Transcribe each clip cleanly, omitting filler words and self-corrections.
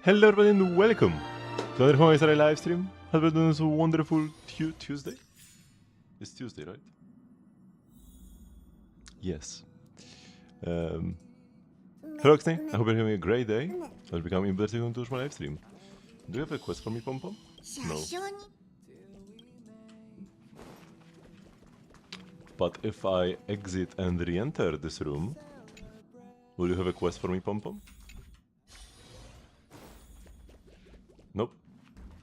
Hello everybody and welcome to another Honkai live stream. Hope you're doing this wonderful Tuesday. It's Tuesday, right? Yes. Hello Oxney, I hope you're having a great day. I'll become interested to my live stream. Do you have a quest for me, Pom Pom? No. But if I exit and re-enter this room, will you have a quest for me, Pom Pom? Nope.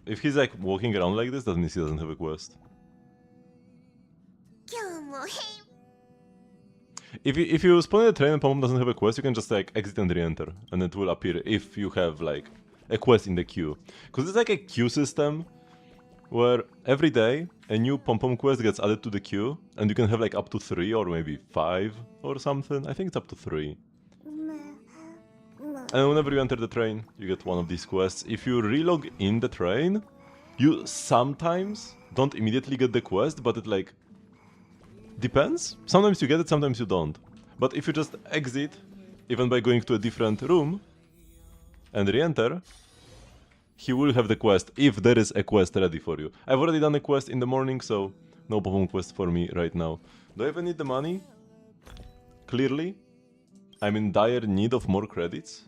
If he's like walking around like this, that means he doesn't have a quest. If you spawn in a train and Pom Pom doesn't have a quest, you can just like exit and re-enter, and it will appear if you have like a quest in the queue. Because it's like a queue system where every day a new Pom Pom quest gets added to the queue, and you can have like up to 3 or maybe 5 or something. I think it's up to 3. And whenever you enter the train, you get one of these quests. If you relog in the train, you sometimes don't immediately get the quest, but it like depends. Sometimes you get it, sometimes you don't. But if you just exit, even by going to a different room and re-enter, he will have the quest if there is a quest ready for you. I've already done a quest in the morning, so no Pom Pom quest for me right now. Do I even need the money? Clearly, I'm in dire need of more credits.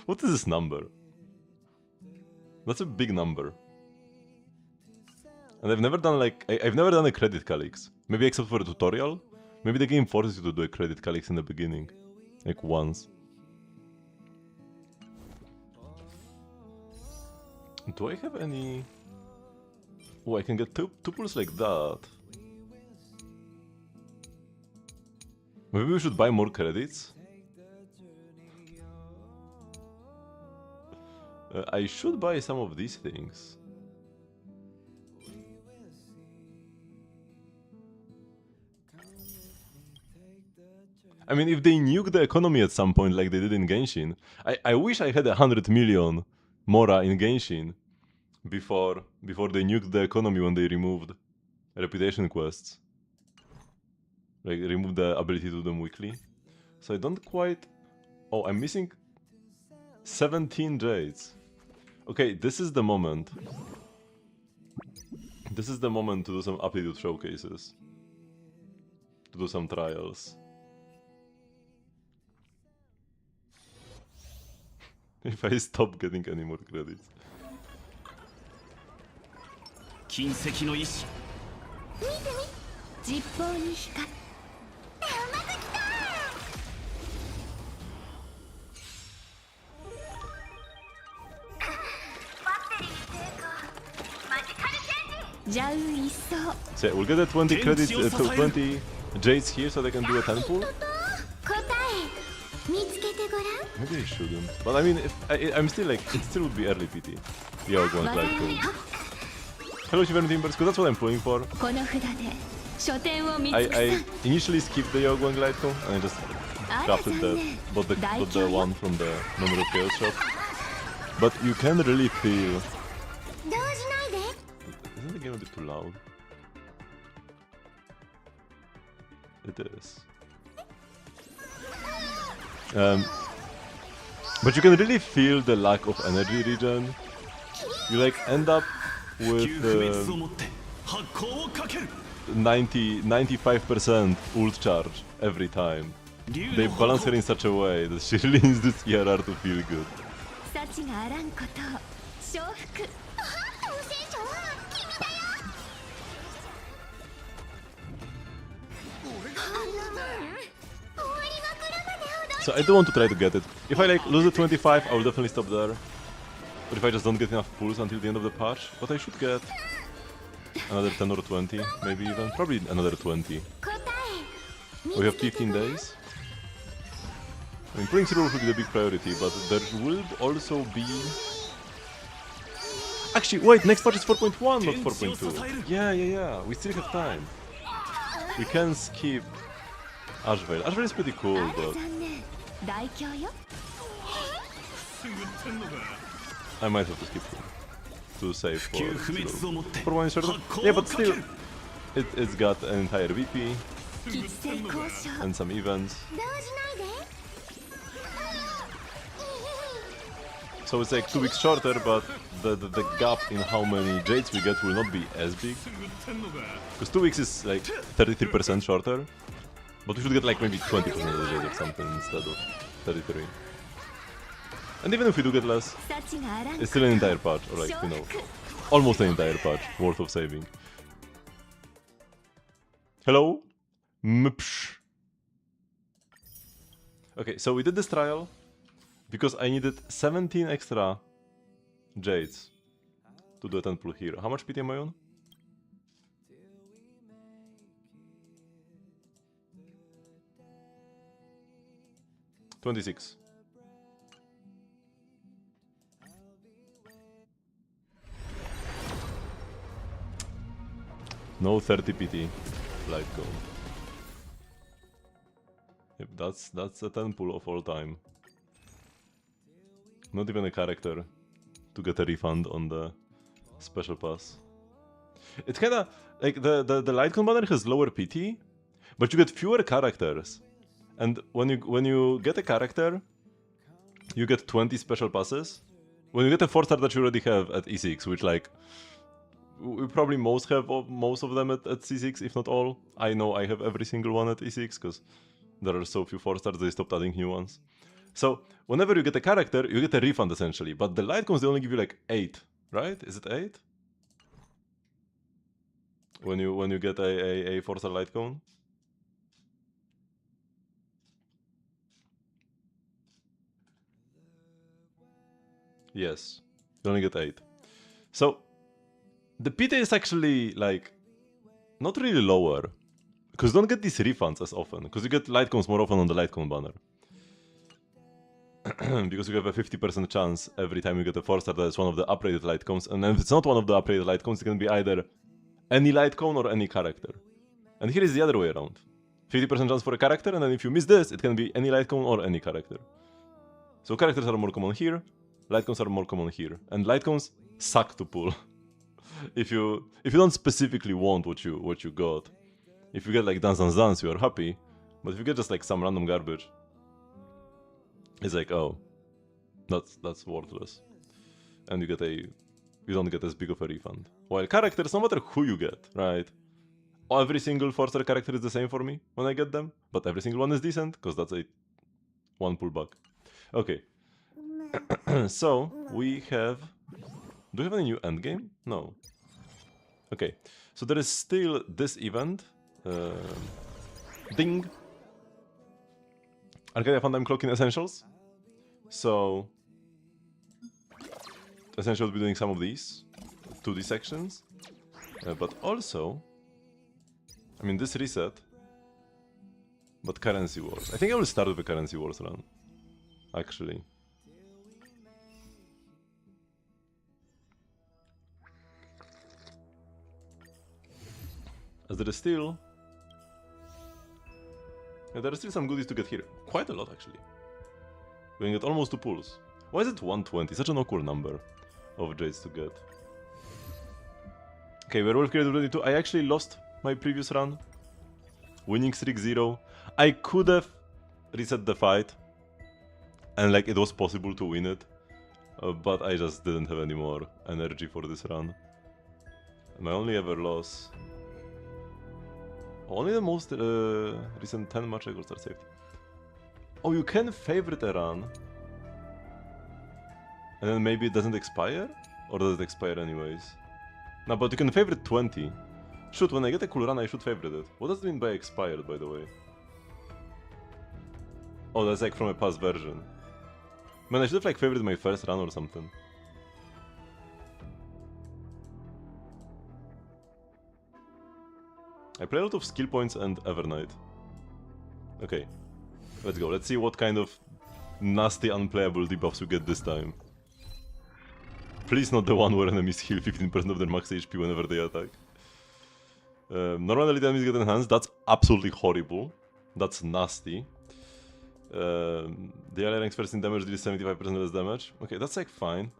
What is this number? That's a big number. And I've never done like... I've never done a credit calyx. Maybe except for a tutorial? Maybe the game forces you to do a credit calyx in the beginning. Like once. Do I have any... Oh, I can get tuples like that. Maybe we should buy more credits? I should buy some of these things. I mean, if they nuke the economy at some point like they did in Genshin, I wish I had 100 million Mora in Genshin before they nuked the economy when they removed reputation quests. Like, remove the ability to do them weekly. So I don't quite... Oh, I'm missing 17 jades. Okay, this is the moment. This is the moment to do some aptitude showcases. To do some trials. If I stop getting any more credits. So yeah, we'll get the 20 credits, 20 jades here so they can do a 10 pool. Maybe I shouldn't. But I mean, if I'm still like, it still would be early PT. Yeah, going like cool. Hello Shiveru Timbers, because that's what I'm pulling for. I initially skipped the Yoguan Glide Co and I just crafted bought the one from the Memory of Chaos shop. But you can really feel... Isn't the game a bit too loud? It is. But you can really feel the lack of energy regen. You like end up with 95% ult charge every time. They balance her in such a way that she really needs this ERR to feel good. So I do want to try to get it. If I like lose the 25, I will definitely stop there. But if I just don't get enough pulls until the end of the patch, but I should get another 10 or 20, maybe even, probably another 20. We have 15 days. I mean, pulling zero will be the big priority, but there will also be... Actually, wait, next patch is 4.1, not 4.2. Yeah, we still have time. We can skip Ashvale. Ashvale is pretty cool, but... I might have to skip him to save for one shot. Yeah, but still, it's got an entire VP and some events. So it's like 2 weeks shorter, but the gap in how many jades we get will not be as big. Because 2 weeks is like 33% shorter. But we should get like maybe 20% of the jades or something instead of 33. And even if we do get less, it's still an entire patch, or like, you know, almost an entire patch worth of saving. Hello? Mpsh. Okay, so we did this trial because I needed 17 extra jades to do a 10 pull here. How much PT am I on? $26. No 30 PT. Light go. Yep, that's a 10 pull of all time. Not even a character to get a refund on the special pass. It's kinda like the Lightcon banner has lower PT, but you get fewer characters. And when you get a character, you get 20 special passes. When you get a 4-star that you already have at E6, which like we probably most of them at C6, if not all. I know I have every single one at E6 because there are so few 4-stars they stopped adding new ones. So whenever you get a character, you get a refund essentially. But the Lightcons, they only give you like 8, right? Is it 8? When you get a 4-star Lightcon? Yes, you only get 8. So the PT is actually like not really lower because you don't get these refunds as often because you get Lightcons more often on the Lightcon banner. Because you have a 50% chance every time you get a 4-star that is one of the upgraded Lightcons, and then if it's not one of the upgraded Lightcons, it can be either any Lightcon or any character. And here is the other way around. 50% chance for a character, and then if you miss this, it can be any Lightcon or any character. So characters are more common here, Lightcons are more common here, and Lightcons suck to pull. If you don't specifically want what you got. If you get like Dance Dance Dance, you are happy, but if you get just like some random garbage, it's like, oh, that's worthless, and you don't get as big of a refund. While characters, no matter who you get, right? Every single 4-star character is the same for me when I get them, but every single one is decent because that's a 1 pullback. Okay, so we have. Do we have any new endgame? No. Okay, so there is still this event. Ding. Arcadia Fund I'm clocking Essentials. So essentially we'll be doing some of these 2D sections. But also, I mean this reset. But Currency Wars. I think I will start with a Currency Wars run. Actually. As there is still... Yeah, there are still some goodies to get here. Quite a lot, actually. We can get almost 2 pulls. Why is it 120? Such an awkward number of jades to get. Okay, Werewolf Creative 22. I actually lost my previous run. Winning streak 0. I could have reset the fight. And like, it was possible to win it. But I just didn't have any more energy for this run. My only ever loss... Only the most recent 10 match records are saved. Oh, you can favorite a run. And then maybe it doesn't expire? Or does it expire anyways? No, but you can favorite 20. Shoot, when I get a cool run, I should favorite it. What does it mean by expired, by the way? Oh, that's like from a past version. Man, I should have like favorited my first run or something. I play a lot of skill points and Evernight. Okay, let's go. Let's see what kind of nasty unplayable debuffs we get this time. Please not the one where enemies heal 15% of their max HP whenever they attack. Normal elite enemies get enhanced. That's absolutely horrible. That's nasty. The ally ranks first in damage deals 75% less damage. Okay, that's like fine.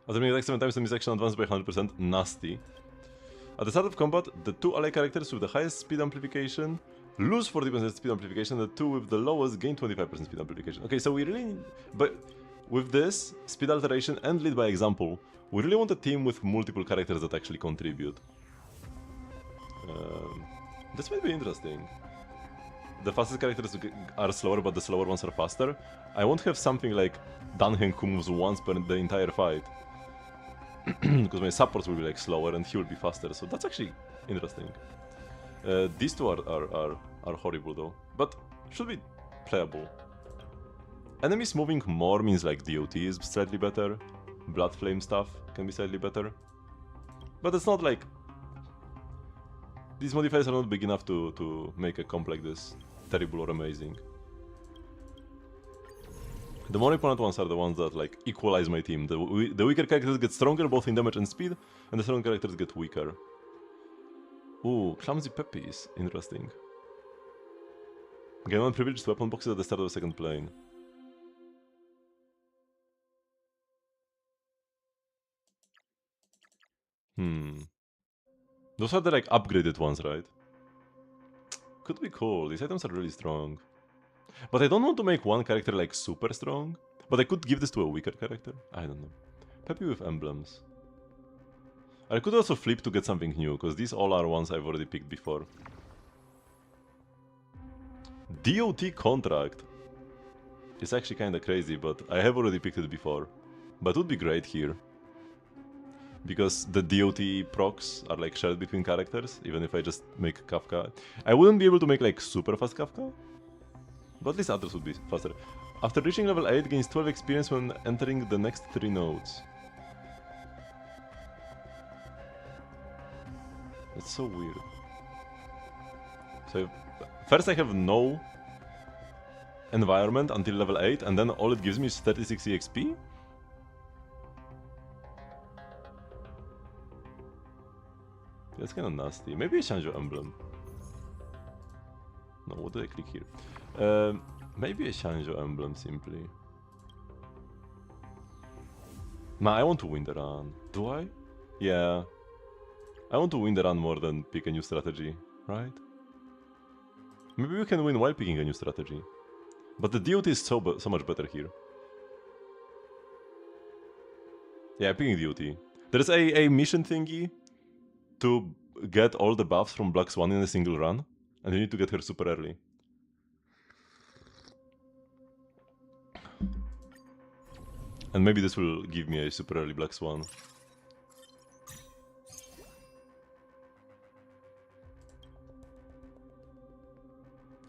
After being attacked 7 times, enemy's action advanced by 100%. Nasty. At the start of combat, the 2 ally characters with the highest speed amplification lose 40% speed amplification, the 2 with the lowest gain 25% speed amplification. Okay, so we really need... But with this, speed alteration and lead by example, we really want a team with multiple characters that actually contribute. This might be interesting. The fastest characters are slower, but the slower ones are faster. I won't have something like Danhen who moves once per the entire fight. Because my supports will be like slower and he will be faster, so that's actually interesting. These two are horrible though, but should be playable. Enemies moving more means like DOT is slightly better, Blood Flame stuff can be slightly better, but it's not like... These modifiers are not big enough to make a comp like this terrible or amazing. The more important ones are the ones that like equalize my team. The weaker characters get stronger both in damage and speed, and the strong characters get weaker. Ooh, Clumsy Peppy is interesting. Gain 1 privileged weapon boxes at the start of the second plane. Those are the like upgraded ones, right? Could be cool. These items are really strong. But I don't want to make one character like super strong. But I could give this to a weaker character. I don't know. Peppy with emblems. I could also flip to get something new, because these all are ones I've already picked before. DOT contract. It's actually kinda crazy, but I have already picked it before. But it would be great here. Because the DOT procs are like shared between characters, even if I just make Kafka. I wouldn't be able to make like super fast Kafka, but at least others would be faster. After reaching level 8, gains 12 experience when entering the next 3 nodes. That's so weird. So first I have no environment until level 8, and then all it gives me is 36 EXP? That's kinda nasty. Maybe I change your emblem. No, what did I click here? Maybe I change your emblem simply. Nah, I want to win the run. Do I? Yeah. I want to win the run more than pick a new strategy, right? Maybe we can win while picking a new strategy. But the DOT is so much better here. Yeah, picking DOT. There's a mission thingy to get all the buffs from Black Swan in a single run, and you need to get her super early. And maybe this will give me a super early Black Swan.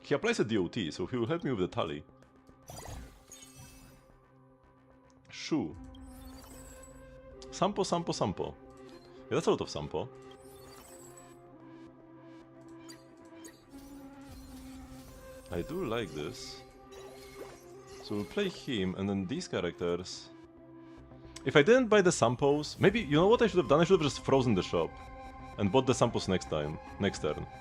He applies a DOT, so he will help me with the tally. Shoe. Sampo, Sampo, Sampo. Yeah, that's a lot of Sampo. I do like this. So we'll play him, and then these characters... If I didn't buy the Sampos, maybe, you know what I should have done? I should have just frozen the shop. And bought the Sampos next turn.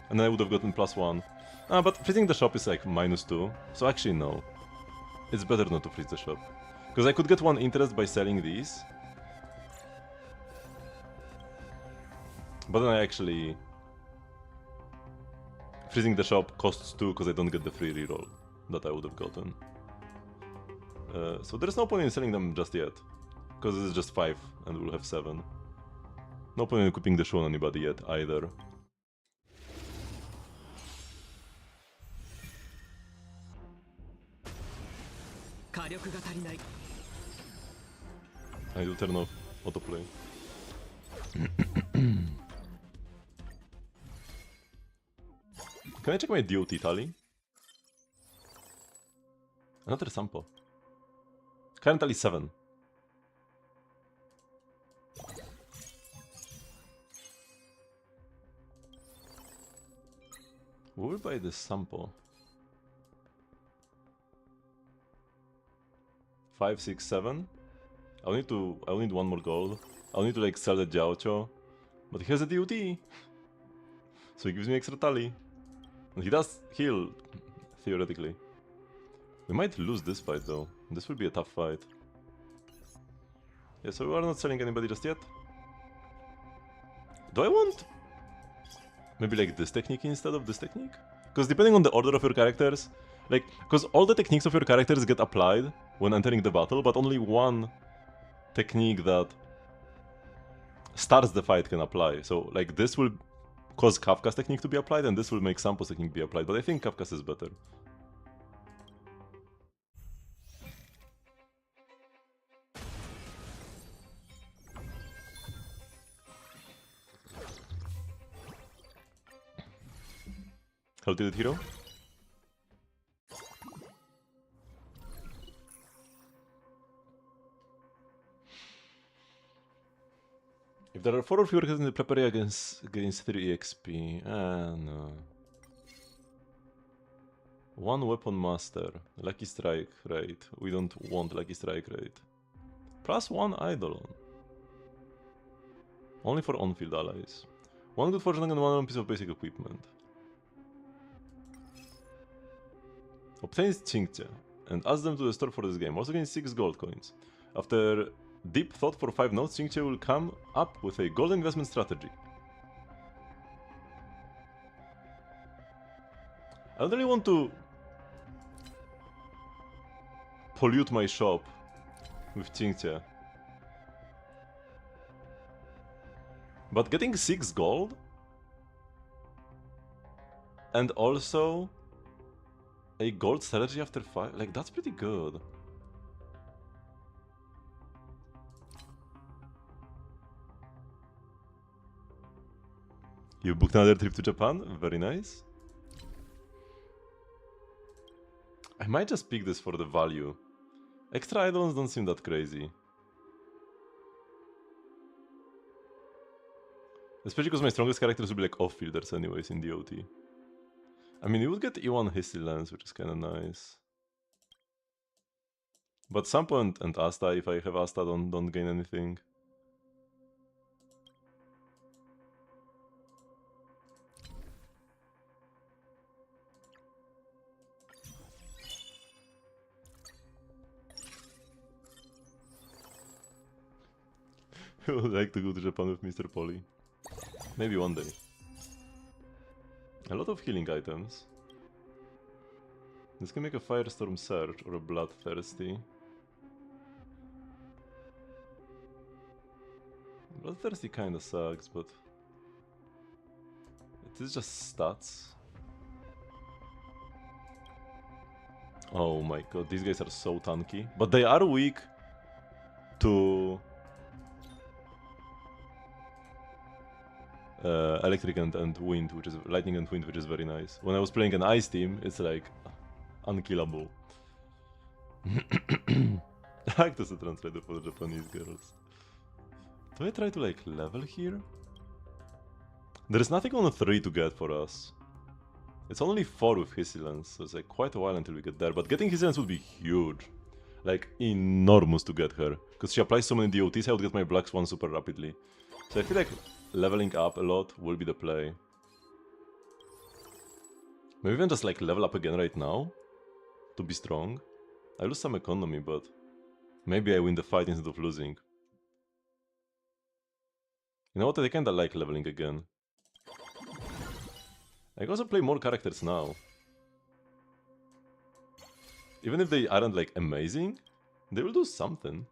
And then I would have gotten +1. But freezing the shop is like -2. So actually no. It's better not to freeze the shop. Because I could get 1 interest by selling these. But then I actually... Freezing the shop costs 2 because I don't get the free reroll that I would have gotten. So there's no point in selling them just yet. Because this is just 5 and we'll have 7. No point in equipping the shoe on anybody yet either. I do turn off autoplay. Can I check my DOT tally? Another Sampo. Current tally 7. We will buy this Sampo. 5, 6, 7. I'll need 1 more gold. I'll need to like sell the Jiaocho. But he has a DOT. So he gives me extra tally. And he does heal, theoretically. We might lose this fight though. This will be a tough fight. Yeah, so we are not selling anybody just yet. Do I want... maybe like this technique instead of this technique? Because depending on the order of your characters, Like, because all the techniques of your characters get applied when entering the battle, but only one technique that starts the fight can apply. So, like, this will cause Kafka's technique to be applied, and this will make Sampo's technique be applied, but I think Kafka's is better. How did it, hero? If there are 4 or fewer cards in the prep area against 3 EXP, no. 1 weapon master, lucky strike rate. We don't want lucky strike rate. Plus 1 eidolon. Only for on-field allies. 1 good fortune and 1 piece of basic equipment. Obtains Tsinkje and ask them to the store for this game. Also gains 6 gold coins. After deep thought for 5 notes, Tsinkje will come up with a gold investment strategy. I don't really want to pollute my shop with Tsinkje. But getting 6 gold and also a gold strategy after 5, like, that's pretty good. You booked another trip to Japan? Very nice. I might just pick this for the value. Extra eidolons don't seem that crazy. Especially because my strongest characters will be like off-fielders anyways in DOT. I mean, you would get E1 Histy Lens, which is kinda nice. But Sampo and Asta, if I have Asta, don't gain anything. I would like to go to Japan with Mr. Polly. Maybe one day. A lot of healing items. This can make a Firestorm Surge or a Bloodthirsty. Bloodthirsty kinda sucks, but it is just stats. Oh my god, these guys are so tanky. But they are weak to electric and wind, which is lightning and wind, which is very nice. When I was playing an ice team, it's like unkillable. I like to see translator for the Japanese girls. Do I try to like level here? There is nothing on 3 to get for us. It's only 4 with Histy Lens, so it's like quite a while until we get there. But getting Histy Lens would be huge. Like enormous to get her. Because she applies so many DOTs, I would get my Black Swan super rapidly. So I feel like leveling up a lot will be the play. Maybe even just like level up again right now to be strong. I lose some economy, but maybe I win the fight instead of losing. You know what, I kinda like leveling again. I can also play more characters now. Even if they aren't like amazing, they will do something.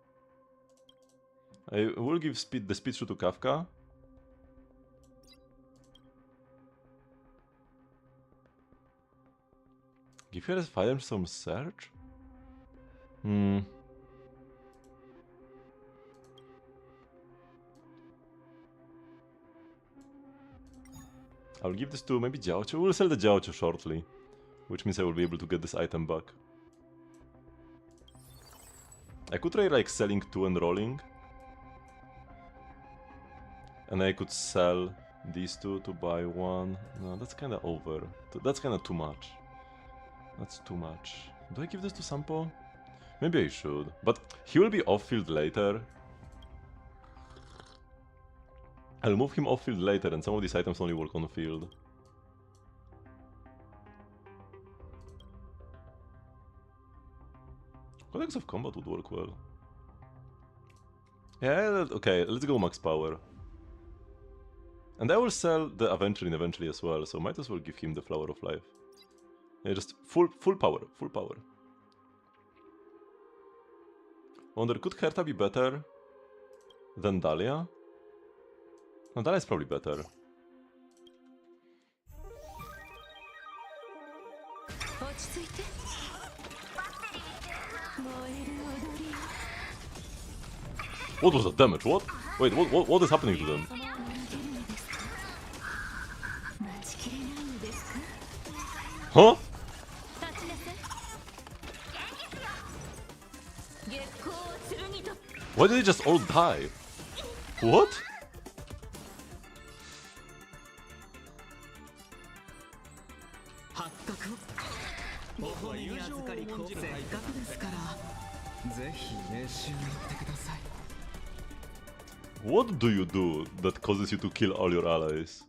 I will give the speed shoot to Kafka. Give her a Firestorm Surge? I'll give this to maybe Jiaoqiu. We'll sell the Jiaoqiu shortly, which means I will be able to get this item back. I could try like selling 2 and rolling. And I could sell these 2 to buy 1. No, that's kinda over. That's kinda too much. That's too much. Do I give this to Sampo? Maybe I should. But he will be off-field later. I'll move him off-field later, and some of these items only work on field. Codex of Combat would work well. Yeah, okay, let's go max power. And I will sell the Aventurine eventually as well, so might as well give him the Flower of Life. Yeah, just full power, full power. Wonder, could Herta be better than Dahlia? No, Dahlia is probably better. What was that damage? What? Wait, what is happening to them? Huh? Why did they just all die? What? What do you do that causes you to kill all your allies?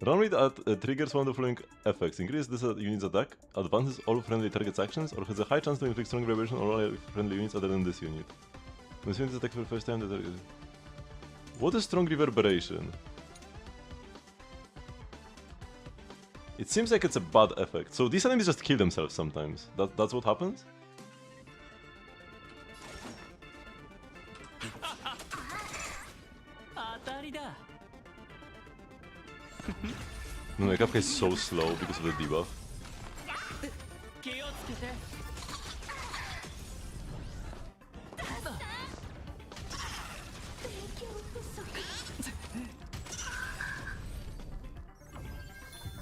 Run read triggers one of the following effects. Increase this unit's attack, advances all friendly targets' actions, or has a high chance to inflict strong vibration on all friendly units other than this unit. When this unit attacks for the first time, the target... What is strong reverberation? It seems like it's a bad effect. So these enemies just kill themselves sometimes. That's what happens? No, my Kafka is so slow because of the debuff.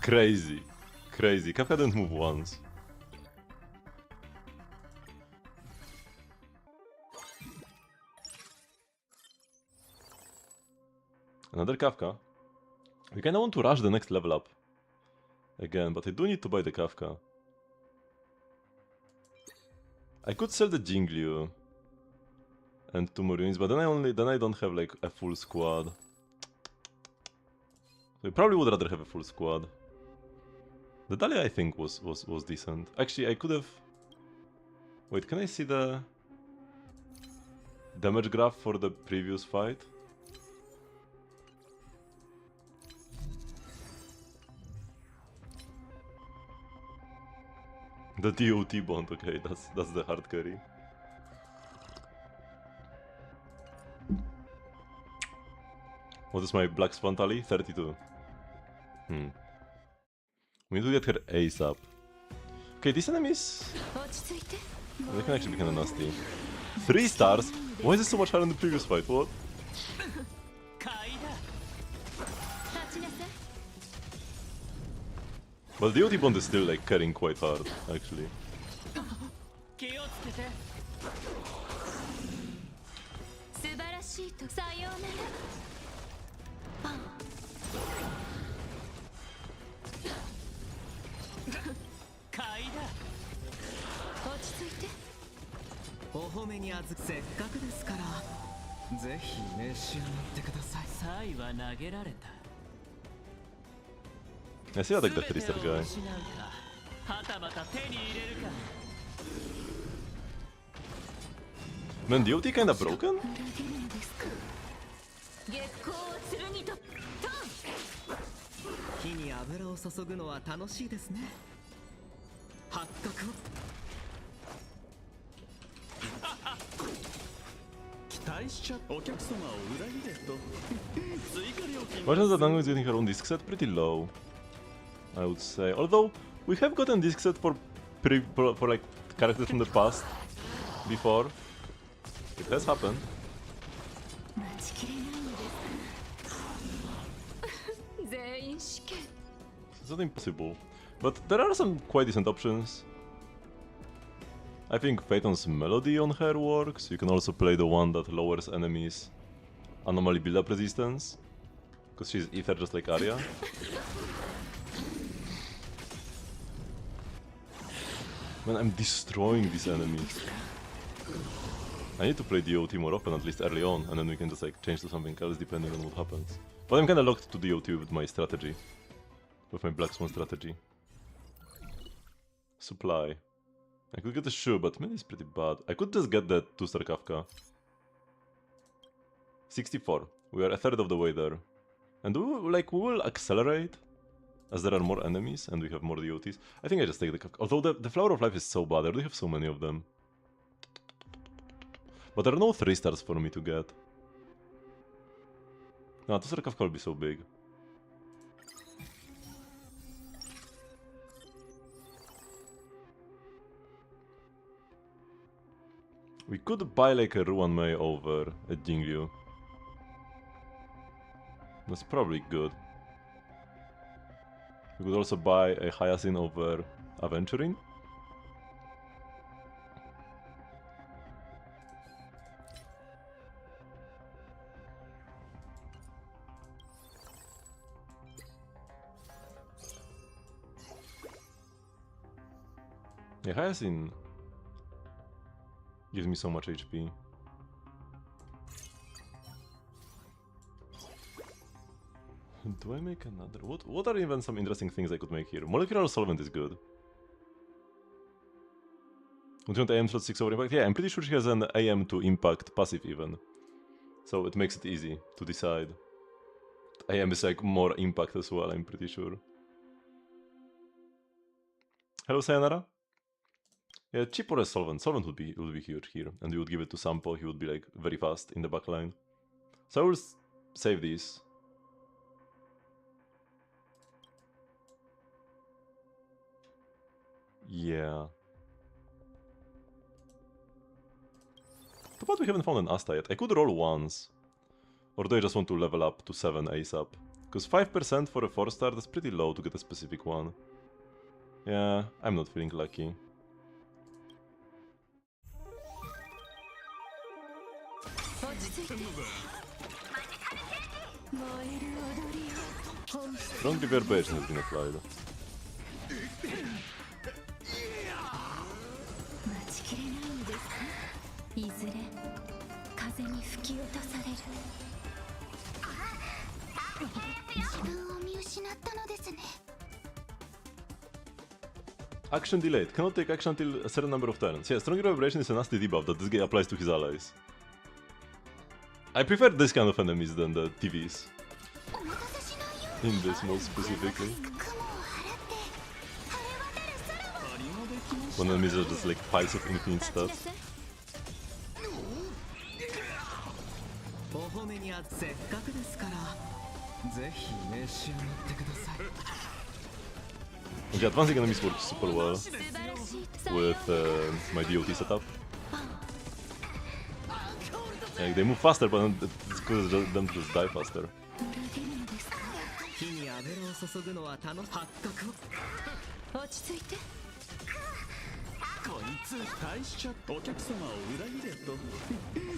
Crazy. Crazy. Kafka didn't move once. Another Kafka. We kinda want to rush the next level up. Again, but I do need to buy the Kafka. I could sell the Jingliu and 2 more units, but then I don't have like a full squad. So I probably would rather have a full squad. The Dahlia I think was decent. Actually I could have... Wait, can I see the damage graph for the previous fight? The DOT bond, okay, that's the hard carry. What is my Black Swan tally? 32. We need to get her ASAP. Okay, these enemies... They can actually be kinda nasty. 3 stars? Why is it so much higher than the previous fight? What? Well, the DOT bond is still like carrying quite hard, actually. I see I like the 3-star guy. Man, DOT kinda broken? Why does the Dango is getting her own disc set? Pretty low, I would say. Although we have gotten disc set for like characters from the past before. It has happened. It's not impossible, but there are some quite decent options. I think Phaeton's Melody on her works. You can also play the one that lowers enemies' anomaly build-up resistance, because she's ether just like Arya. Man, I'm destroying these enemies. I need to play DOT more often, at least early on, and then we can just like change to something else depending on what happens. But I'm kinda locked to DOT with my strategy. With my Black Swan strategy. Supply. I could get a shoe, but man, it's pretty bad. I could just get that 2-star Kafka. 64. We are a third of the way there. And we will accelerate. as there are more enemies and we have more DOTs. I think I just take the Kafka. Although the Flower of Life is so bad, I already have so many of them. But there are no 3 stars for me to get. No, Toaster Kafka will be so big. We could buy like a Ruan Mei over at Jingyu. That's probably good. We could also buy a Hyacinth over Aventuring. Yeah, Hyacinth gives me so much HP. Do I make another? What are even some interesting things I could make here? Molecular Solvent is good. Would you want AM slot 6 over Impact? Yeah, I'm pretty sure she has an AM to Impact passive even. So it makes it easy to decide. AM is like more Impact as well, I'm pretty sure. Hello, Sayonara. Yeah, cheap or a Solvent. Solvent would be huge here, and you would give it to Sampo, he would be like very fast in the backline. So I will save these. Yeah. Too bad we haven't found an Asta yet. I could roll once. Or do I just want to level up to 7 ASAP? Because 5% for a 4-star, that's pretty low to get a specific one. Yeah, I'm not feeling lucky. Strong reverberation has been applied. Action delayed. Cannot take action until a certain number of turns. Yeah, strong reverberation is a nasty debuff that this guy applies to his allies. I prefer this kind of enemies than the TVs. In this most specifically. When enemies are just like piles of infinite stats. Okay, advancing enemies works super well with my DOT setup. Like, they move faster, but it's because them just die faster.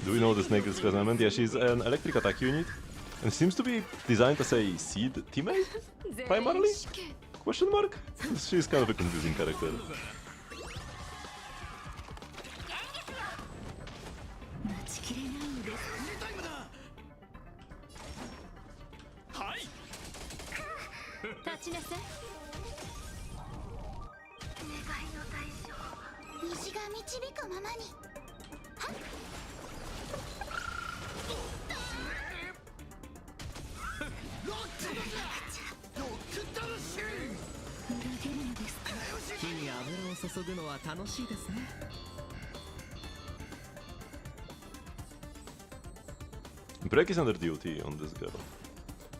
Do we know the snake is element? Yeah, she's an electric attack unit and seems to be designed as a seed teammate, primarily? Question mark? She's kind of a confusing character. Break is under DOT on this girl.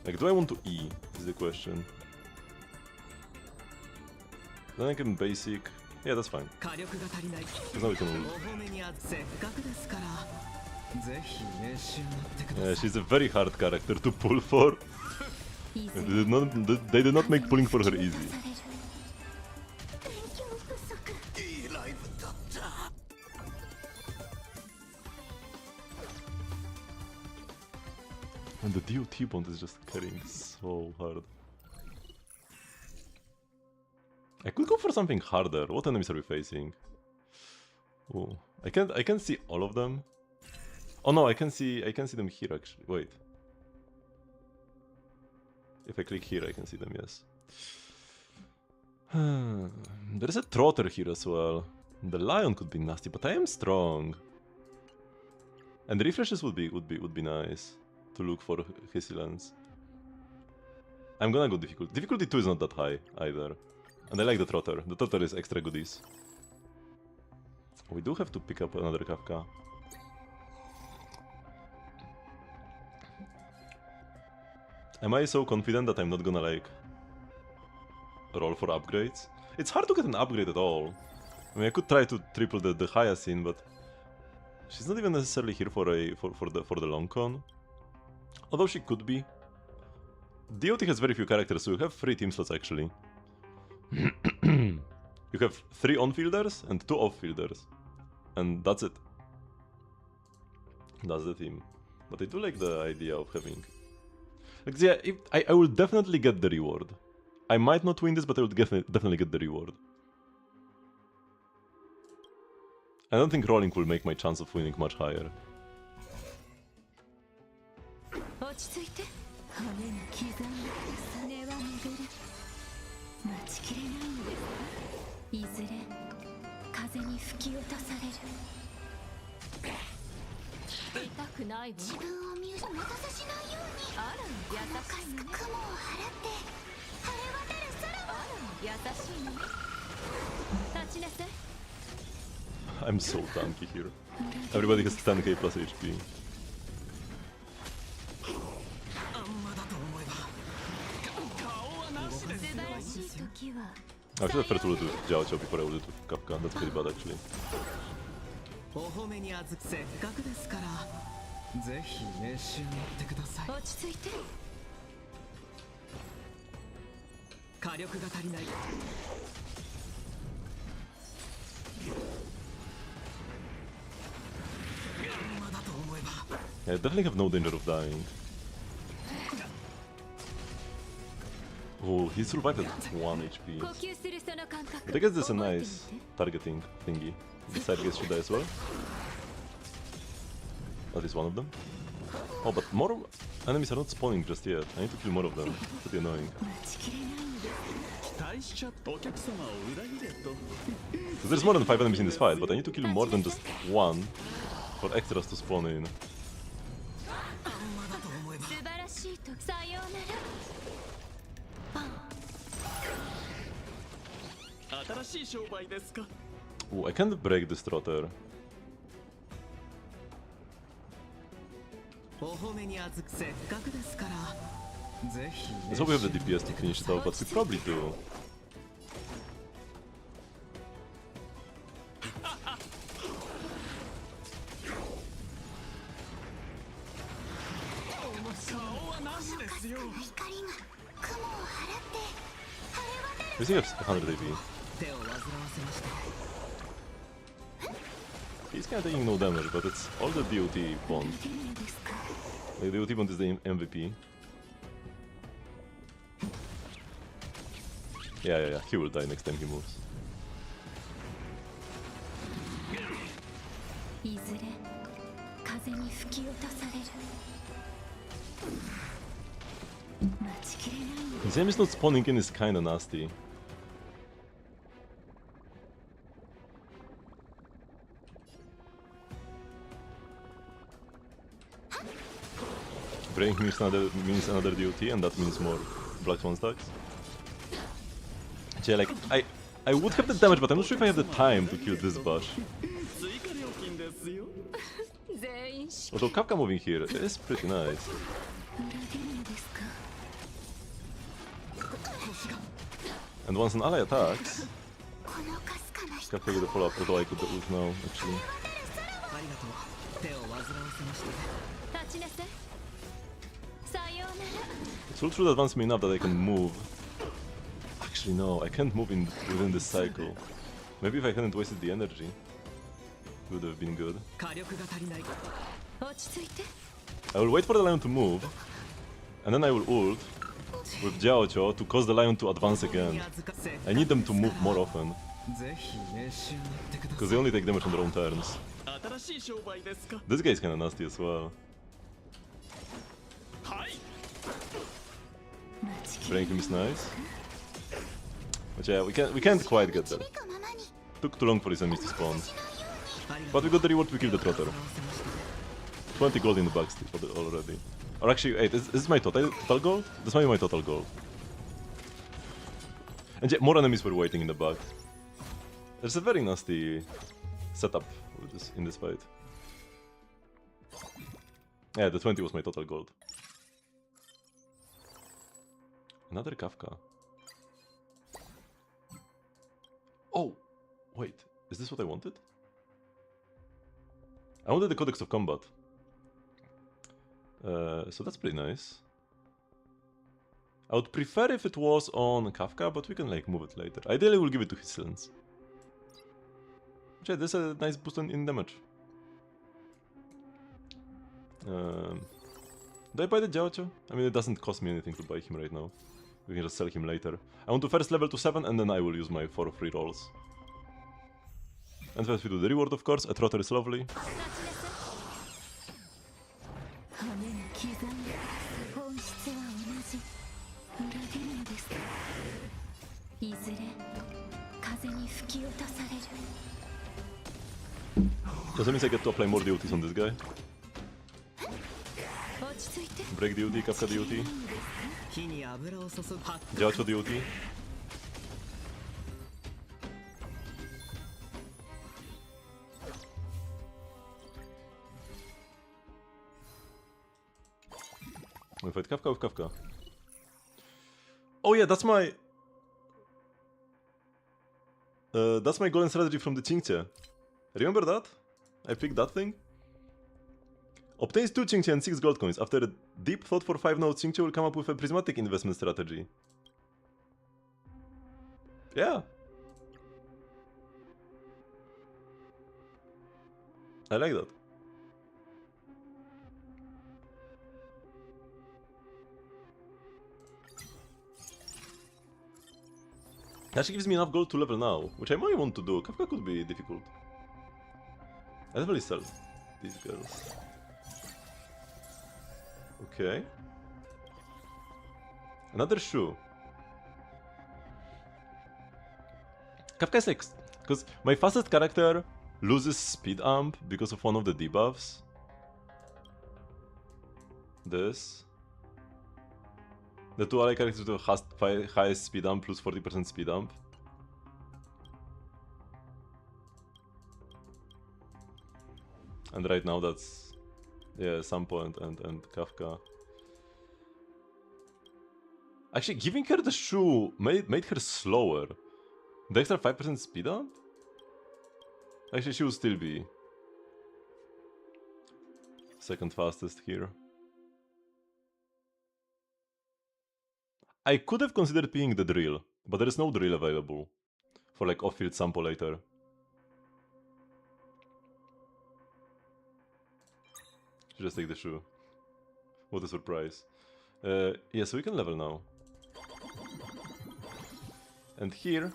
Like, do I want to E? Is the question. Then I can basic. Yeah, that's fine. Because now we can lose. Yeah, she's a very hard character to pull for. They did not make pulling for her easy. And the DOT bond is just carrying so hard. I could go for something harder. What enemies are we facing? Oh, I can't see all of them. Oh no, I can see them here actually. Wait. If I click here, I can see them. Yes. There is a trotter here as well. The lion could be nasty, but I am strong. And refreshes would be nice to look for Hissilance. I'm gonna go difficult. Difficulty 2 is not that high either. And I like the Trotter. The Trotter is extra goodies. We do have to pick up another Kafka. Am I so confident that I'm not gonna like roll for upgrades? It's hard to get an upgrade at all. I mean, I could try to triple the Hyacinth, but she's not even necessarily here for the long con. Although she could be. DOT has very few characters, so you have 3 team slots actually. You have 3 on-fielders and 2 off-fielders. And that's it. That's the team. But I do like the idea of having... Like, yeah, I will definitely get the reward. I might not win this, but I will definitely get the reward. I don't think rolling will make my chance of winning much higher. I'm so tanky here. Everybody has 10k plus HP. I should have first ulted Jiao Qiao before I ulted Kafka. That's pretty bad actually. Yeah, I definitely have no danger of dying. Oh, he survived at 1 HP. But I guess this is a nice targeting thingy. This side guess should die as well. At least one of them. Oh, but more enemies are not spawning just yet. I need to kill more of them. It's pretty annoying. So there's more than 5 enemies in this fight, but I need to kill more than just 1 for extras to spawn in. Ooh, I can't break this Trotter. Let's hope we have the DPS to finish it off, but we probably do. We still have 100 AP. He's kinda taking no damage, but it's all the DOT bond. The DOT bond is the MVP. Yeah, he will die next time he moves. His aim is not spawning in is kinda nasty. Breaking means another DOT, and that means more Black Swan stacks. Yeah, like, I would have the damage, but I'm not sure if I have the time to kill this Bash. Although Kafka moving here is pretty nice. And once an ally attacks, Kafka with a follow-up, although I could ult now, actually. It's ult should advance me enough that I can move. Actually no, I can't move within this cycle. Maybe if I hadn't wasted the energy, it would have been good. I will wait for the lion to move, and then I will ult with Jiao Qiao to cause the lion to advance again. I need them to move more often, because they only take damage on their own turns. This guy is kinda nasty as well. Breaking him is nice. But yeah, we can't quite get there. Took too long for his enemies to spawn. But we got the reward to kill the Trotter. 20 gold in the back already. Or actually, wait, is this my total gold? This might be my total gold. And yeah, more enemies were waiting in the back. There's a very nasty setup with this, in this fight. Yeah, the 20 was my total gold. Another Kafka. Oh! Wait, is this what I wanted? I wanted the Codex of Combat. So that's pretty nice. I would prefer if it was on Kafka, but we can like move it later. Ideally we'll give it to his silence. Yeah, there's a nice boost in damage. Do I buy the Jiaocho? I mean, it doesn't cost me anything to buy him right now. We can just sell him later. I want to first level to 7 and then I will use my 4 free rolls. And first we do the reward, of course. A trotter is lovely. Does that mean I get to apply more duties on this guy? Break duty, Kafka duty. Jiaocho duty. We fight Kafka with Kafka. Oh yeah, that's my golden strategy from the Qingqie. Remember that? I picked that thing. Obtains 2 Qingqie and 6 gold coins. After a deep thought for 5 nodes, Qingqie will come up with a prismatic investment strategy. Yeah. I like that. That actually gives me enough gold to level now, which I might want to do. Kafka could be difficult. I definitely sell these girls. Okay. Another shoe. Kafka is like... Because my fastest character loses speed amp because of one of the debuffs. This. The two ally characters with the highest speed amp plus 40% speed amp. And right now that's... Yeah, Sampo and Kafka. Actually, giving her the shoe made her slower. The extra 5% speed amp? Actually, she will still be second fastest here. I could have considered picking the drill, but there is no drill available for like off-field Sampo later. Should just take the shoe. What a surprise. Yeah, so we can level now. And here,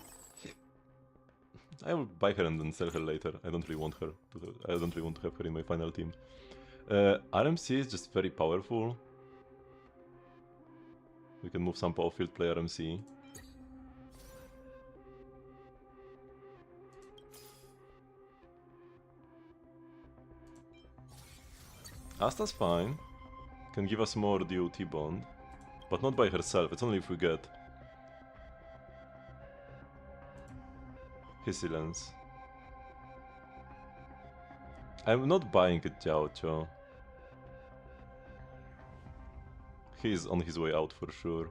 I will buy her and then sell her later. I don't really want her. I don't really want to have her in my final team. RMC is just very powerful. We can move Sampo off-field, play RMC. Asta's fine. Can give us more DOT bond. But not by herself, it's only if we get his silence. I'm not buying a Jiaocho. He's on his way out for sure.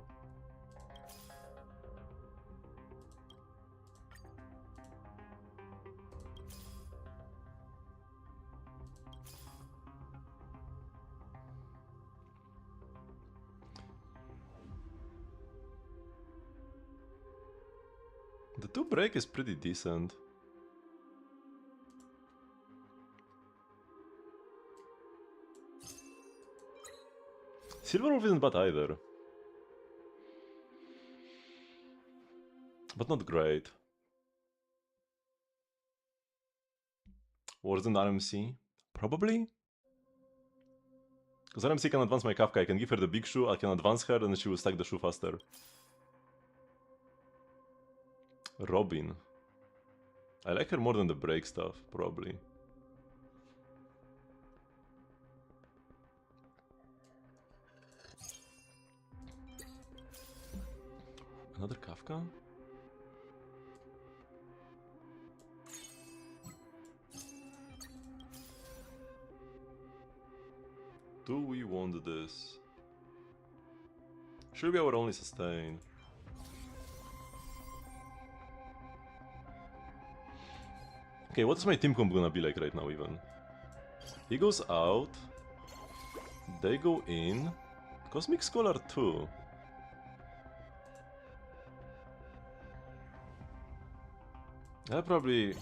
The 2 break is pretty decent. Silver Wolf isn't bad either. But not great. Worse than RMC? Probably? Because RMC can advance my Kafka, I can give her the big shoe, I can advance her, and then she will stack the shoe faster. Robin. I like her more than the break stuff, probably. Another Kafka? Do we want this? Should be our only sustain. Okay, what's my team comp gonna be like right now even? He goes out. They go in. Cosmic Scholar 2. I'll probably...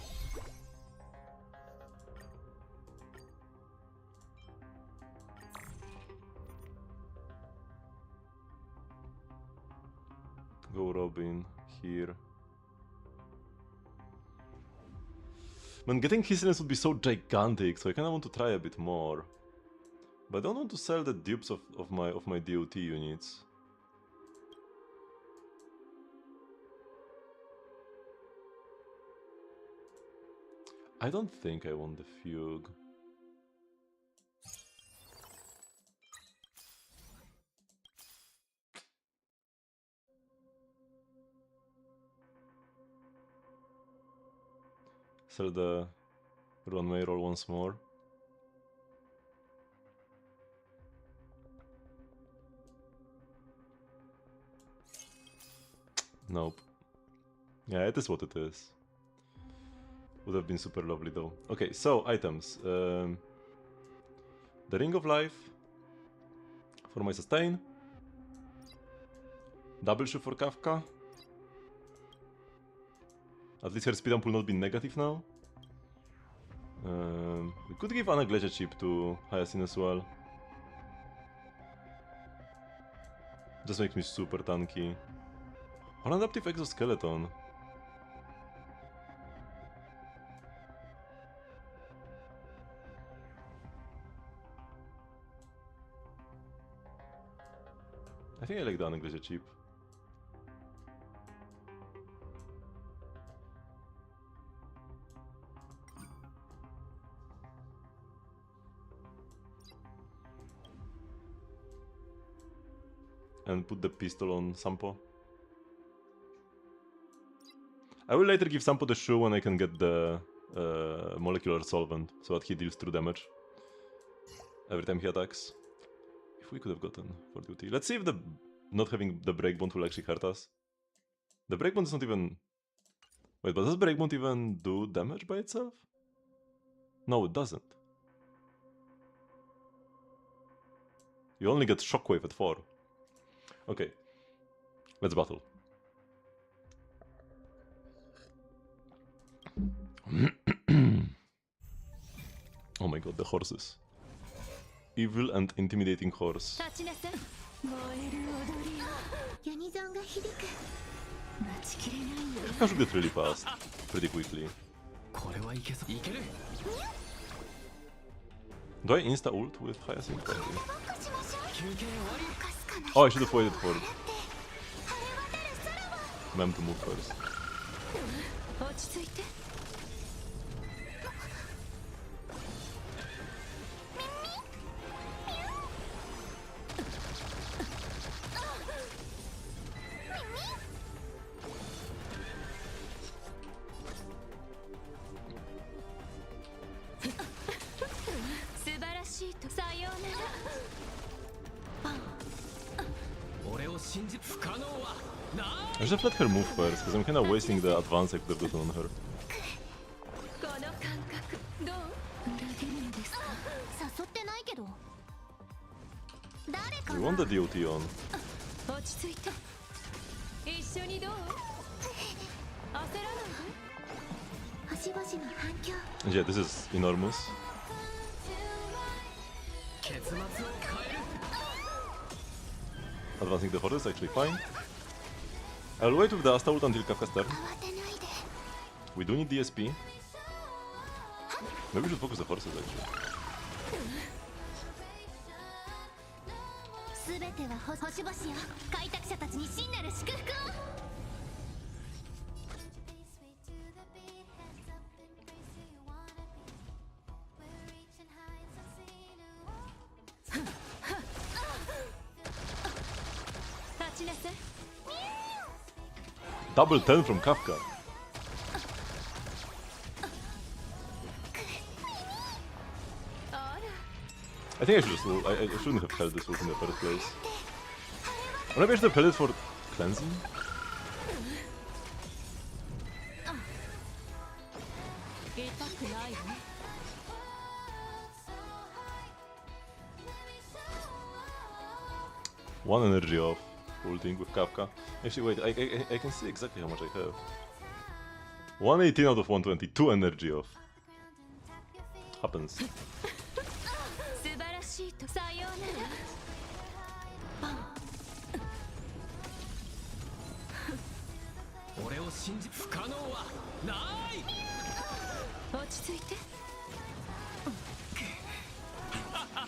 go Robin here. Man, getting Hissliness would be so gigantic, so I kinda want to try a bit more. But I don't want to sell the dupes of my DOT units. I don't think I want the Fugue. Sell the runway roll once more. Nope. Yeah, it is what it is. Would have been super lovely though. Okay, so items. The Ring of Life for my sustain. Double shoe for Kafka. At least her speed amp will not be negative now. We could give Anna Glacier chip to Hyacinth as well. Just makes me super tanky. Or adaptive exoskeleton. I think I like the Anna Glacier chip. And put the pistol on Sampo. I will later give Sampo the shoe when I can get the molecular solvent, so that he deals 2 damage every time he attacks. If we could have gotten for duty. Let's see if the not having the breakbond will actually hurt us. The breakbond is not even... Wait, but does breakbond even do damage by itself? No, it doesn't. You only get shockwave at 4. Okay, let's battle. Oh my god, the horses. Evil and intimidating horse. Kafka should get really fast, pretty quickly. Do I insta ult with Hyacinth? Oh, I should have waited for Mem to move first. I should have let her move first, because I'm kinda wasting the advance I could have gotten on her. We want the DOT on. And yeah, this is enormous. Advancing the horse is actually fine. I'll wait with the Asta ult until Kafka's turn. We do need DSP. Maybe we should focus the horses actually. Double 10 from Kafka. I think I should just I shouldn't have held this ult in the first place. Or maybe I should have held it for cleansing? One energy off, ulting with Kafka. Actually, wait, I can see exactly how much I have. 118 out of 120, 2 energy off. Happens.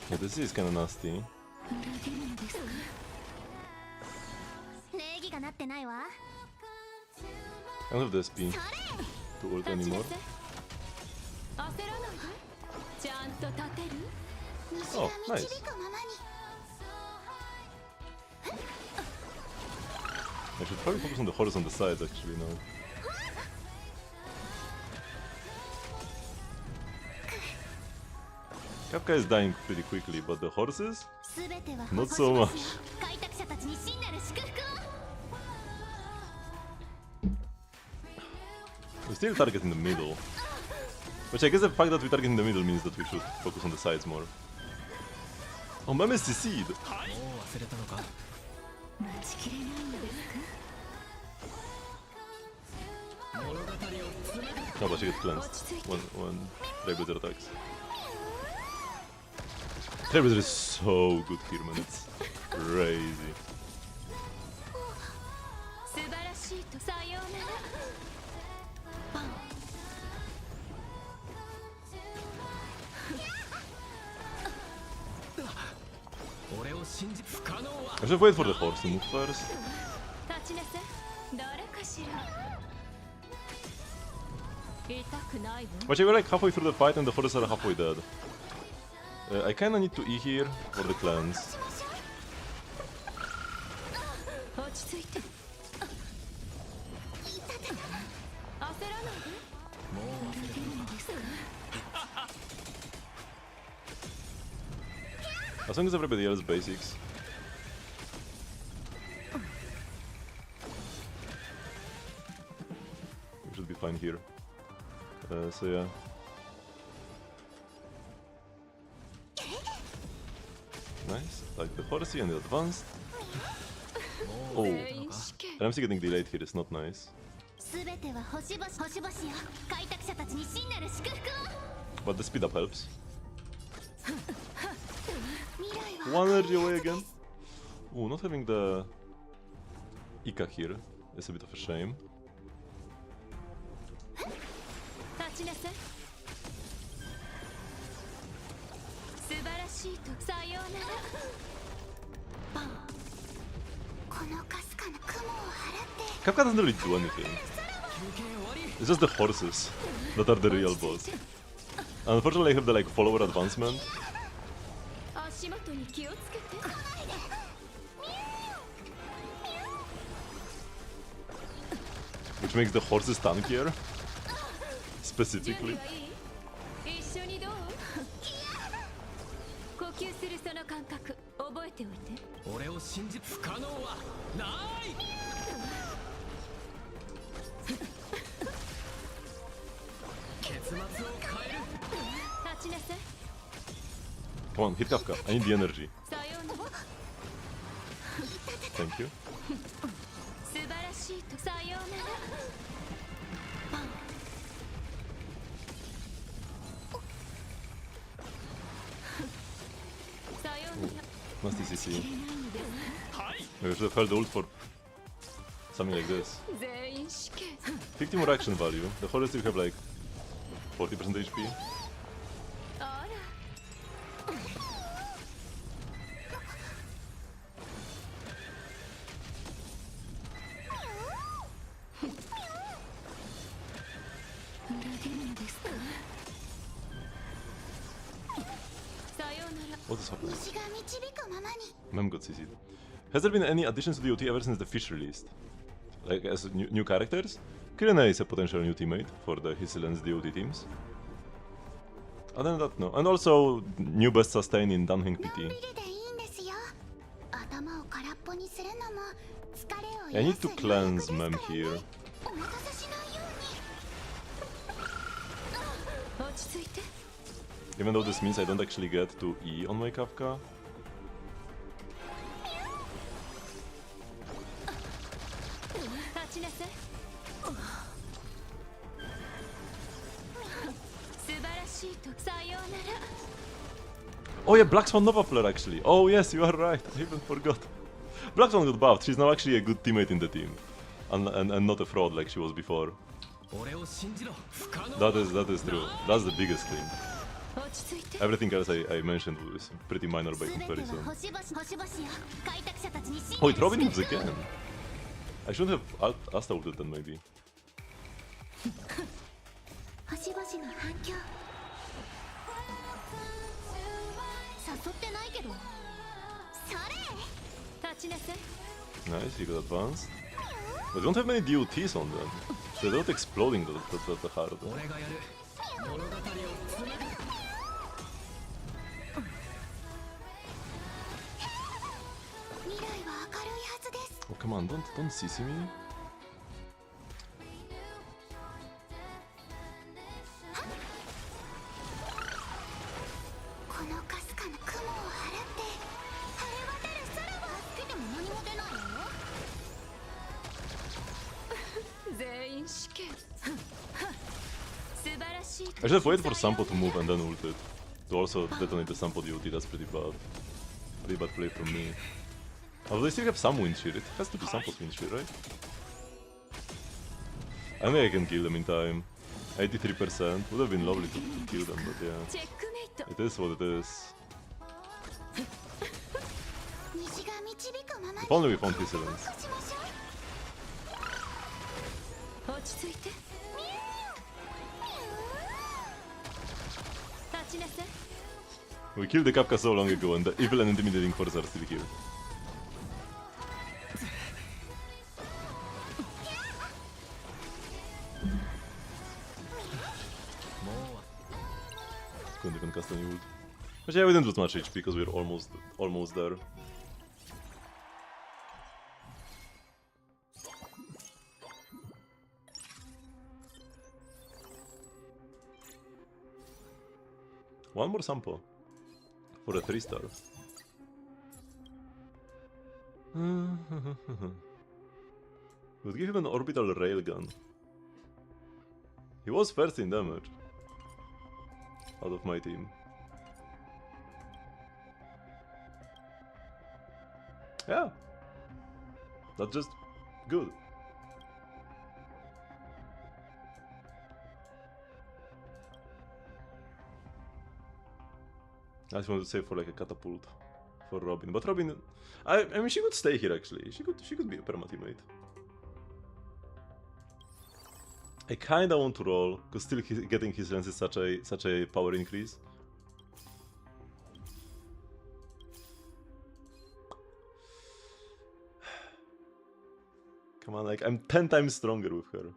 Yeah, this is kinda nasty. I don't have the SP to ult anymore. Oh, nice. I should probably focus on the horse on the sides actually now. Kafka is dying pretty quickly, but the horses? Not so much. We still target in the middle. Which I guess the fact that we target in the middle means that we should focus on the sides more. Oh, Meme is CC'd! No, but she gets cleansed when Trailblaze attacks. Trailblaze is so good here, man. It's crazy. I should wait for the horse to move first. Actually, we're like halfway through the fight and the horses are halfway dead. I kinda need to E here for the cleanse. As long as everybody else basics. We should be fine here. So yeah. Nice, like the horsey and the advanced. Oh, and I'm still getting delayed here, it's not nice. But the speed up helps. One energy away again. Ooh, not having the Ika here is a bit of a shame. Kafka doesn't really do anything. It's just the horses that are the real boss. Unfortunately, I have the like follower advancement. Which makes the horses tankier. Specifically. Come on, hit Kafka. I need the energy. Thank you. Nasty CC. Maybe I should have held ult for something like this. 50 more action value. The horrors still have like 40% HP. What is happening? Mem got CC'd. Has there been any additions to the OT ever since the fish released? Like as new characters? Kirena is a potential new teammate for the Hissilens DOT teams. Other than that, no. And also, new best sustain in Dunhing PT. I need to cleanse Mem here. Even though this means I don't actually get to E on my Kafka. Oh yeah, Black Swan Nova flare actually. Oh yes, you are right. I even forgot. Black Swan got buffed. She's now actually a good teammate in the team, and not a fraud like she was before. That is true. That's the biggest thing. Everything else I mentioned was pretty minor by comparison. Oh, it Robin moves again. I should have Asta ulted then maybe. Nice, he got advanced. But we don't have many DOTs on them. They're not exploding the hard. Oh come on, don't CC me. I should have waited for Sampo to move and then ulted. To also detonate the Sampo DOT, that's pretty bad. Pretty bad play from me. Although they still have some wind shear, it has to be Sampo's wind shear, right? I think I can kill them in time. 83%, would have been lovely to kill them, but yeah. It is what it is. If only we found Hisselens. We killed the Kafka so long ago and the evil and intimidating forces are still here. Couldn't even cast any ult. But yeah, we didn't lose much HP because we're almost there. One more Sampo for a 3-star. Would give him an orbital railgun. He was first in damage out of my team. Yeah, that's just good. I just wanted to save for like a catapult for Robin, but Robin, I mean, she could stay here actually. She could be a perma teammate. I kinda want to roll because still getting his lens is such a power increase. Come on, like I'm 10 times stronger with her.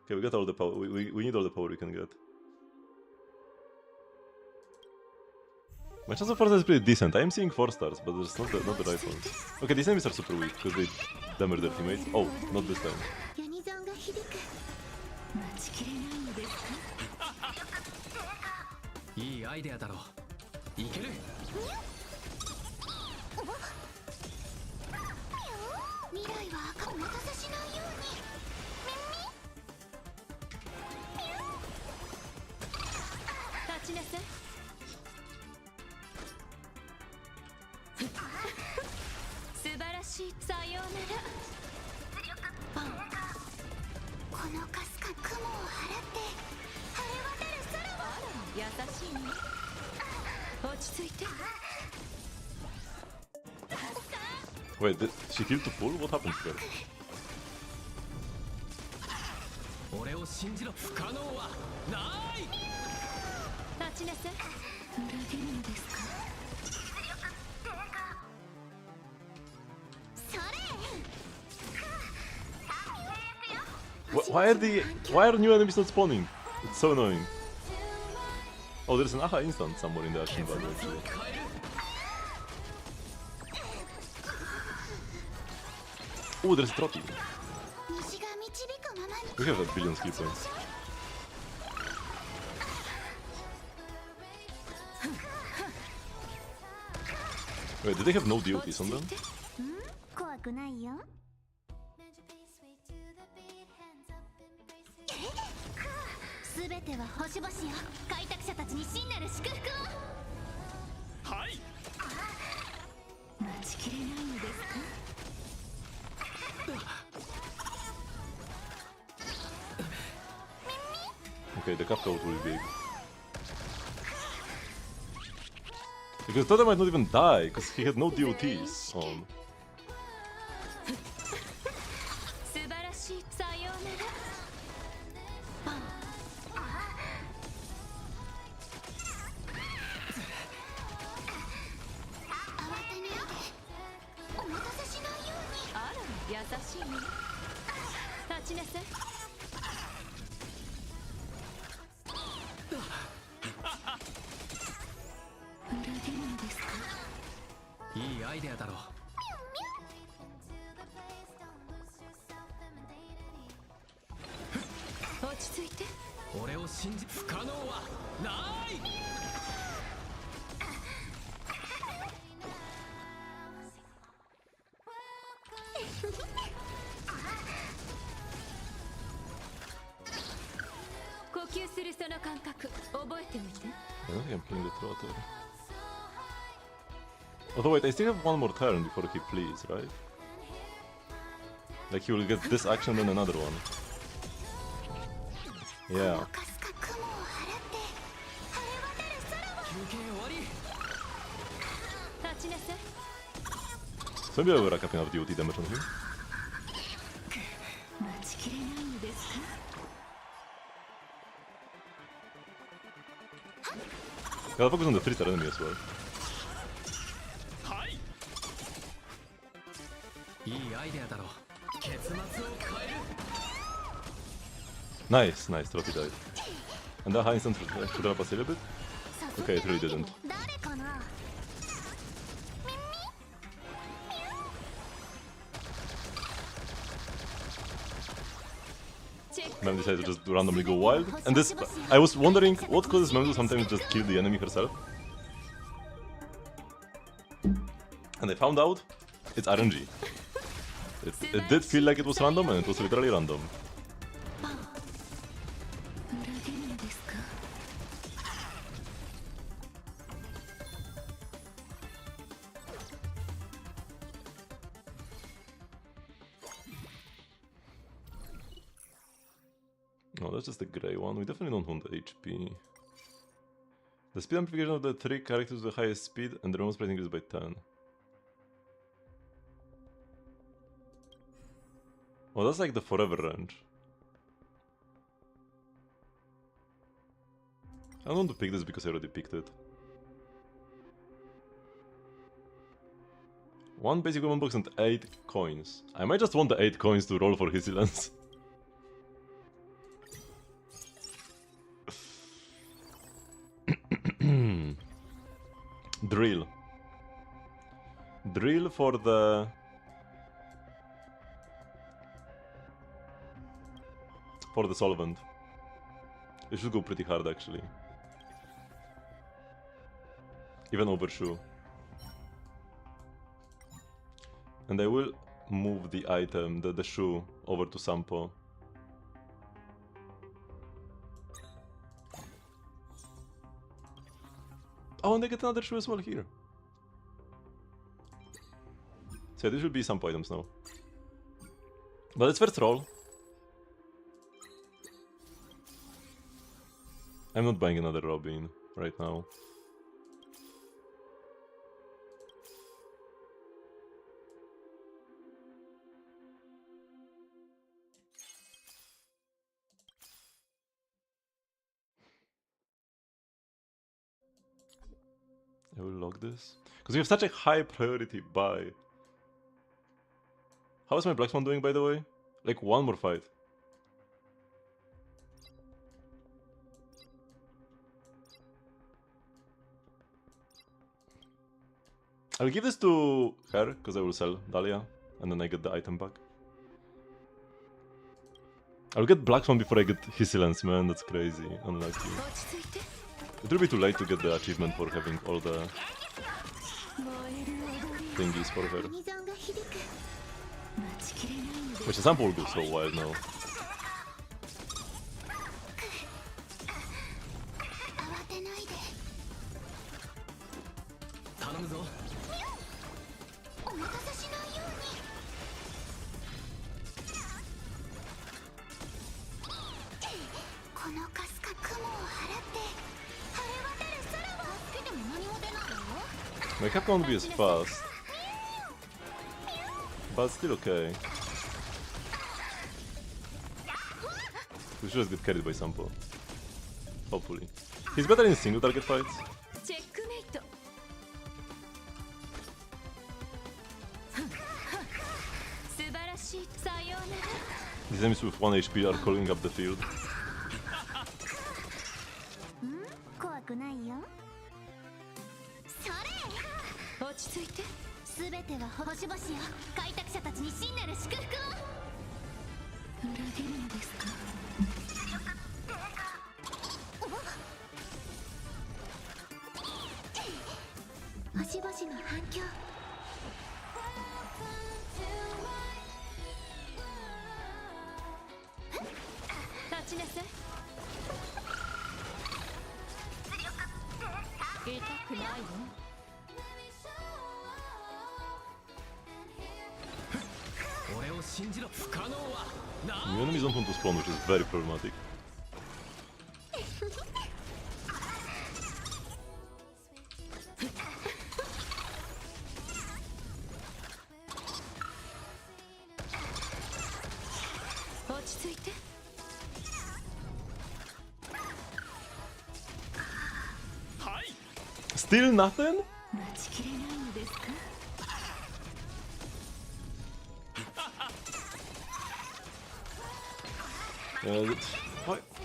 Okay, we got all the power. We need all the power we can get. My chance of 4 stars is pretty decent. I am seeing 4 stars, but there's not the right ones. Okay, these enemies are super weak because they damage their teammates. Oh, not this time. Wait, did she killed to full? What happened here? Why are new enemies not spawning? It's so annoying. Oh, there's an aha instant somewhere in the action value actually. Oh, there's Trotty. We have a billion skill points. Wait, do they have no DOTs on them? 怖くないよ。すべては星々よ。開拓者たちに真なる祝福を。はい。待ちきれないのですか。Okay, the cap out will be big. Because Totem might not even die, because he had no DOTs on. 素晴らしい。さようなら。慌てないで。お待たせしないように。あら、優しいね。立ちなさい。裏切るのですか。いいアイデアだろう。落ち着いて。俺を信じ不可能はない。呼吸するその感覚覚えておいて。I don't think I'm killing the Trotter. Although wait, I still have one more turn before he flees, right? Like he will get this action then another one. Yeah. 立ちなさい。 So maybe I will rack up enough DOT damage on him. 待ちきれないのですか。 Gotta focus on the 3-star enemy as well. いいアイデアだろう。結末を変える。 Nice, nice, Trotty died. And that high instant should help us a little bit? Okay, it really didn't. 誰かな。 Mem decided to just randomly go wild. And this, I was wondering what causes Mem to sometimes just kill the enemy herself. And I found out it's RNG. It did feel like it was random, and it was literally random. No, that's just the grey one. We definitely don't want the HP. The speed amplification of the 3 characters with the highest speed, and the remove spread increases by 10. Oh, that's like the forever range. I don't want to pick this because I already picked it. One basic weapon box and 8 coins. I might just want the 8 coins to roll for Hissylance. Drill. Drill for the... For the solvent. It should go pretty hard actually. Even overshoe. And I will move the item, the shoe, over to Sampo. Oh, and I get another shoe as well here. So yeah, this should be Sampo items now. But let's first roll. I'm not buying another Robin right now. I will log this. Because we have such a high priority buy. How is my Blacksman doing, by the way? Like, one more fight. I'll give this to her, because I will sell Dahlia, and then I get the item back. I'll get Black Swan before I get Hissilence, man, that's crazy. Unlucky. It will be too late to get the achievement for having all the thingies for her. Which is sample goes so wild now. My cap won't be as fast, but still okay. We should just get carried by Sampo. Hopefully. He's better in single target fights. These enemies with 1 HP are calling up the field. New enemies don't want to spawn, which is very problematic. Still nothing?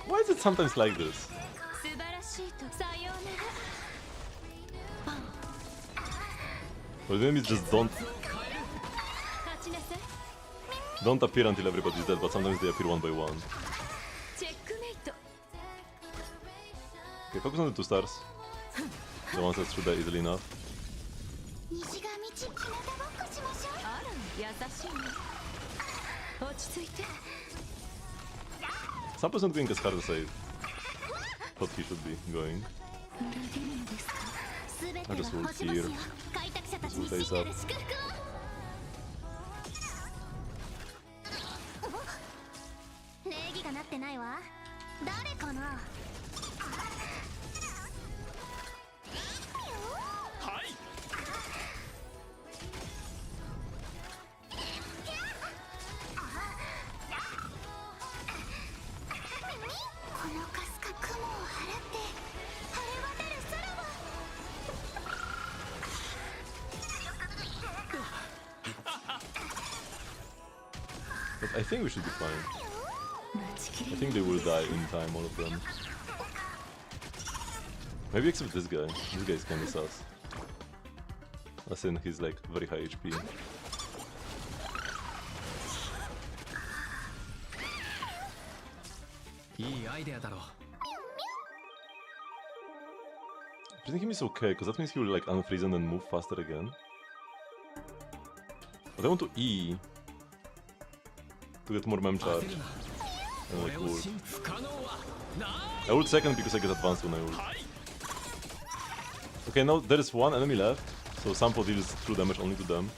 Why is it sometimes like this? Well, the enemies just don't appear until everybody's dead, but sometimes they appear one by one. Okay, focus on the 2 stars. The ones that should die easily enough. Sampo's not going as hard as I thought he should be going. I just ult here. Just ult face up. But I think we should be fine. I think they will die in time, all of them. Maybe except this guy. This guy is kinda sus. As in, he's like very high HP. I think him is okay, because that means he will like unfreeze and then move faster again. But I want to E to get more mem charge. And like ult. I ult second because I get advanced when I ult. Okay, now there is one enemy left, so Sampo deals true damage only to them.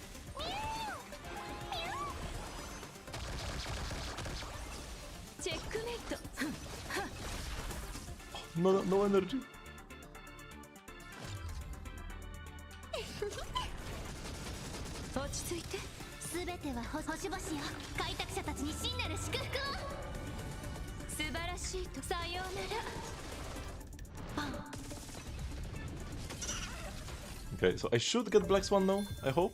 Oh, no energy. Okay, so I should get Black Swan now, I hope.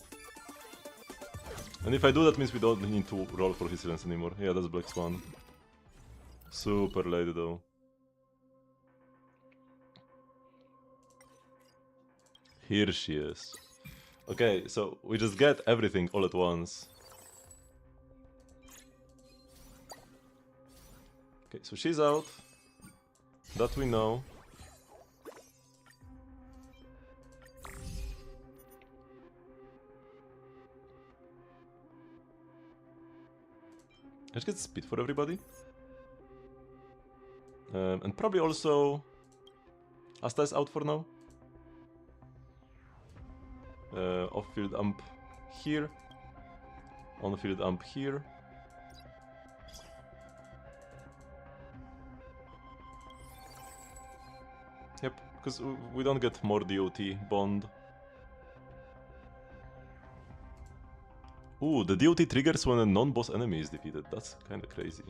And if I do, that means we don't need to roll for his silence anymore. Yeah, that's Black Swan. Super late though. Here she is. Okay, so we just get everything all at once. Okay, so she's out. That we know. Let's get speed for everybody. And probably also Asta is out for now. Off-field amp here. On-field amp here. Yep, because we don't get more DOT bond. Ooh, the DOT triggers when a non-boss enemy is defeated. That's kinda crazy.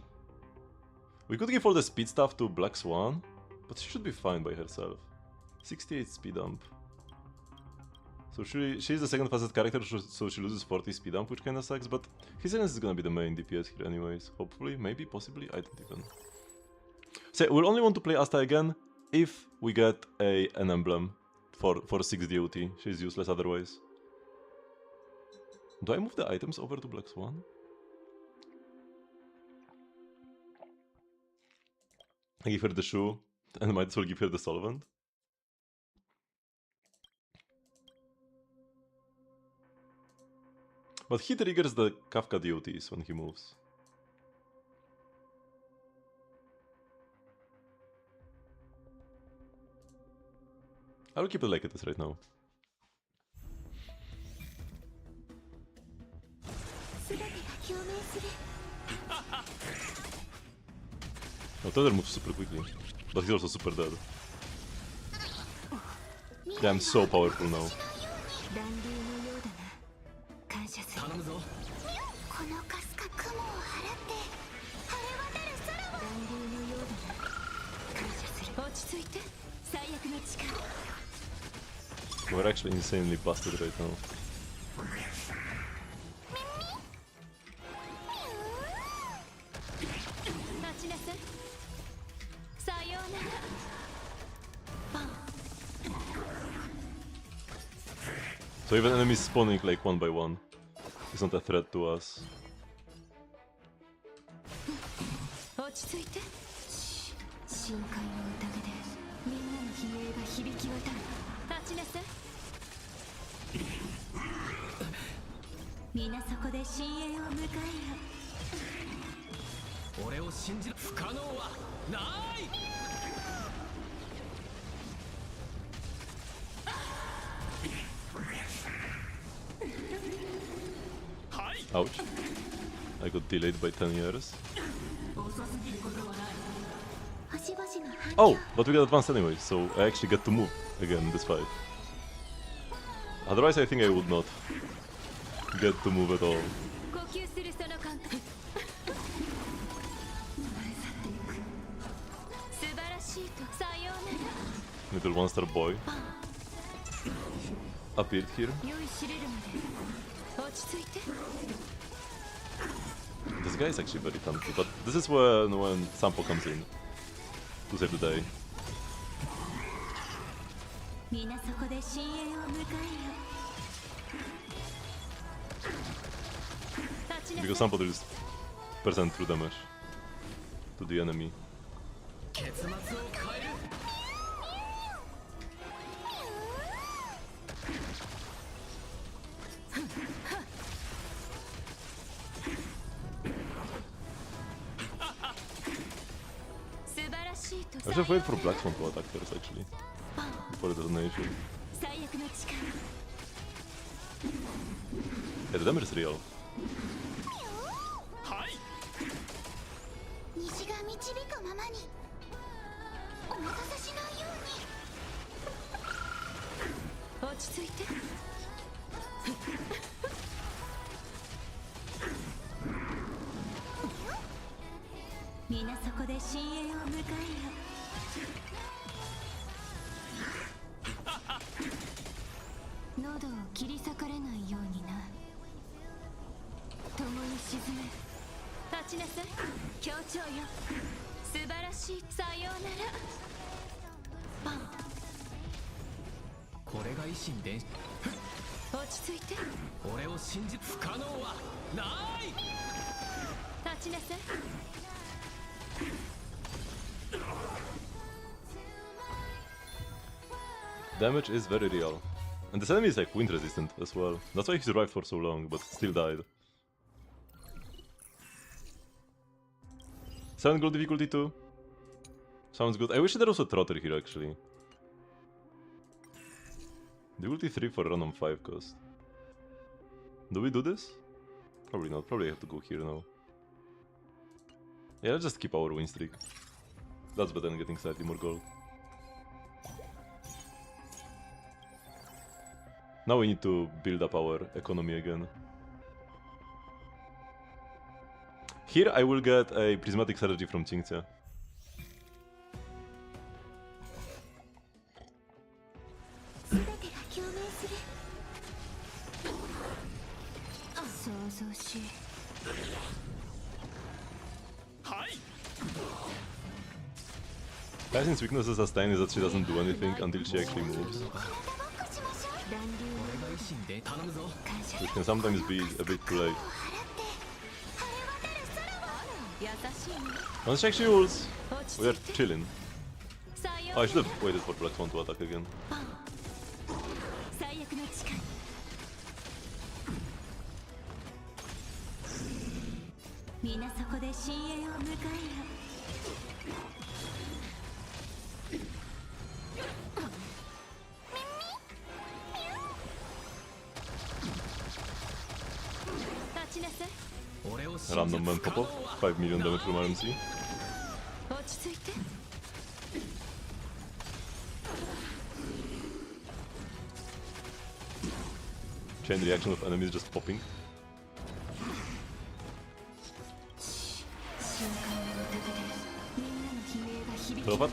We could give all the speed stuff to Black Swan, but she should be fine by herself. 68 speed amp. So she's the second fastest character, so she loses 40 speed amp, which kinda sucks, but his Silence is gonna be the main DPS here anyways. Hopefully, maybe, possibly, I don't even. So we'll only want to play Asta again if we get an emblem for 6 DOT. She's useless otherwise. Do I move the items over to Black Swan? I give her the shoe, and might as well give her the solvent. But he triggers the Kafka DOTs when he moves. I will keep it like it is right now. Oh, Tether moves super quickly, but he's also super dead. Yeah, I'm so powerful now. We're actually insanely busted right now. So even enemies spawning like one by one is not a threat to us. Ouch. I got delayed by 10 years. Oh, but we got advanced anyway, so I actually get to move again in this fight. Otherwise I think I would not get to move at all. Little one-star boy appeared here. This guy is actually very tanky, but this is when Sampo comes in to save the day. Because Sampo deals percent true damage to the enemy. I should have waited for Black Swan to attack first, actually, before the detonation. Yeah, the damage is real. 落ち着いて。俺を信じ不可能はない。立ちなさい。 Damage is very real. And this enemy is like wind resistant as well. That's why he survived for so long, but still died. 7 gold difficulty too. Sounds good. I wish there was a trotter here actually. Difficulty 3 for random 5 cost. Do we do this? Probably not. Probably I have to go here now. Yeah, let's just keep our win streak. That's better than getting slightly more gold. Now we need to build up our economy again. Here I will get a prismatic strategy from Qingxia. Tyson weakness as Sustain is that she doesn't do anything until she actually moves. Which can sometimes be a bit too late. Once she actually rules, we are chilling. Oh, I should have waited for Black Swan to attack again. Random man pop off, 5 million damage from RMC. Chain reaction of enemies just popping. Teleport.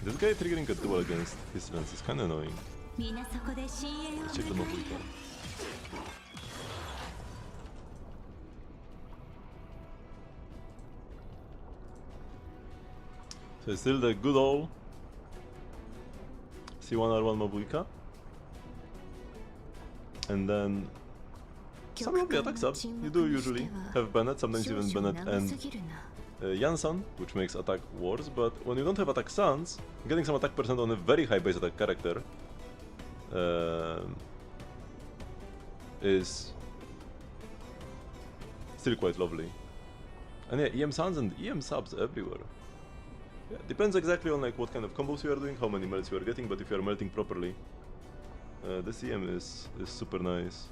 This guy triggering a duel against his friends is kinda annoying. Let's check the Nobuika. So it's still the good old C1R1 Mabuika. And then some of the attacks up. You do usually have Bennett, sometimes even Bennett and Yansan, which makes attack worse, but when you don't have attack Sans, getting some attack percent on a very high base attack character is still quite lovely. And yeah, EM Sans and EM subs everywhere. Yeah, depends exactly on like what kind of combos you are doing, how many melts you are getting, but if you are melting properly, this EM is super nice.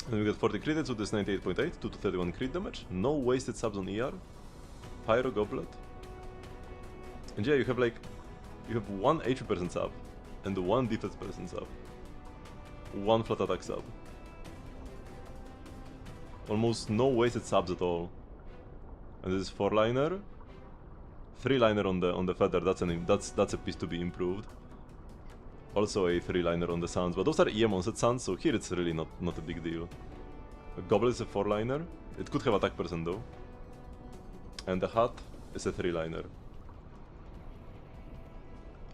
And we get 40 crit hits with this 98.8, 2 to 31 crit damage, no wasted subs on ER, Pyro Goblet. And yeah, you have 1 HP percent sub, and 1 defense percent sub, 1 flat attack sub. Almost no wasted subs at all. And this is 4-liner, 3-liner on the feather, that's a piece to be improved. Also a 3-liner on the Suns, but those are EM onset Suns, so here it's really not a big deal. A Goblet is a 4-liner, it could have attack percent though. And the Hat is a 3-liner.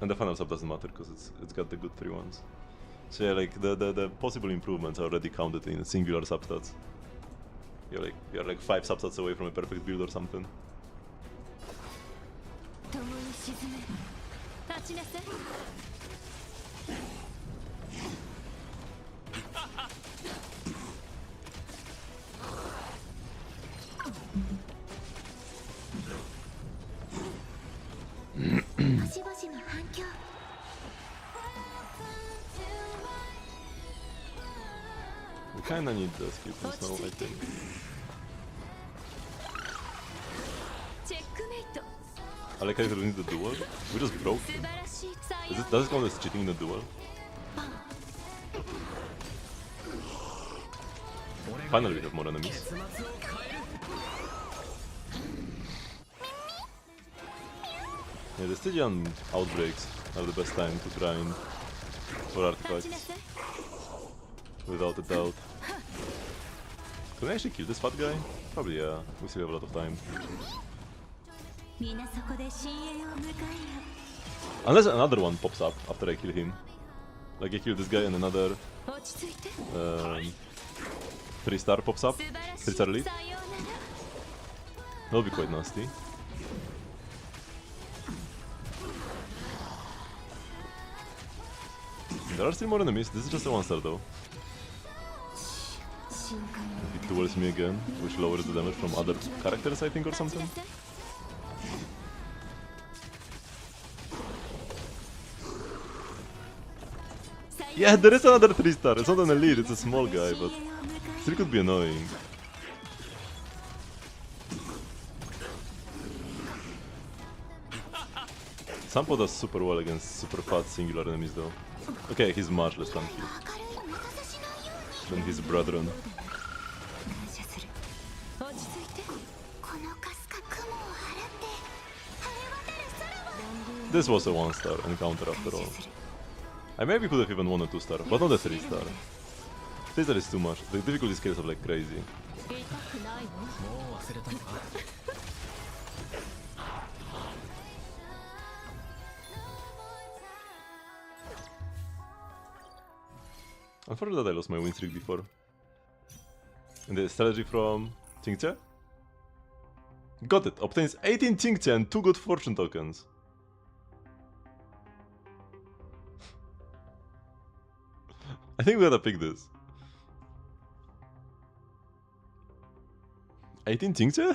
And the final sub doesn't matter because it's got the good 3 ones. So yeah, like the possible improvements are already counted in singular substats. You're like 5 substats away from a perfect build or something. We kinda need the skill points now, I think. I like how we need the duel. We just broke him. Does it count as cheating in the duel? Finally we have more enemies. Yeah, the Stygian outbreaks are the best time to grind for artifacts. Without a doubt. Can I actually kill this fat guy? Probably yeah, we still have a lot of time. 皆そこで深淵を迎えよ Unless another one pops up after I kill him. Like I kill this guy and another 落ち着いて 3-star pops up. 素晴らしい 3-star lead. さようなら That'll be quite nasty. There are still more enemies. This is just a 1-star though. 深海 It towards me again, which lowers the damage from other characters, I think, or の something. 立ちなさい Yeah, there is another 3-star. It's not an elite, it's a small guy, but still could be annoying. Sampo does super well against super fat singular enemies though. Okay, he's much less tanky 明るいのさせしないように than his brethren. 感謝する落ち着いてこのかすか雲を払って晴れ渡る空を This was a 1-star encounter after all. I maybe could have even won a 2-star, but not a 3-star. 3-star is too much. The difficulty scales are like crazy. 痛くないのもう忘れたのか Unfortunately that I lost my win streak before. And the strategy from Tingche? Got it! Obtains 18 Tingche and 2 good fortune tokens. I think we gotta pick this. 18 Tingche?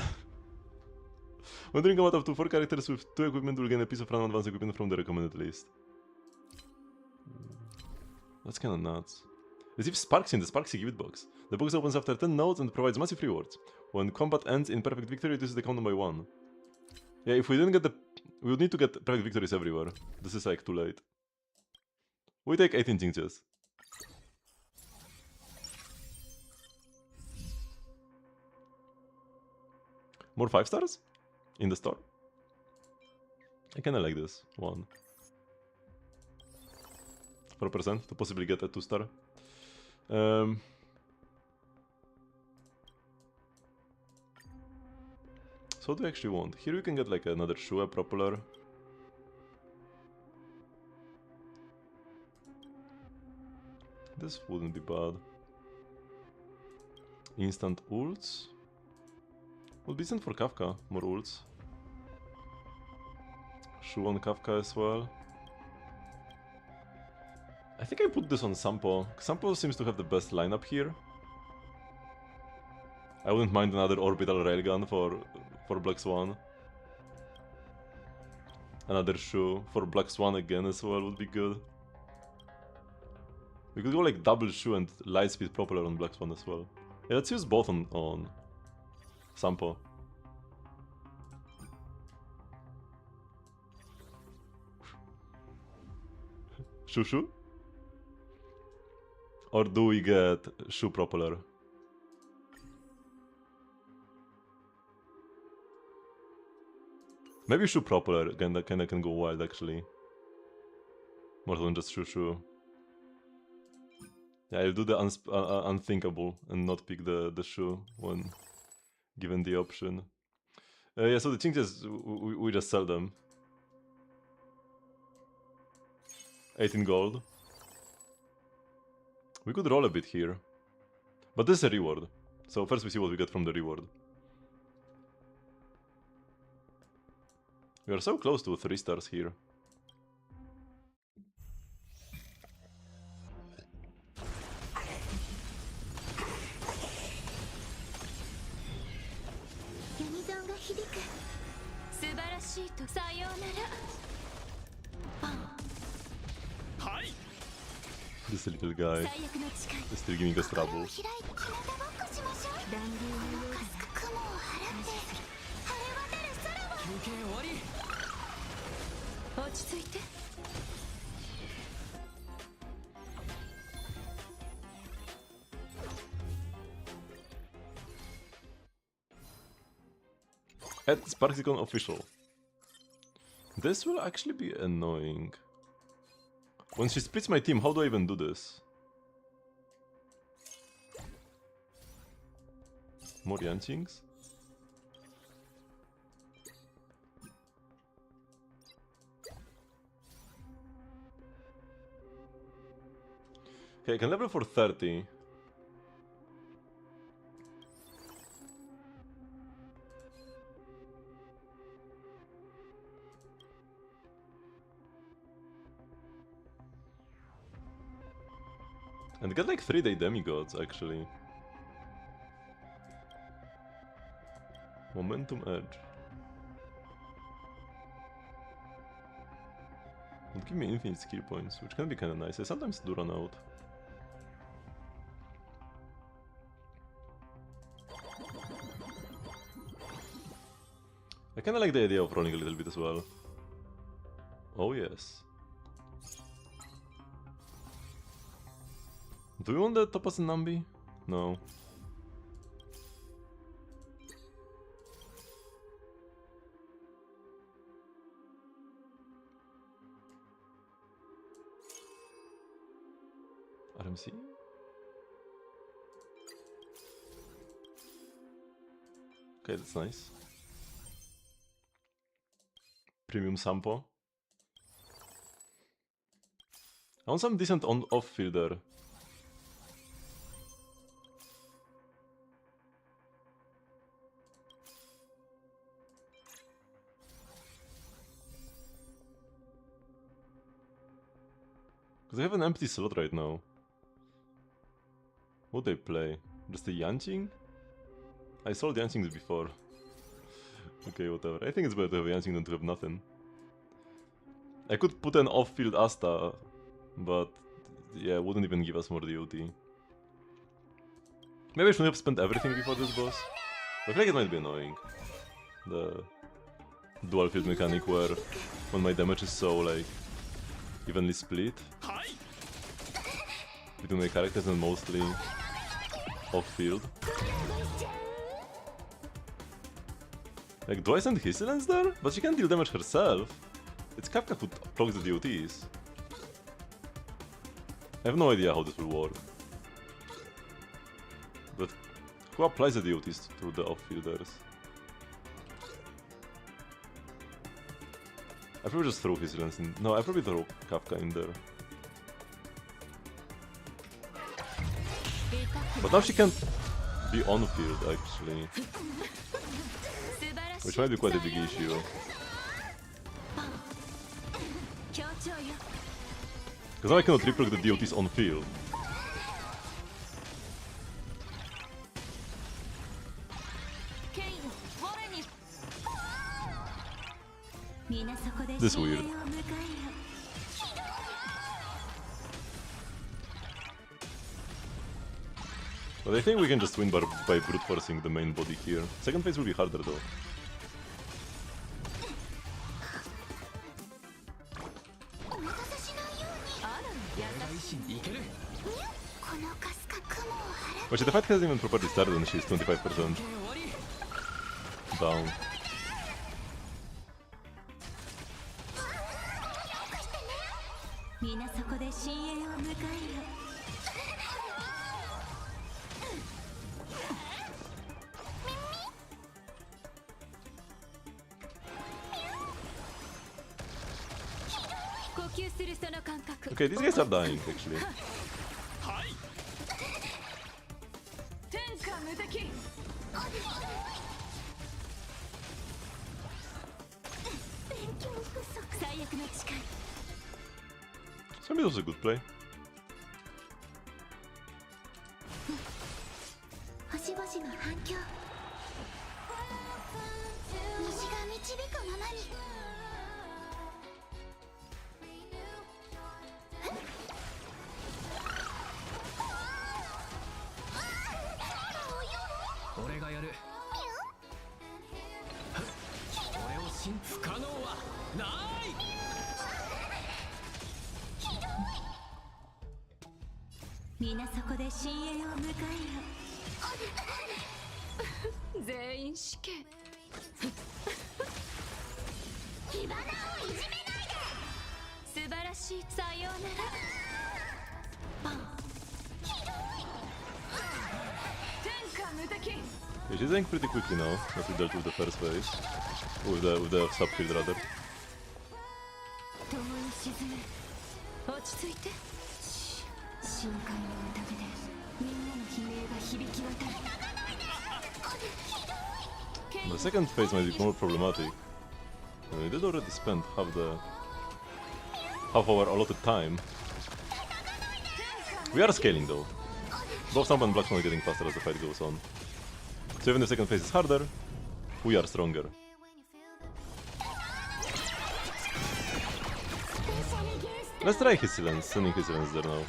Wondering about up to 4 characters with 2 equipment will gain a piece of random advanced equipment from the recommended list. That's kinda nuts. Receive Sparksy in the Sparksy gift box. The box opens after 10 nodes and provides massive rewards. When combat ends in perfect victory, reduces the countdown by 1. Yeah, if we didn't get the... we would need to get perfect victories everywhere. This is like too late. We take 18 Jingches. More 5-stars? In the store? I kinda like this one. 4% to possibly get a 2-star. So what do I actually want? Here we can get like another shoe, a propeller. This wouldn't be bad. Instant ults. Would be decent for Kafka, more ults. Shoe on Kafka as well. I think I put this on Sampo. Sampo seems to have the best lineup here. I wouldn't mind another orbital railgun for Black Swan. Another shoe for Black Swan again as well would be good. We could go like double shoe and lightspeed propeller on Black Swan as well. Yeah, let's use both on Sampo. Shoe? Or do we get shoe propeller? Maybe shoe propeller kinda can go wild actually. More than just shoe. Yeah, I'll do the unthinkable and not pick the shoe when given the option. Yeah, so the thing is, we just sell them. 18 gold. We could roll a bit here. But this is a reward. So first we see what we get from the reward. We are so close to 3 stars here. This little guy is still giving us trouble. Add Sparxicon official. This will actually be annoying. When she splits my team, how do I even do this? More Yanqings? Okay, I can level for 30. And get like 3-day demigods, actually. Momentum Edge. Don't give me infinite skill points, which can be kinda nice. I sometimes do run out. I kinda like the idea of running a little bit as well. Oh yes. Do we want the Topaz and Nambi? No. RMC? Okay, that's nice. Premium Sampo. I want some decent off-fielder. Because I have an empty slot right now. What do I play? Just a Yanqing? I sold Yanqings before. Okay, whatever. I think it's better to have a Yanqing than to have nothing. I could put an off-field Asta, but yeah, it wouldn't even give us more DOT. Maybe I shouldn't have spent everything before this boss. I feel like it might be annoying. The dual field mechanic where when my damage is so like evenly split between my characters and mostly off-field. Like, do I send Hysilence there? But she can't deal damage herself. It's Kafka who procs the DOTs. I have no idea how this will work. But who applies the DOTs to the off-fielders? I probably just throw Hysilence in. No, I probably throw Kafka in there. But now she can't be on field actually. Which might be quite a big issue. Because now I cannot reproc the DOTs on field. This is weird. But I think we can just win by brute forcing the main body here. Second phase will be harder though. Which the fight hasn't even properly started and she's 25% down. Okay, these guys are dying actually. So maybe it was a good play. Yeah, she's dying pretty quickly now, as we dealt with the first phase. With the sub-field rather. 共に沈め落ち着いて深海の宴でみんなの悲鳴が響き渡る The second phase might be more problematic. We did already spend half our allotted time. We are scaling though. Both Stamp and Blacksmith are getting faster as the fight goes on. So even the second phase is harder, we are stronger. Let's try his silence, sending his silence there now.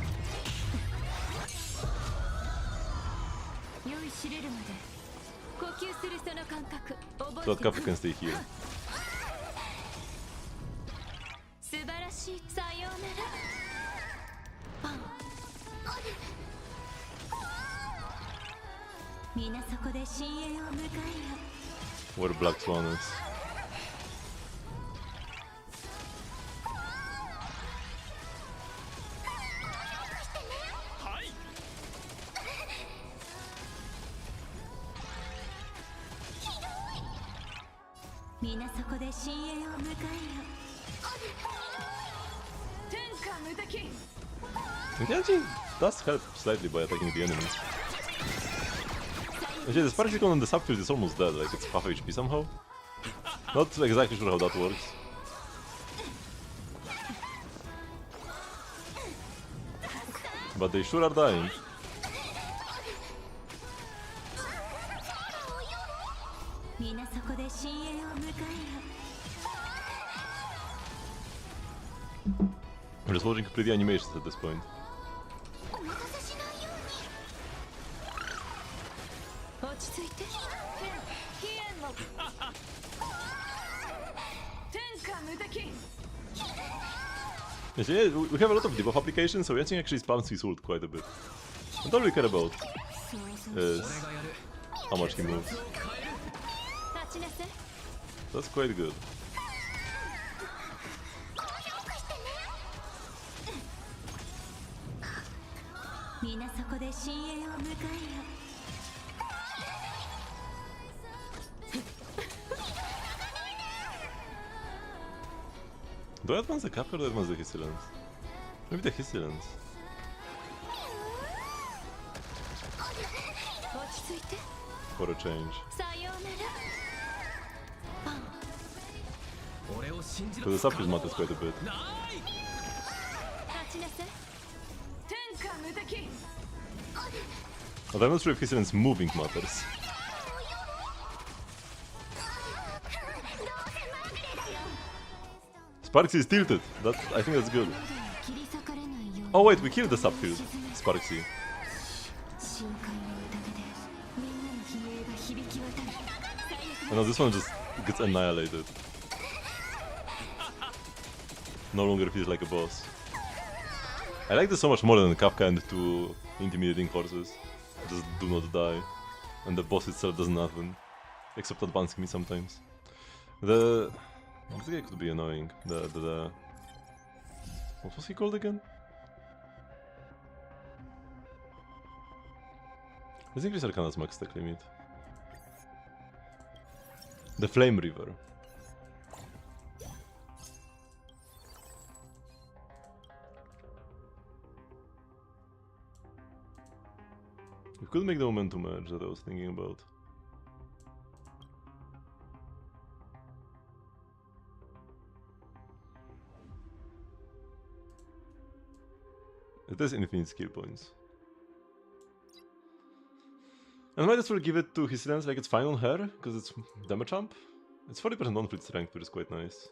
酔いしれるまで呼吸するその感覚 So that Kappa can stay here. 素晴らしいさようならパン皆そこで深淵を迎えよ Where Black Swan is. 皆そこで深淵を迎えよ Tianjin does help slightly by attacking the enemies. Actually, the Sparkicon on the subfield is almost dead, like it's half HP somehow. Not exactly sure how that works. But they sure are dying. I'm just watching pretty animations at this point. 落ち着いてActually, yeah, we have a lot of debuff applications, so Yancing actually spams his ult quite a bit. And all we care about is how much he moves. That's quite good. Do I advance the cap or do I advance the Hissilence? Maybe the Hissilence. For a change. So the subfield matters quite a bit. But I'm not sure if Hissilence moving matters. Sparksy is tilted. I think that's good. Oh wait, we killed the subfield. Sparksy. And now this one just gets annihilated. No longer feels like a boss. I like this so much more than Kafka and 2 intimidating horses. Just do not die. And the boss itself does nothing. Except advancing me sometimes. This guy could be annoying. What was he called again? Let's increase Arcana's max stack limit. The Flame River. We could make the momentum merge that I was thinking about. It has infinite skill points. And I might as well give it to Hissilence like it's fine on her, because it's damage amp. It's 40% non-crit strength, which is quite nice.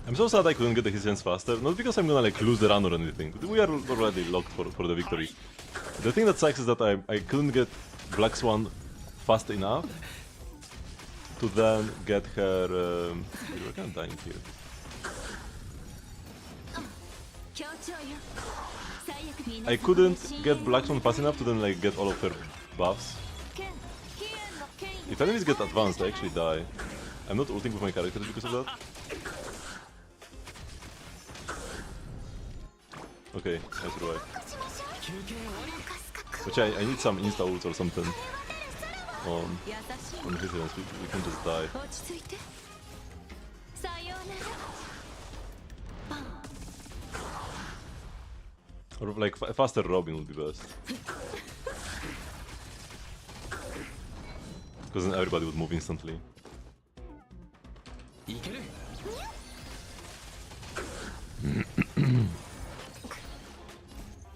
I'm so sad I couldn't get the Hissilence faster, not because I'm gonna like lose the run or anything. We are already locked for the victory. The thing that sucks is that I couldn't get Black Swan fast enough to then get her... we're kind of dying here. I couldn't get Black Swan fast enough to then like get all of her buffs. If enemies get advanced, I actually die. I'm not ulting with my characters because of that. Okay, I survive. 休憩終わり Which I need some insta ults or something on 優しい on his hands. We can just die. 落ち着いてさようならバン Or like faster Robin would be best. Because then everybody would move instantly. いける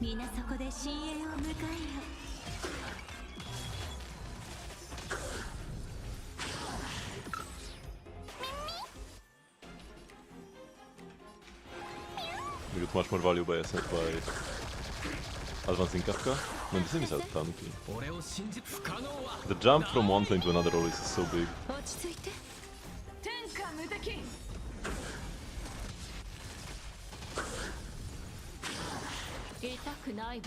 皆そこで深淵を迎えよ We get much more value by advancing Kafka. Man, this enemies are tanky. 俺を信じ不可能は The jump from one plane to another always is so big. 落ち着いて天下無敵痛くないわ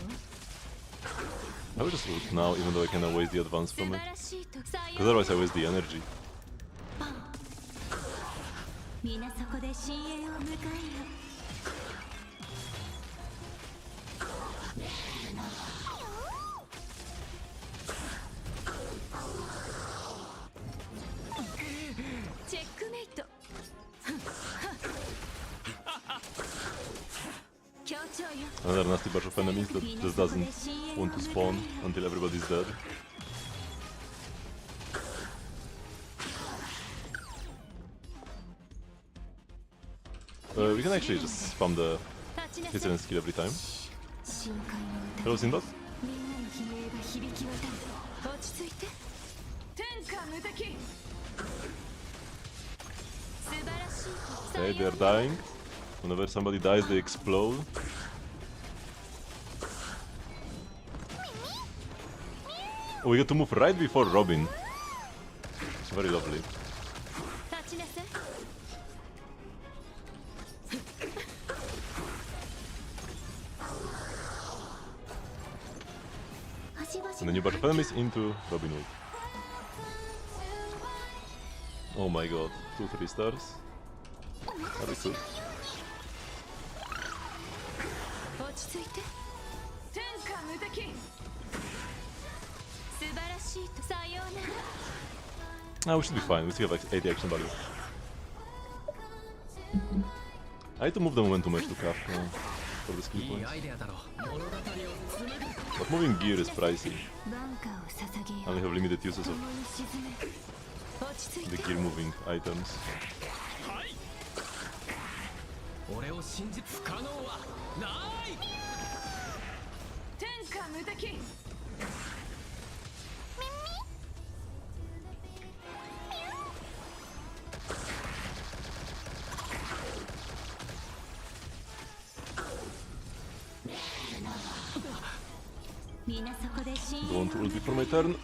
I will just ult now, even though I cannot waste the advance 素 from 晴 it. らしいとさよ Because otherwise I waste the energy. バン皆そこで深淵を迎えよ チェックメイト強調よ Another nasty bunch of enemies that just doesn't want to spawn until everybody's dead. We can actually just spam the 立ちな hit さい and skill every time. 深海の Hello, Sinbad? みんなの悲鳴が響き渡る落ち着いて天下無敵素晴らしい Okay, they're dying. Whenever somebody dies, they explode. Oh, we get to move right before Robin. Very lovely. 立ちなさい And then you bunch of enemies into Robin Hood. Oh my god, 2-3 stars. That is good. 落ち着いて天下無敵素晴らしいとさようなら Ah, we should be fine. We still have like 80 action value. I need to move the momentum edge to Kafka for the skill いい points. アイデアだろ物語を紡ぐ But moving gear is pricey. バンカーを捧げよ I only have limited uses 共 of に沈め落ち着い the て gear moving items. 俺を信じ不可能はない天下無敵皆そこで深 Don't 淵 want to ult before my turn.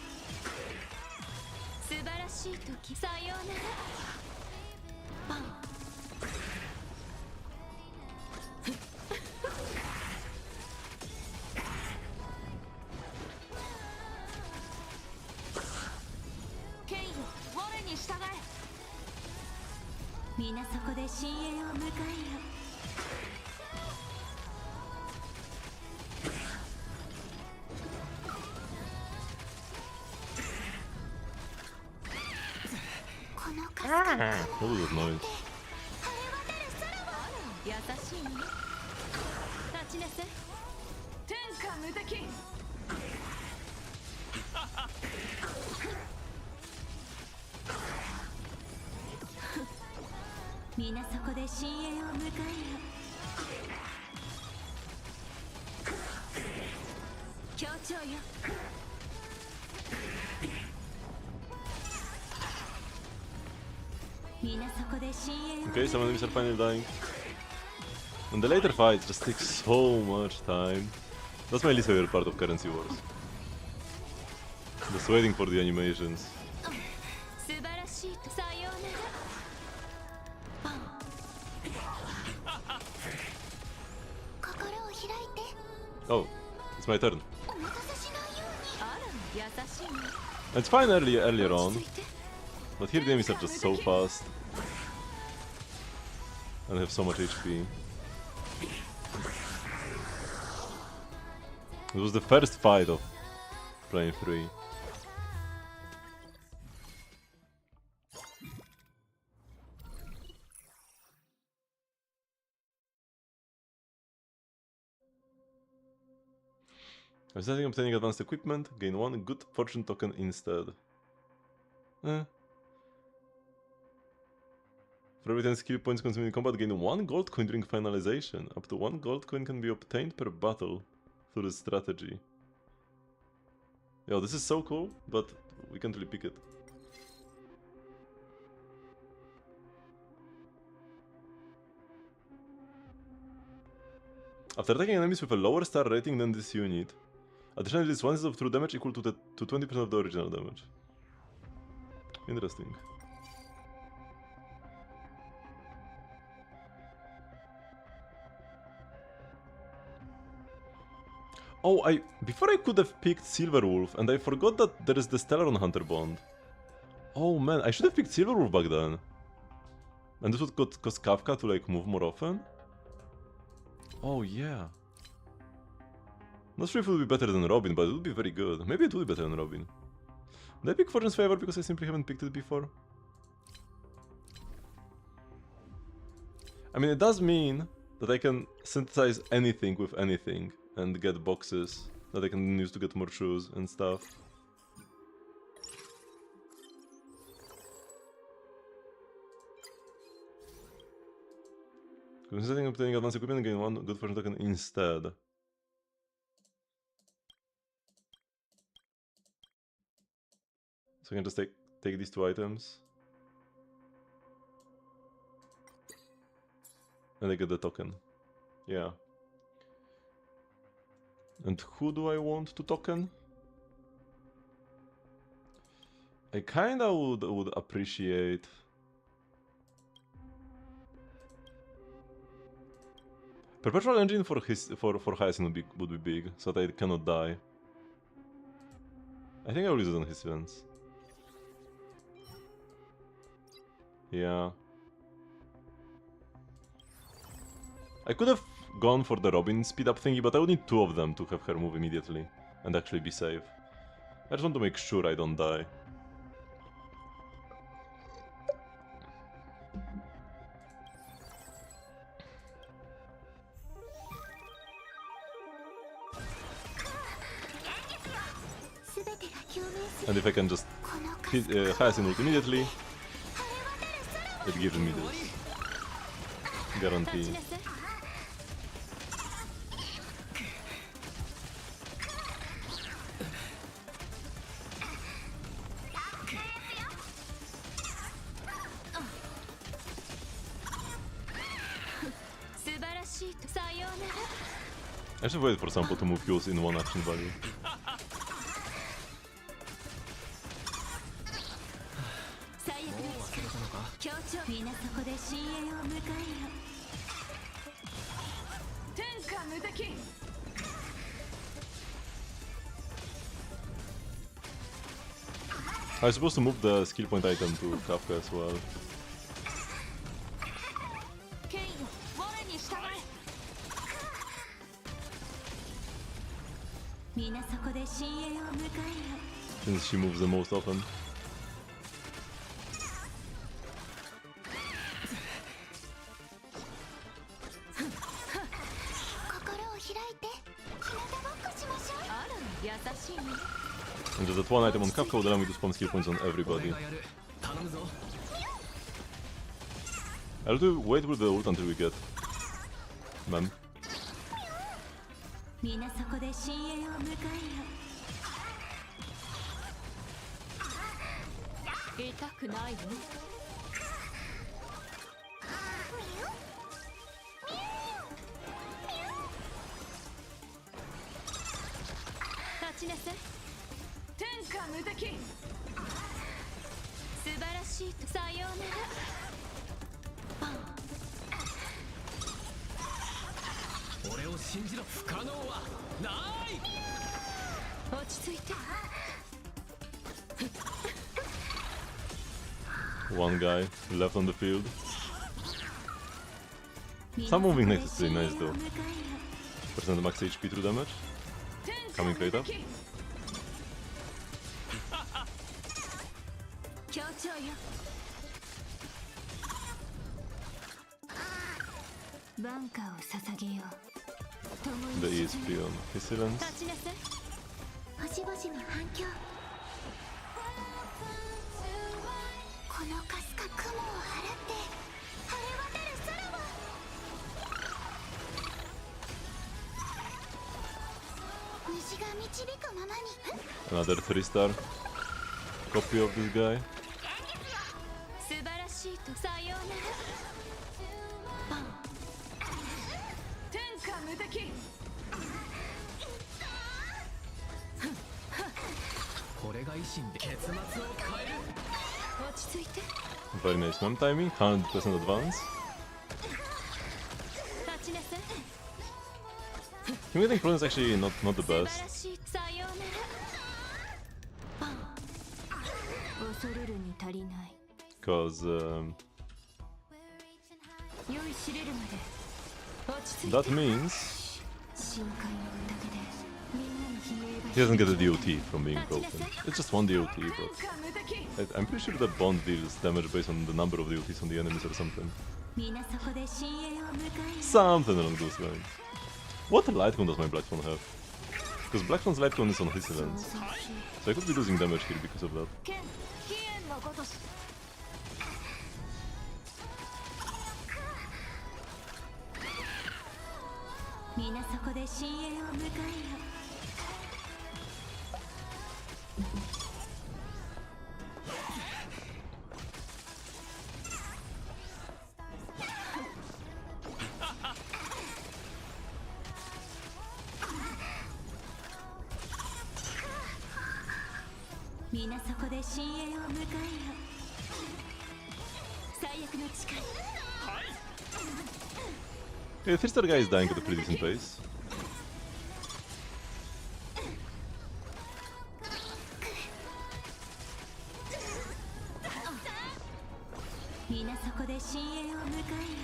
素晴らしい時さようならバン ケイン我に従え皆そこで深淵を迎えよ What was that noise? 優しいね立ちなさい天下無敵皆そこで深淵を迎えよ強調よ 皆そこで深淵を Okay, some enemies are finally dying. And the later fights just take so much time. That's my least favorite part of currency wars. Just waiting for the animations. 素晴らしいとさようならバン心を開いて Oh, it's my turn. お待たせしないようにあら優しいね It's fine earlier 落 on, ち着いて but here the enemies are just so fast. And have so much HP. It was the first fight of playing 3. I was setting obtaining advanced equipment, gain 1 good fortune token instead. For every 10 skill points consumed in combat, gain 1 gold coin during finalization. Up to 1 gold coin can be obtained per battle through the strategy. Yo, this is so cool, but we can't really pick it. After attacking enemies with a lower star rating than this unit, additionally this one is of true damage equal to 20% of the original damage. Interesting. Oh, before I could have picked Silverwolf, and I forgot that there is the Stellaron Hunter bond. Oh man, I should have picked Silverwolf back then. And this would cause Kafka to like move more often? Oh yeah. Not sure if it would be better than Robin, but it would be very good. Maybe it would be better than Robin. Did I pick Fortune's Favor because I simply haven't picked it before? I mean, it does mean that I can synthesize anything with anything and get boxes that I can use to get more shoes and stuff. Considering obtaining advanced equipment, gain 1 good fortune token instead. So I can just take these 2 items. And I get the token. Yeah. And who do I want to token? I kinda would appreciate... Perpetual engine for Hyacinth would be big, so that I cannot die. I think I will use it on his events. Yeah. I could have gone for the Robin speed up thingy, but I would need 2 of them to have her move immediately and actually be safe. I just want to make sure I don't die. And if I can just hit Hyacinth ult immediately, it gives me this guarantee. I should wait for Sampo to move heals in 1 action value. I was supposed to move the skill point item to Kafka as well. Since she moves the most often. And just that 1 item on Kafka would allow me to spawn skill points on everybody. I'll wait with the ult until we get Mem. One guy left on the field. Some moving next is pretty nice though. Percent max HP through damage. Coming right up. 強調よバンカーを捧げよう共 The に ESP on Hysilence. 立ちなさい星々の反響このかすか雲を払って晴れ渡る空を虹が導くままに Another 3-star copy of this guy. 素晴らしいとさようならバン天下無敵これが維新で結末を変える落ち着いて Very nice mem timing, 100% advance. 立ちなさい Humiliating Prone is actually not the 素晴ら best. しいさようならバン恐るるに足りない Because 酔いしれるまで落ち着いて that means 深海の宴でみんなの悲鳴が he doesn't get a DOT from being broken. It's just one DOT, but 天下無敵 I'm pretty sure that Bond deals damage based on the number of DOTs on the enemies or something. 皆そこで深淵を迎え Something along those lines. What light cone does my Black Phone have? Because Black Phone's light cone is on Hysilence. 想像し So I could be losing damage here because of that. 剣飛燕のごとし皆そこで深淵を迎えよ 皆そこで深淵を迎えよ最悪の力 Yeah, the 3-star guy is dying at a pretty decent pace. 皆そこで深淵を迎えよ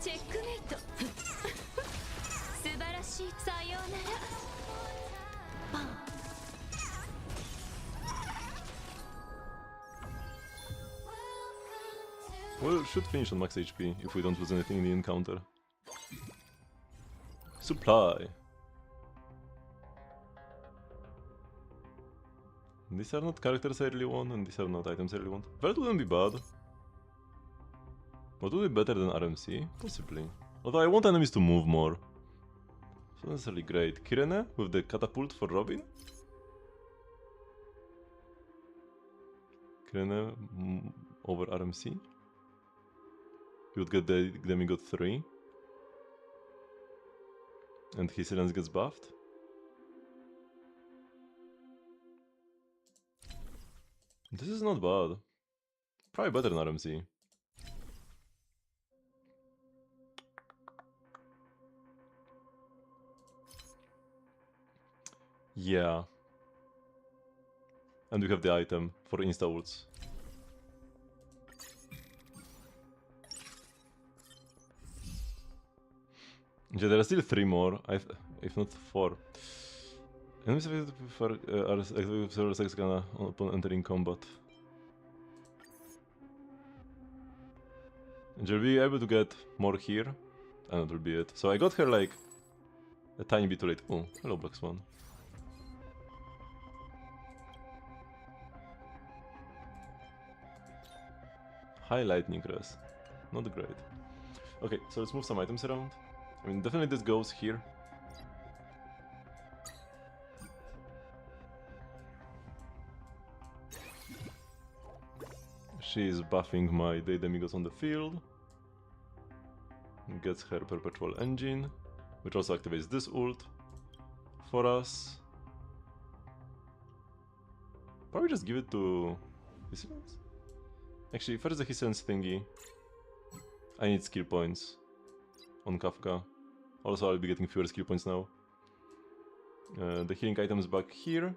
チェックメイト素晴らしいさようならバン Well, should finish on max HP if we don't lose anything in the encounter. Supply. These are not characters I really want, and these are not items I really want. That wouldn't be bad. What would be better than RMC? Possibly. Although I want enemies to move more. It's not necessarily great. Kirene with the catapult for Robin? Kirene over RMC? You would get the Demigod 3. And Hysilence gets buffed. This is not bad. Probably better than RMC. Yeah. And we have the item for insta-ults. Yeah, there are still 3 more, if not 4. Enemies are activated with several seconds upon entering combat. And you'll be able to get more here, and that will be it. So I got her like a tiny bit too late. Oh, hello Black Swan. High lightning res. Not great. Okay, so let's move some items around. I mean, definitely this goes here. She is buffing my Day Demigods on the field. Gets her Perpetual Engine, which also activates this ult for us. Probably just give it to Hysilence? Actually, first the Hysilence thingy. I need skill points on Kafka. Also, I'll be getting fewer skill points now. The healing items back here.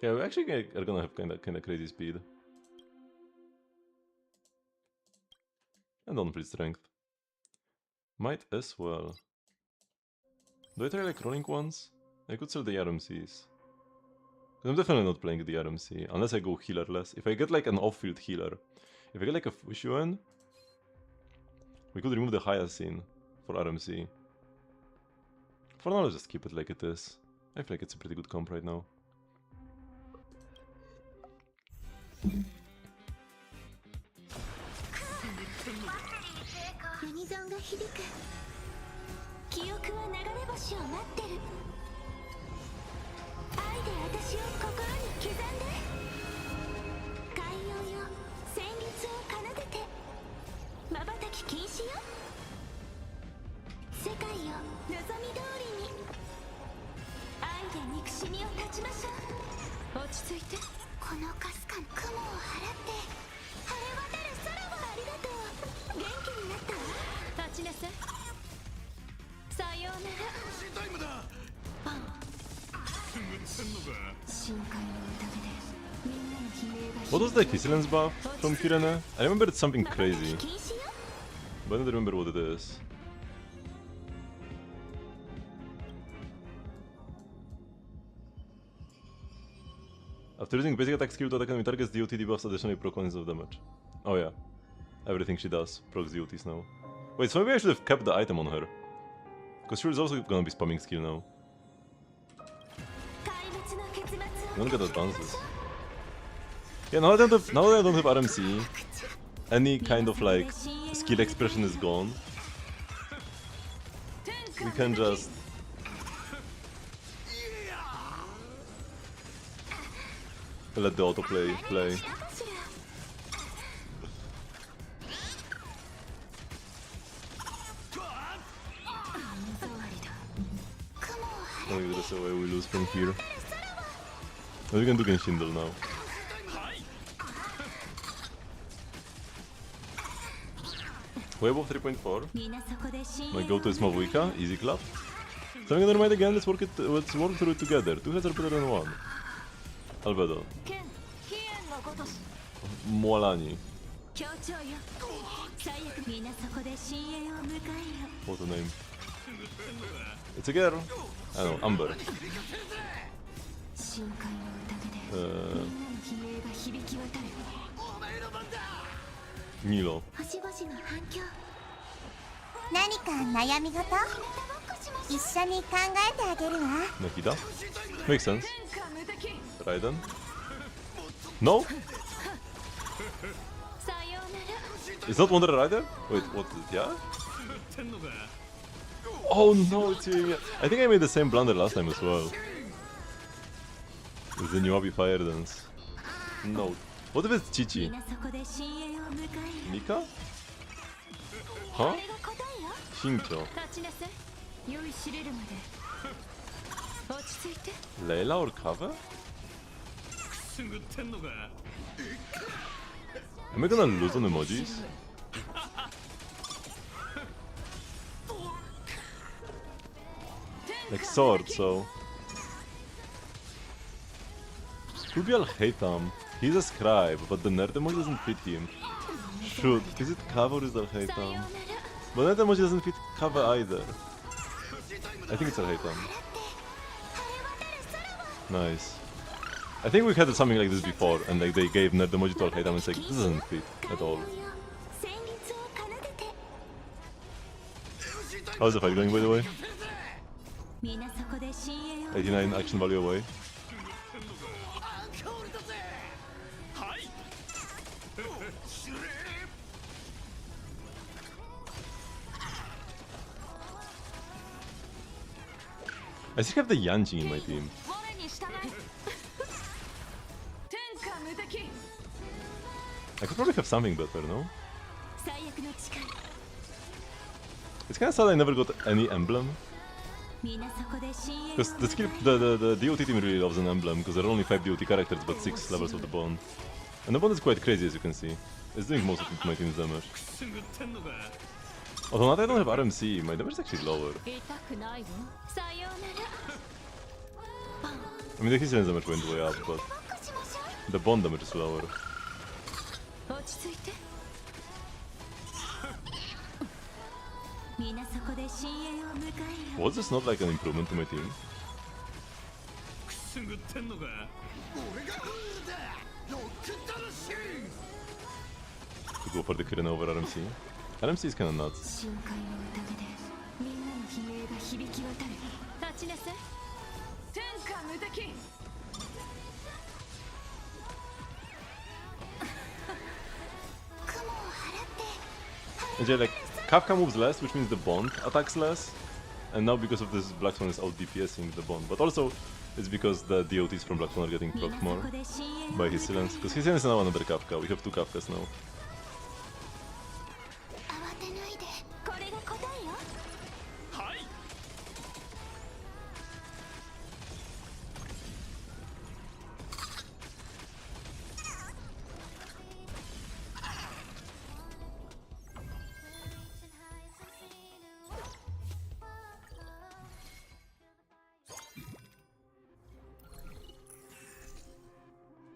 Yeah, we actually are gonna have kinda crazy speed. And on free strength. Might as well. Do I try like rolling ones? I could sell the RMCs. I'm definitely not playing the RMC, unless I go healerless. If I get like an off-field healer, if I get like a Fushuen, we could remove the Hyacinth for RMC. For now, let's just keep it like it is. I feel like it's a pretty good comp right now. ユニゾンが響く記憶は流れ星を待ってる愛で私を心に刻んで海洋よ旋律を奏でて瞬き禁止よ世界よ望み通りに愛で憎しみを断ちましょう落ち着いてこのかすかに雲を払って晴れ渡る空をありがとう元気になったわ立ちなさいさようならタイムだパン深海の宴でみんなの悲鳴が What was the Kissilence buff from Kirene? I remember it's something crazy, but I don't remember what it is. After using basic attack skill to attack enemy targets, DOT debuffs additionally proc 1 of damage. Oh yeah. Everything she does procs DOTs now. Wait, so maybe I should have kept the item on her. Because she was also gonna be spamming skill now. I don't get advances. Yeah, now that I don't have RMC, any kind of like skill expression is gone. We can just... let the autoplay play. Maybe that's the way we lose from here. But we can do Genshindle now. Way above 3.4. My go-to is Mavuika, easy clap. So I'm gonna remind again, let's work through it together. Two heads are better than one. Albedo. Moalani. What's the name? It's a girl. I know, Amber. Milo. 何か悩み事一緒に考えてあげるわ Nakita? Makes sense. Raiden? No? It's not Wonder Rider? Wait, what is it? Yeah? Oh no, it's you. I think I made the same blunder last time as well. With the new Abi Fire Dance. No. What if it's Chichi? Mika? Huh? Shincho. Layla or Kava? Am I gonna lose on emojis? Like sword, so... Could be Al-Haytham. He's a scribe, but the nerd emoji doesn't fit him. Shoot, is it Kava or is it Al-Haytham? But nerd emoji doesn't fit Kava either. I think it's Al-Haytham. Nice. I think we had something like this before, and like they gave nerd emoji to Al-Haytham and it's like, this doesn't fit at all. How's the fight going, by the way? 89 action value away. I still have the Yanjing in my team. I could probably have something better, no? It's kinda sad I never got any emblem. Because the skill, the DOT team really loves an emblem, because there are only 5 DOT characters but 6 levels of the bond. And the bond is quite crazy, as you can see. It's doing most of my team's damage. Although now that I don't have RMC, my damage is actually lower. I mean, the Kissilence damage went way up, but the bond damage is lower. 皆そこで深淵を迎えよ。 Was this not like an improvement to my team? くすぐってんのか。俺がフールだ。ロック魂。 To go for the Kirina over RMC. RMC is kinda nuts. 深海の宴でみんなの悲鳴が響き渡る。立ちなさい。天下無敵。雲を払って。 And yeah, like Kafka moves less, which means the Bond attacks less. And now because of this, Black Swan is out DPSing the Bond. But also, it's because the DOTs from Black Swan are getting procced more by his silence. Because his silence is now another Kafka. We have two Kafkas now. 慌てないで。これが答えよ。はい。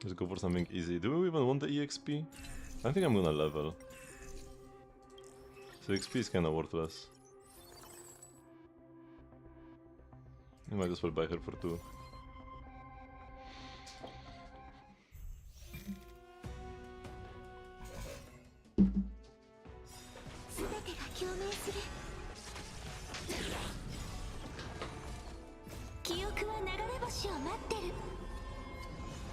Let's go for something easy. Do we even want the EXP? I think I'm gonna level. So XP is kinda worthless. I might as well buy her for 2. すべてが共鳴する。記憶は流れ星を待ってる。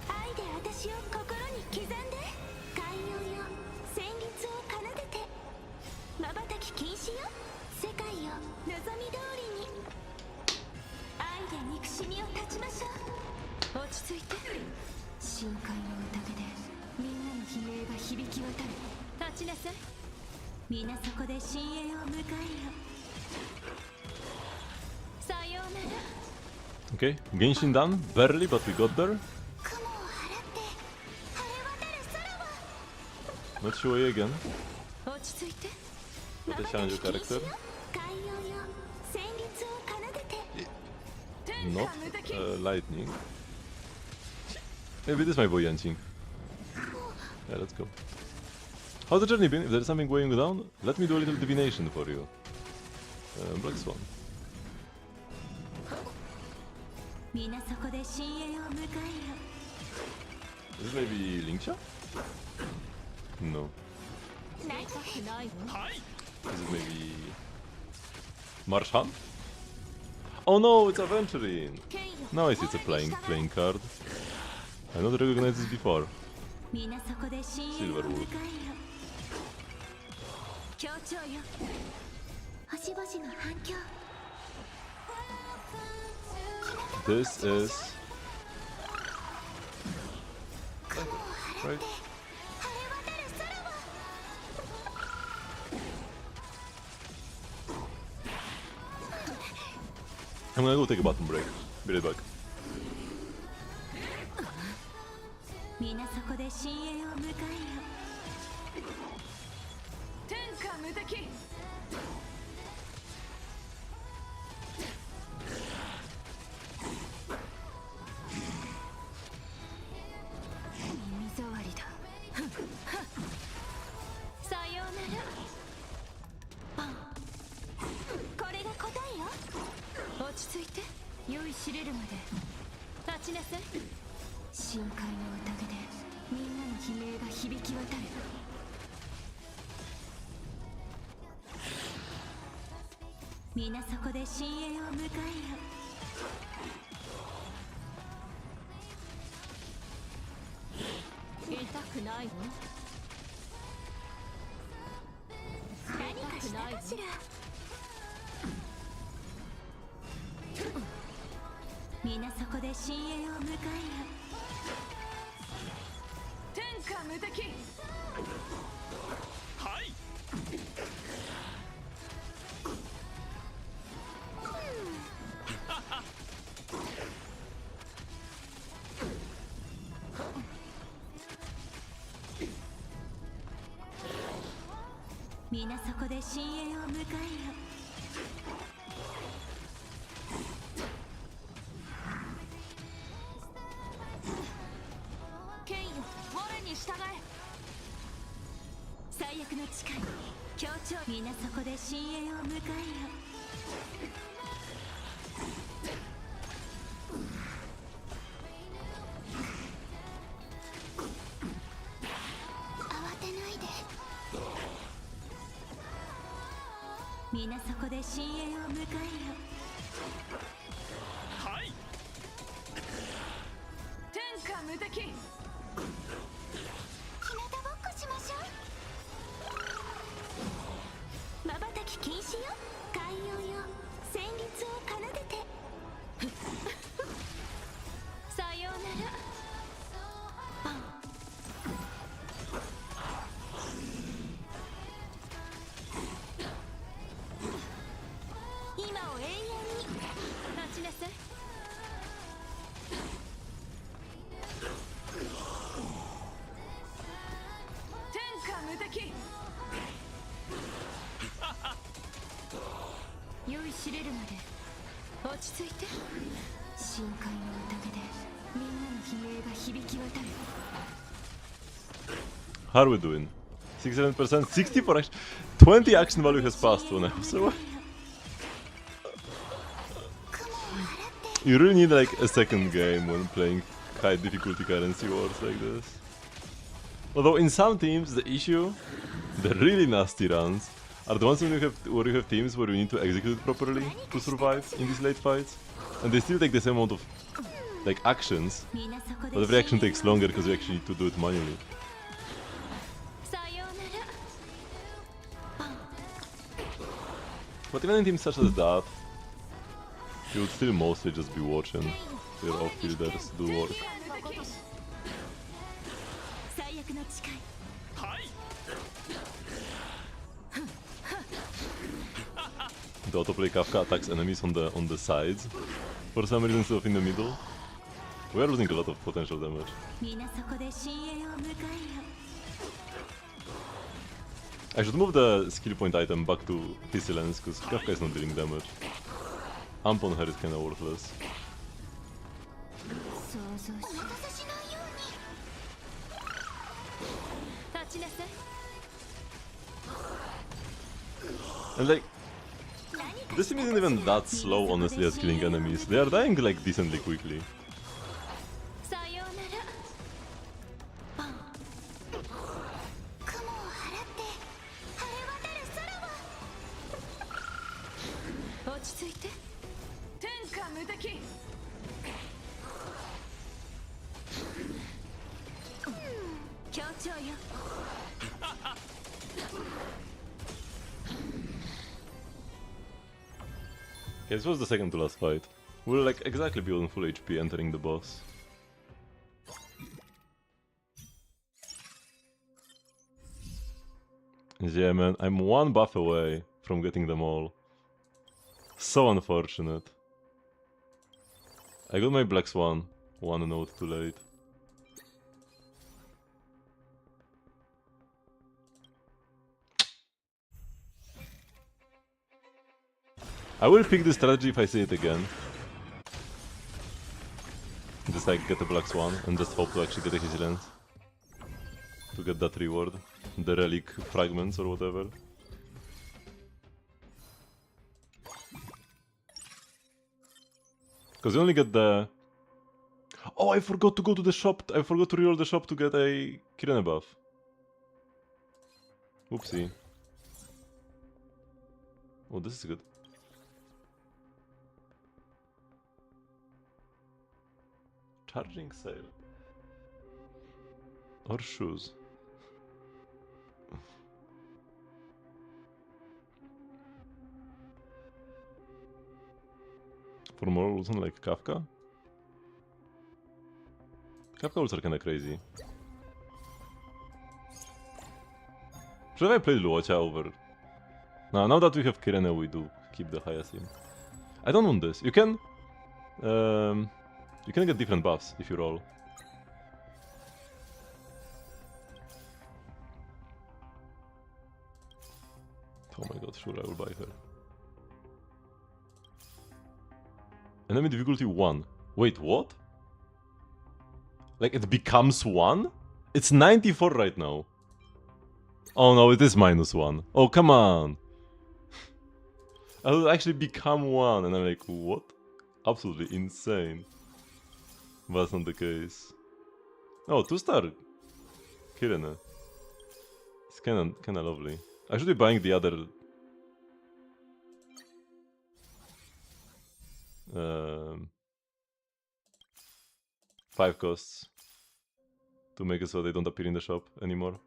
愛で私を心に刻んで。海洋よ、旋律を奏でて。瞬き禁止よ、世界よ、望み通りに。愛で憎しみを断ちましょう。落ち着いて。深海の宴でみんなの悲鳴が響き渡る。立ちなさい。皆そこで深淵を迎えよ。さようなら。 Okay, Genshin done. Barely, but we got there. 雲を払って晴れ渡る空を。 Not Shuei again. 落ち着いて。 What a challenge character. 海洋よ、旋律を奏でて。 Not lightning. Maybe this is my boy Yanqing. Yeah, let's go. How's the journey been? If there's something weighing you down, let me do a little divination for you. Black Swan. 皆そこで深淵を迎えよ。 Is this maybe Linkcha? No. 泣いたくないの。はい。 Is it maybe Marshan? Oh no, it's Aventurine! 剣よ。 Now I see it's a playing card. I not recognized this before. 皆そこで深淵を迎えよ。協調よ。星々の反響。 This is 雲を払 right. って晴れ渡る空を。 I'm gonna go take a button break. Be right back. 皆そこで深淵を迎えよ。天下無敵。耳障りだ。さようなら。パン。これが答えよ。落ち着いて。酔いしれるまで立ちなさい。深海の宴でみんなの悲鳴が響き渡る。皆そこで深淵を迎えよ。痛くないの？何かしたかしら。皆そこで深淵を迎えよ。天下無敵。はい。皆そこで深淵を迎えよ。剣よ、我に従え。最悪の誓い。協調皆そこで深淵を迎えよ慌てないで皆そこで深淵を迎えよはい天下無敵日向ぼっこしましょう瞬き禁止よ海洋よ旋律を奏でてさようならパン今を永遠に待ちなさい天下無敵酔いしれるまで落ち着いて深海の宴でみんなの悲鳴が響き渡る How are we doing? 67%, 60 for action. 20 action value has passed when I was away. You really need like a second game when playing high difficulty currency wars like this. Although in some teams the issue, the really nasty runs, are the ones when where you have teams where you need to execute properly to survive in these late fights. And they still take the same amount of like actions, but every action takes longer because you actually need to do it manually. But even in teams such as that, you would still mostly just be watching your outfielders do work. 最悪の誓い The autoplay Kafka attacks enemies on the sides for some reason instead of in the middle. We are losing a lot of potential damage. 皆そこで深淵を迎えよ I should move the skill point item back to Pestilence because Kafka is not dealing damage. Amp on her is kinda worthless. 想像しお待たせしないように立ちなさい And like, this team isn't even that slow honestly as killing enemies. They are dying like decently quickly. さようならパン雲を払って晴れ渡る空は落ち着いて天下無敵協調よ Okay, this was the second to last fight. We'll like exactly be on full HP entering the boss. Yeah man, I'm one buff away from getting them all. So unfortunate. I got my Black Swan, one note too late. I will pick this strategy if I see it again. Just like get the Black Swan and just hope to actually get a His Lens. To get that reward. The relic fragments or whatever. Because you only get the... Oh, I forgot to go to the shop. I forgot to reroll the shop to get a Kirene buff. Oopsie. Oh, this is good. Charging sail. Or shoes. For more reason like Kafka? Kafka rules are kinda crazy. Should I play Luocha over? No, now that we have Kirene we do keep the Hyacinth. I don't want this. You can get different buffs if you roll. Oh my god, sure I will buy her. Enemy difficulty 1. Wait, what? Like it becomes 1? It's 94 right now. Oh no, it is -1. Oh, come on! I will actually become 1, and I'm like, what? Absolutely insane. But that's not the case. Oh, 2-star! Kirene. It's kinda lovely. I should be buying the other... 5 costs. To make it so they don't appear in the shop anymore.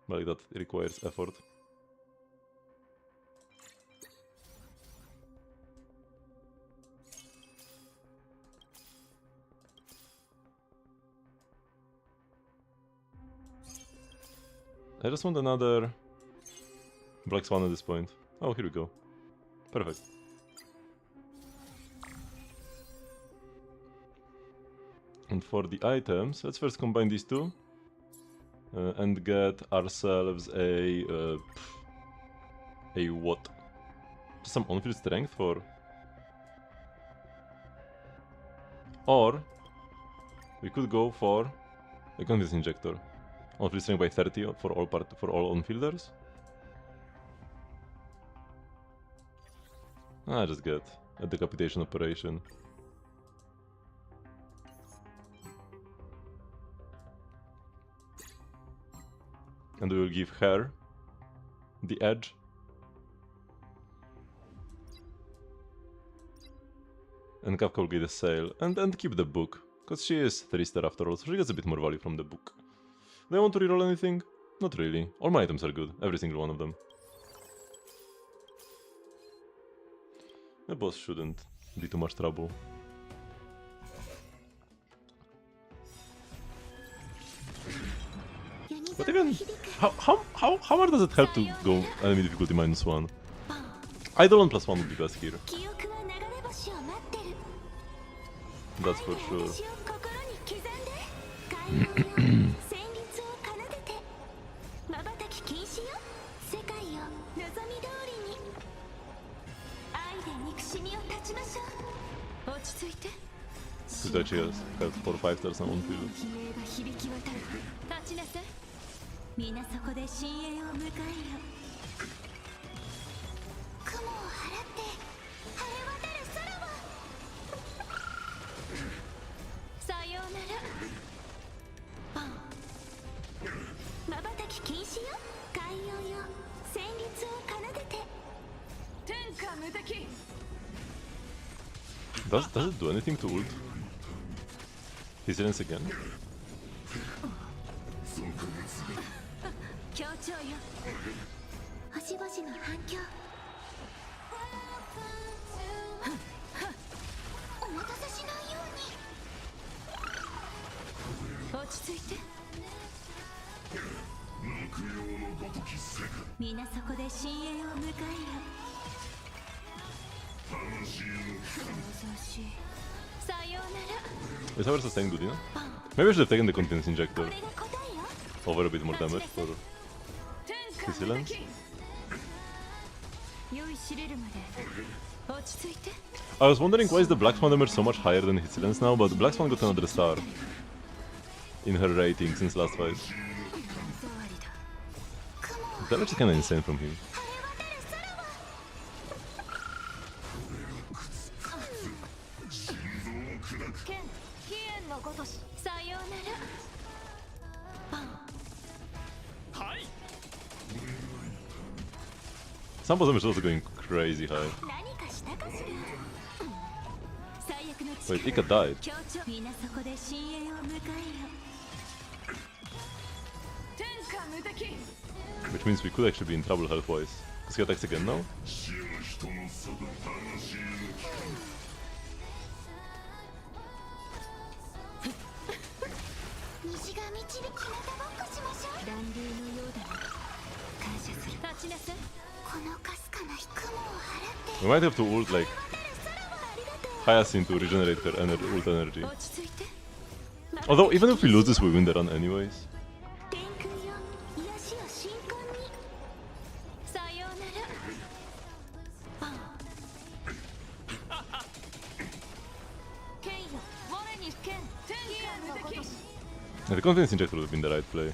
But like that requires effort. I just want another Black Swan at this point. Oh, here we go. Perfect. And for the items, let's first combine these two. And get ourselves a what? Some on-field strength for... Or we could go for a confidence injector. On-field strength by 30 for all on-fielders. I just get a decapitation operation. And we will give her the edge. And Kafka will get a sale and keep the book. Because she is 3-star after all, so she gets a bit more value from the book. Do I want to reroll anything? Not really. All my items are good, every single one of them. The boss shouldn't be too much trouble. But even, how hard does it help to go enemy difficulty -1? Eidolon +1 would be best here. That's for sure. Because actually has 4 or 5 stars on field. 皆そこで深淵を迎えよ。雲を払って晴れ渡る空は。さようなら。瞬き禁止よ。海洋よ。旋律を奏でて。天下無敵。Does it do anything to ult? His silence again? 協調よ。星々の反響。お待たせしないように。落ち着いて。皆そこで深淵を迎えよ。さようなら。Is our sustain good enough? Maybe I should have taken the confidence injector. Over a bit more damage for his silence. I was wondering why is the Black Swan damage so much higher than his silence now, but the Black Swan got another star in her rating since last fight. The damage is kinda insane from him. Some of them is also going crazy high. Wait, Ika died. Which means we could actually be in trouble health-wise. Because he attacks again now? We might have to ult like Hyacinth to regenerate her ult energy. Although even if we lose this we win the run anyways. The confidence injector would have been the right play.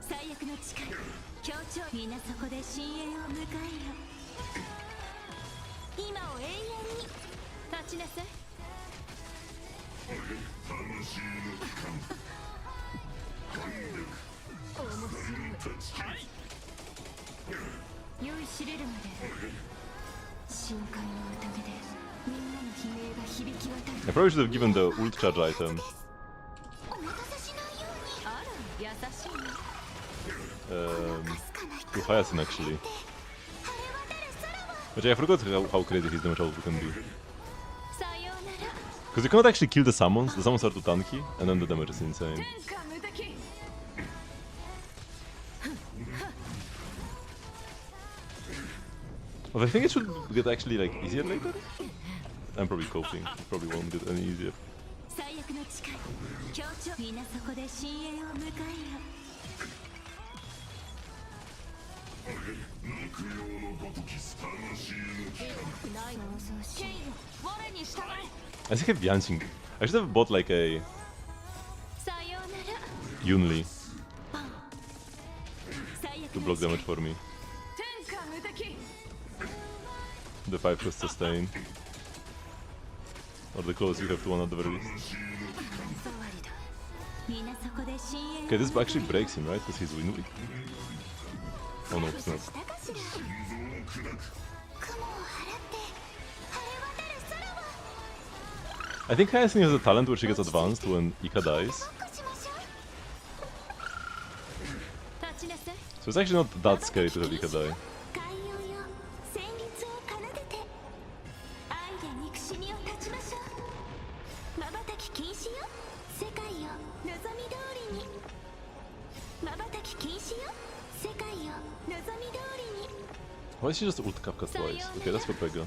最悪の力強調みんなそこで深淵を迎えよ今を永遠に立ちなさい酔いしれるまで深海の宴でみんなの悲鳴が響き渡る I probably should have given the ult charge item. お待たせしないようにあら優しいね To Hyacinth actually. But yeah, I forgot how crazy his damage output can be. さようなら Because you cannot actually kill the summons are too tanky, and then the damage is insane. 天下無敵 But I think it should get actually like easier later. I'm probably coping. It probably won't get any easier. 最悪の誓い強調みんなそこで深淵を迎えよない妄想し権威を我に従え I think I have Yanshin. I should have bought like a さようなら Yunli 最悪 to の block 誓い damage for me. 天下無敵 The 5 cost sustain. Or the close you have to one at the very least. 終わりだみんなそこで深淵 Okay, this actually breaks him, right? Because he's Winry. Oh no, it's not. したかしら雲を払って晴れ渡る空を I think Hyacinth has a talent where she gets advanced when Ika dies. バックしましょう立ちなさい So it's actually not that scary to have Ika die. 海洋よ旋律を奏でて愛で憎しみを断ちましょう瞬き禁止よ世界よ望み通りに瞬き禁止よ世界よ望み通りに Why is she just ult Kafka twice? Okay, that's for Pega.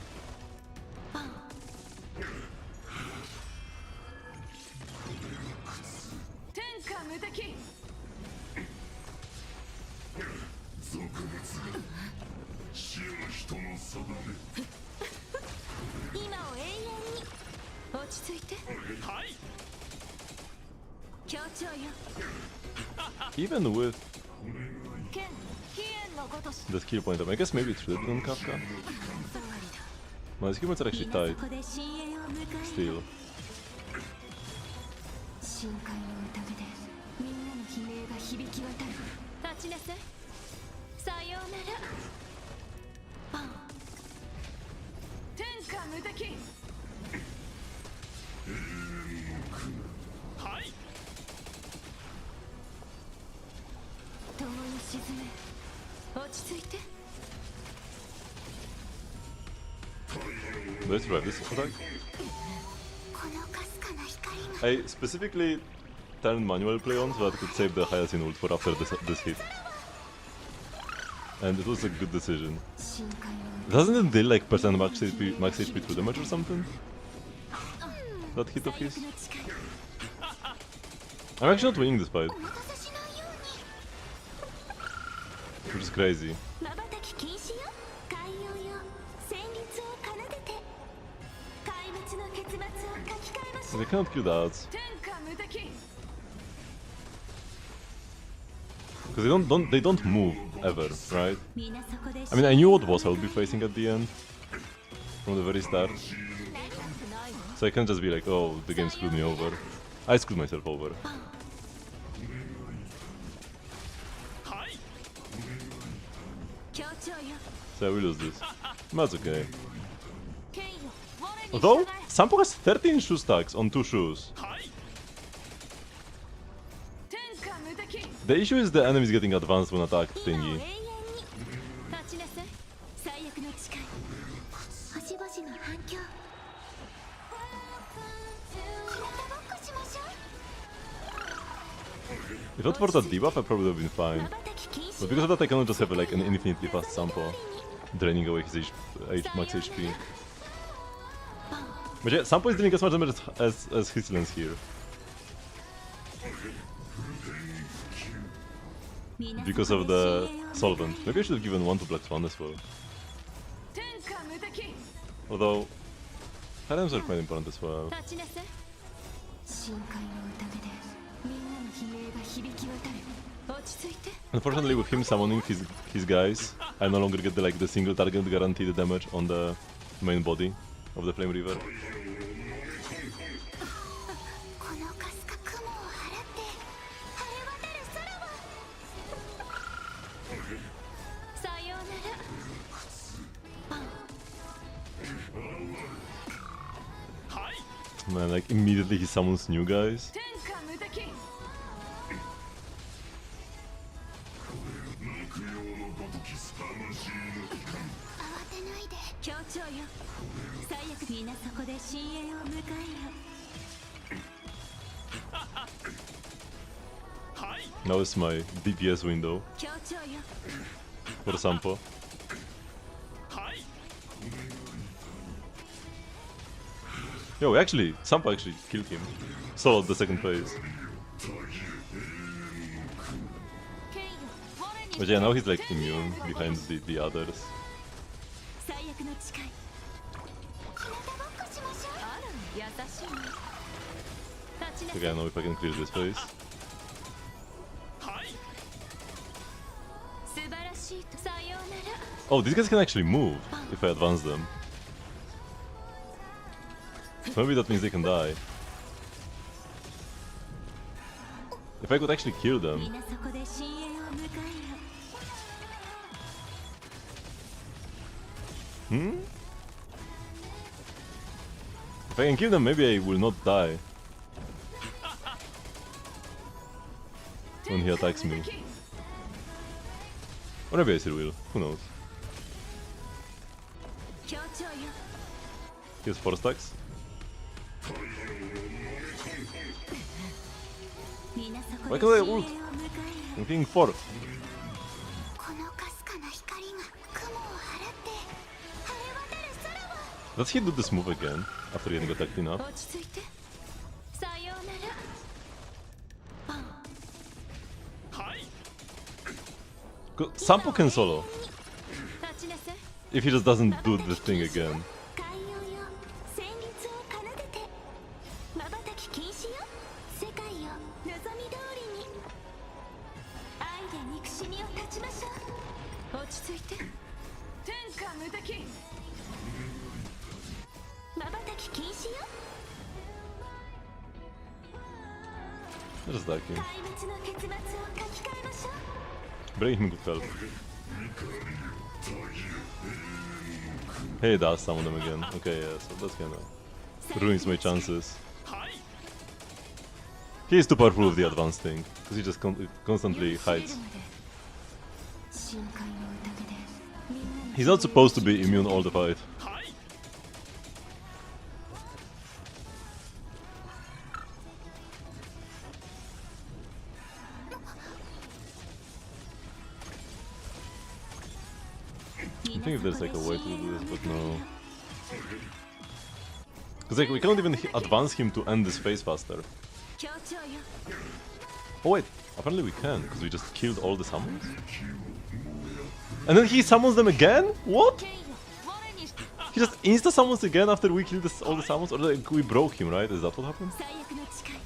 天下無敵 今を永遠に落ち着いてはい協調よ Even with 剣飛燕のごとし the skill point up, I guess maybe it should have been Kafka. 終わりだ My skill points are み actually んな tight そこで深淵を迎え still. 深海の宴でみんなの悲鳴が響き渡る立ちなさいさようならバン天下無敵はい共に沈め落ち着いて Let's drive this attack. このかすかな光が I specifically turned manual play on so that I could save the Hyacinth ult for after this hit. And it was a good decision. 深海の Doesn't it deal like percent max HP true damage or something? That hit of his? 最悪の誓い I'm actually not winning this fight, お待たせしないように which is crazy. 瞬き禁止よ海洋よ旋律を奏でて壊滅の結末を書き換えましょ They う cannot kill the ads. 天下無敵 Because they don't move ever, right? みんなそこで I mean I knew what boss I would be facing at the end. From the very start. 何もないわ So I can't just be like, oh, the game screwed me over. I screwed myself over. はい協調よ So I will lose this. But that's okay. 権威を我に Although, 従え Sampo has 13 shoe stacks on 2 shoes. はい天下無敵 The issue is the enemies getting advanced when attacked 今を永 thingy. 遠に立ちなさい最悪の誓い星々の反響日向ぼっこしましょう If not for that debuff, I probably would have been fine. 瞬き禁止 But because of that, I cannot just have like an infinitely fast Sampo, draining away his max HP. But yeah, Sampo is dealing as much damage as Hislands here. Because of the solvent. Maybe I should have given one to Black Swan as well. 天下無敵 Although, items are quite important as well. 立ちなさい深 Unfortunately, with him summoning his guys, I no longer get the single target guaranteed damage on the main body of the Flame Reaver. このかすか雲を払って晴れ渡る空はさようならパン Man, like immediately he summons new guys. 天下無敵 慌てないで協調よ最悪皆そこで深淵を迎えよ Now is my DPS window 協調よ for Sampo. Yo, actually, Sampo actually killed him. Soloed the second phase. 剣よ我に But yeah, now he's like immune behind the others. 最悪の誓い日向ぼっこしましょうあら優しいね立ちなさい Okay, I know if I can clear this phase. 素晴らしいとさようなら Oh, these guys can actually move if I advance them. Maybe that means they can die. If I could actually kill them. 皆そこで深淵を迎えよ Hmm? If I can kill them, maybe I will not die when he attacks me. Or maybe I still will. Who knows? 協調よ He has 4 stacks. 皆そこ Why で can't I 深淵を ult? 迎えよ I'm thinking 4. このかすかな光が雲を払って晴れ渡る空は Does he do this move again after getting attacked enough? 落ち着いてさようならパン Sampo can solo 立ちなさい if he just doesn't do the thing again. 海洋よ旋律を奏でて瞬き禁止よ世界よ望み通りに愛で憎しみを断ちましょう落ち着いて天下無敵瞬き禁止よ Just like him. 壊滅の結末を書き換えましょう Bring him good help. Hey, it does summon them again. Okay, yeah, so that's kinda ruins my chances. He is too powerful with the advanced thing, because he just constantly hides. 深海の宴でみんな He's not supposed to be immune all the fight. I think if there's like a way to do this, but no. Because like we cannot even advance him to end this phase faster. 協調よ Oh wait, apparently we can, because we just killed all the summons? And then he summons them again? What? 剣よ我に He just insta-summons again after we killed all the summons? Or like we broke him, right? Is that what happened? 最悪の誓い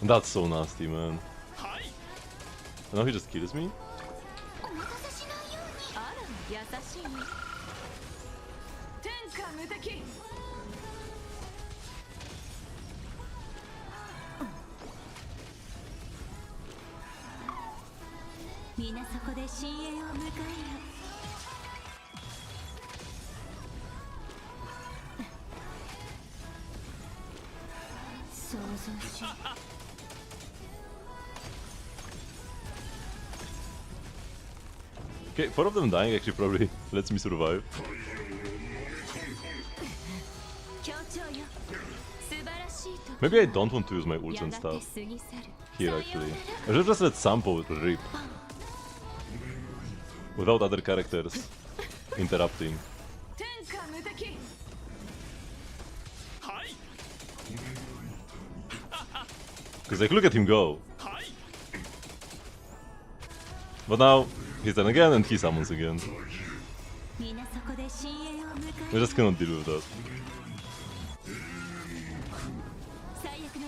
That's so nasty, man. And now he just kills me? お待たせしないようにあら優しいね天下無敵皆そこで深淵を迎えよ想像し Okay, 4 of them dying actually probably lets me survive. 協調よ素晴らしいと Maybe I don't want to use my ults や and がて stuff 過ぎ去る here さよう actually. なら I should just let Sampo rip. Without other characters interrupting. 天下無敵 Because like, look at him go. But now, he's done again and he summons again. 皆そこで深淵を迎 I just cannot deal with that. え最悪の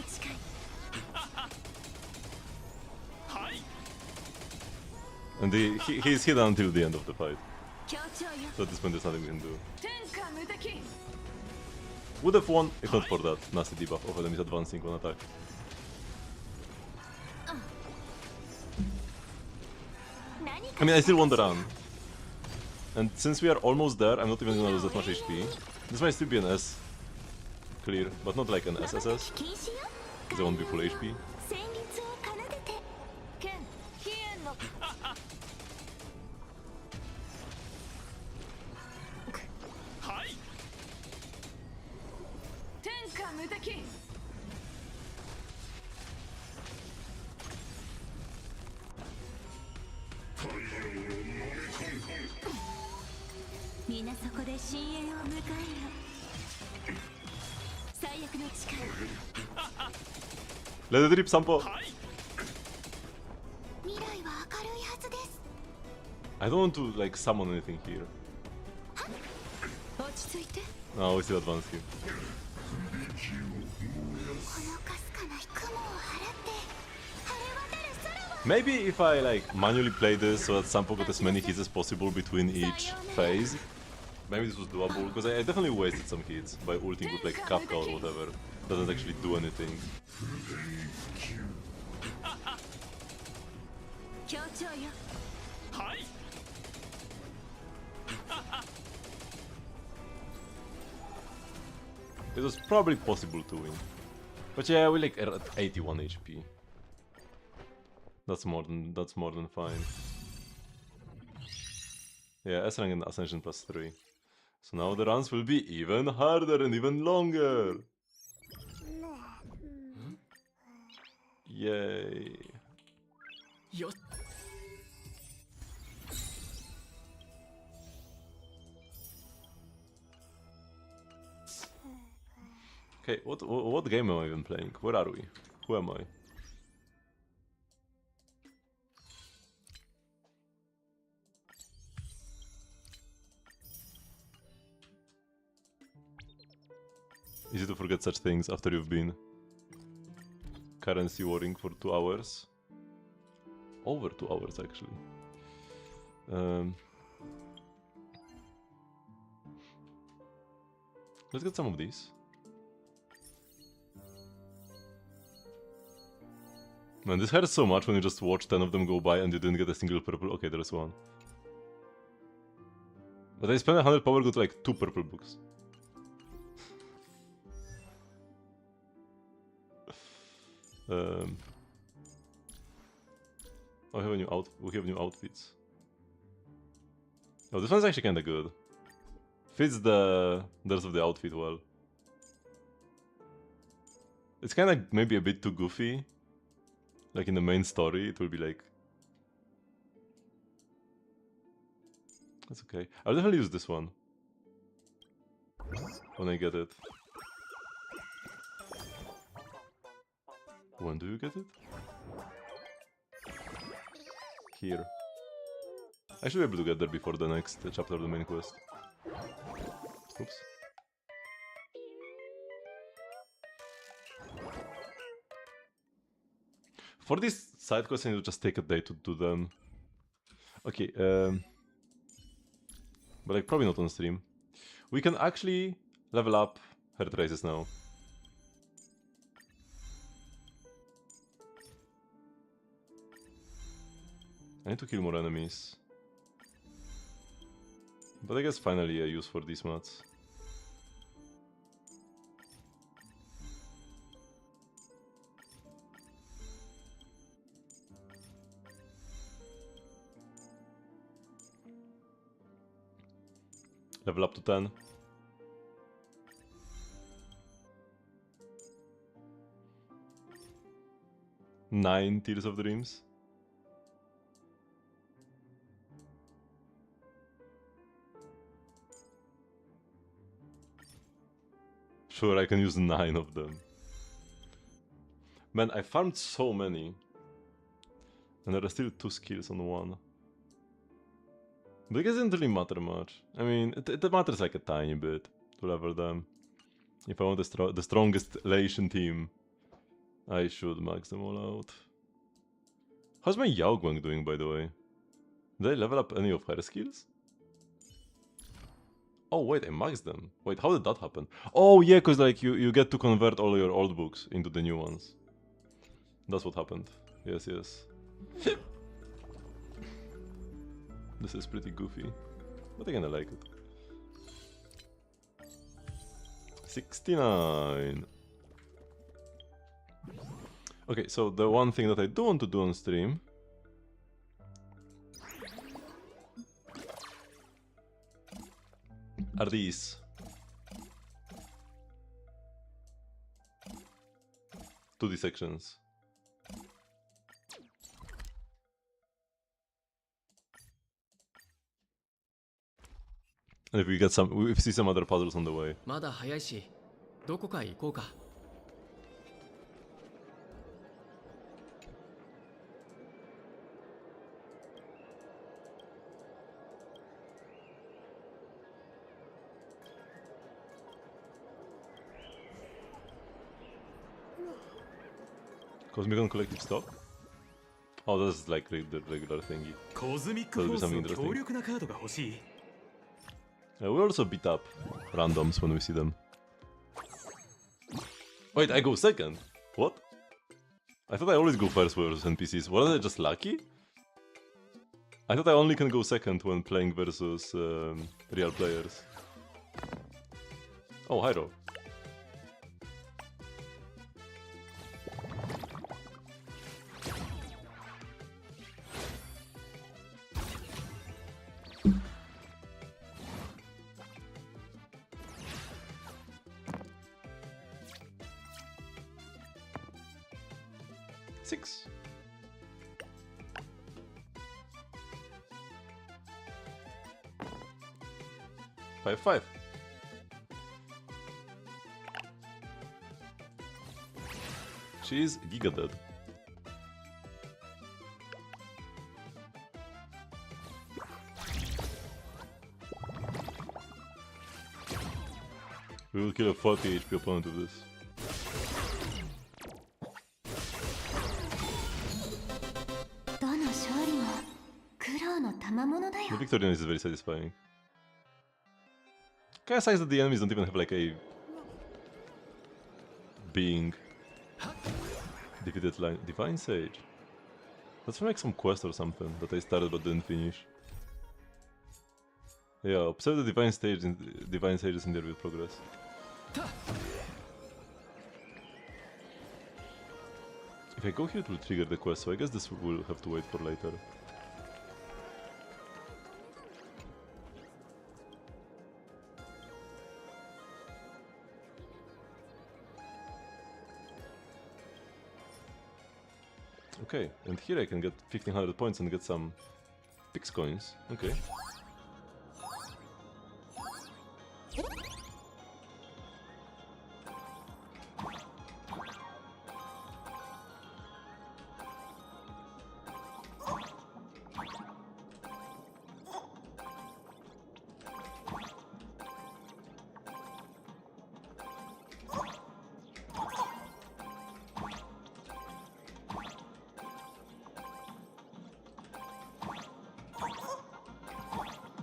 And he's hidden until the end of the fight. 協調よ So at this point there's nothing we can do. 天下無敵 Would have won if not for that nasty debuff of enemies advancing on attack. I mean, I still won the run. And since we are almost there, I'm not even gonna lose that much HP. This might still be an S clear, but not like an SSS, 禁止よ because I won't be full HP. 旋律を奏でて剣飛燕のはい天下無敵皆そこで深淵を迎えよ最悪の力 Let it rip, Sampo! 未来は明るいはずです I don't want to like summon anything here. 落ち着いて No, we still advance here. このかすかな雲を払って晴れ渡る空を Maybe if I like manually play this so that Sampo got as many hits as possible between each phase. Maybe this was doable, because I definitely wasted some hits by ulting with like Kafka or whatever. Doesn't actually do anything. 協調よはい It was probably possible to win. But yeah, we like are at 81 HP. That's more than fine. Yeah, S rank and Ascension +3. So now the runs will be even harder and even longer. Yay. よ Okay, what game am I even playing? Where are we? Who am I? Easy to forget such things after you've been currency warring for 2 hours. Over 2 hours, actually. Let's get some of these. Man, this hurts so much when you just watch 10 of them go by and you didn't get a single purple. Okay, there's one. But I spent 100 power, got like 2 purple books. Oh, we have new outfits. Oh, this one's actually kinda good. Fits the rest of the outfit well. It's kinda maybe a bit too goofy. Like in the main story, it will be like... That's okay. I'll definitely use this one. When I get it. When do you get it? Here. I should be able to get there before the next chapter of the main quest. Oops. For these side quests, I need to just take a day to do them. Okay, but like probably not on stream. We can actually level up her traces now. I need to kill more enemies. But I guess finally a use for these mats. Level up to 10. Nine Tears of Dreams. Sure, I can use 9 of them. Man, I farmed so many. And there are still 2 skills on one. But it doesn't really matter much. I mean, it matters like a tiny bit to level them. If I want the strongest Laotian team, I should max them all out. How's my Yaoguang doing, by the way? Did I level up any of her skills? Oh wait, I maxed them. Wait, how did that happen? Oh yeah, cause like you get to convert all your old books into the new ones. That's what happened. Yes, yes. This is pretty goofy, but I kinda like it. 69. Okay, so the one thing that I do want to do on stream are these. 2D sections. And if we get some, if we see some other puzzles on the way. まだ早いし、どこか行こうか。Cosmic and collective stock? Oh, that's like the regular thingy. コズミックフォースの強力なカードが欲しい。We also beat up randoms when we see them. Wait, I go second? What? I thought I always go first versus NPCs. Was I just lucky? I thought I only can go second when playing versus real players. Oh, Hyro. Six. Five. She's giga dead. We will kill a 40 HP opponent with this. The victory is very satisfying. Kinda sucks that the enemies don't even have like a being defeated line. Divine Sage. That's from like some quest or something that I started but didn't finish. Yeah, observe the Divine Sage's interview progress. If I go here it will trigger the quest, so I guess this will have to wait for later. Okay, and here I can get 1500 points and get some Pix coins. Okay.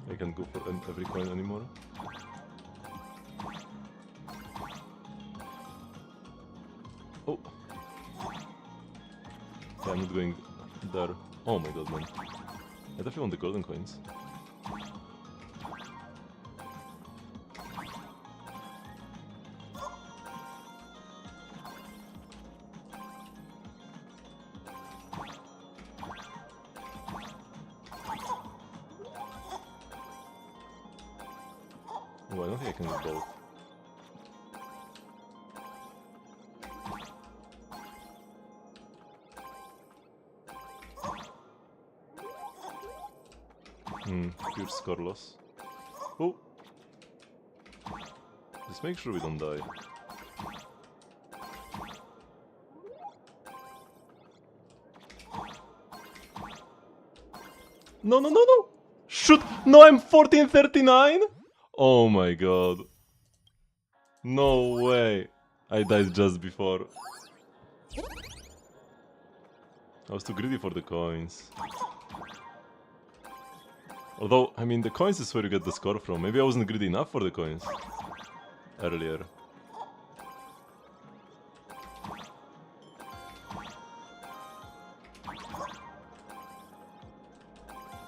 I can't go for every coin anymore. Oh! Yeah, I'm not going there. Oh my god, man. I definitely want the golden coins. Oh, I don't think I can get both. Huge score loss. Oh! Just make sure we don't die. No, no, no, no! Shoot! No, I'm 1439? Oh my god. No way. I died just before. I was too greedy for the coins. Although, I mean, the coins is where you get the score from. Maybe I wasn't greedy enough for the coins earlier.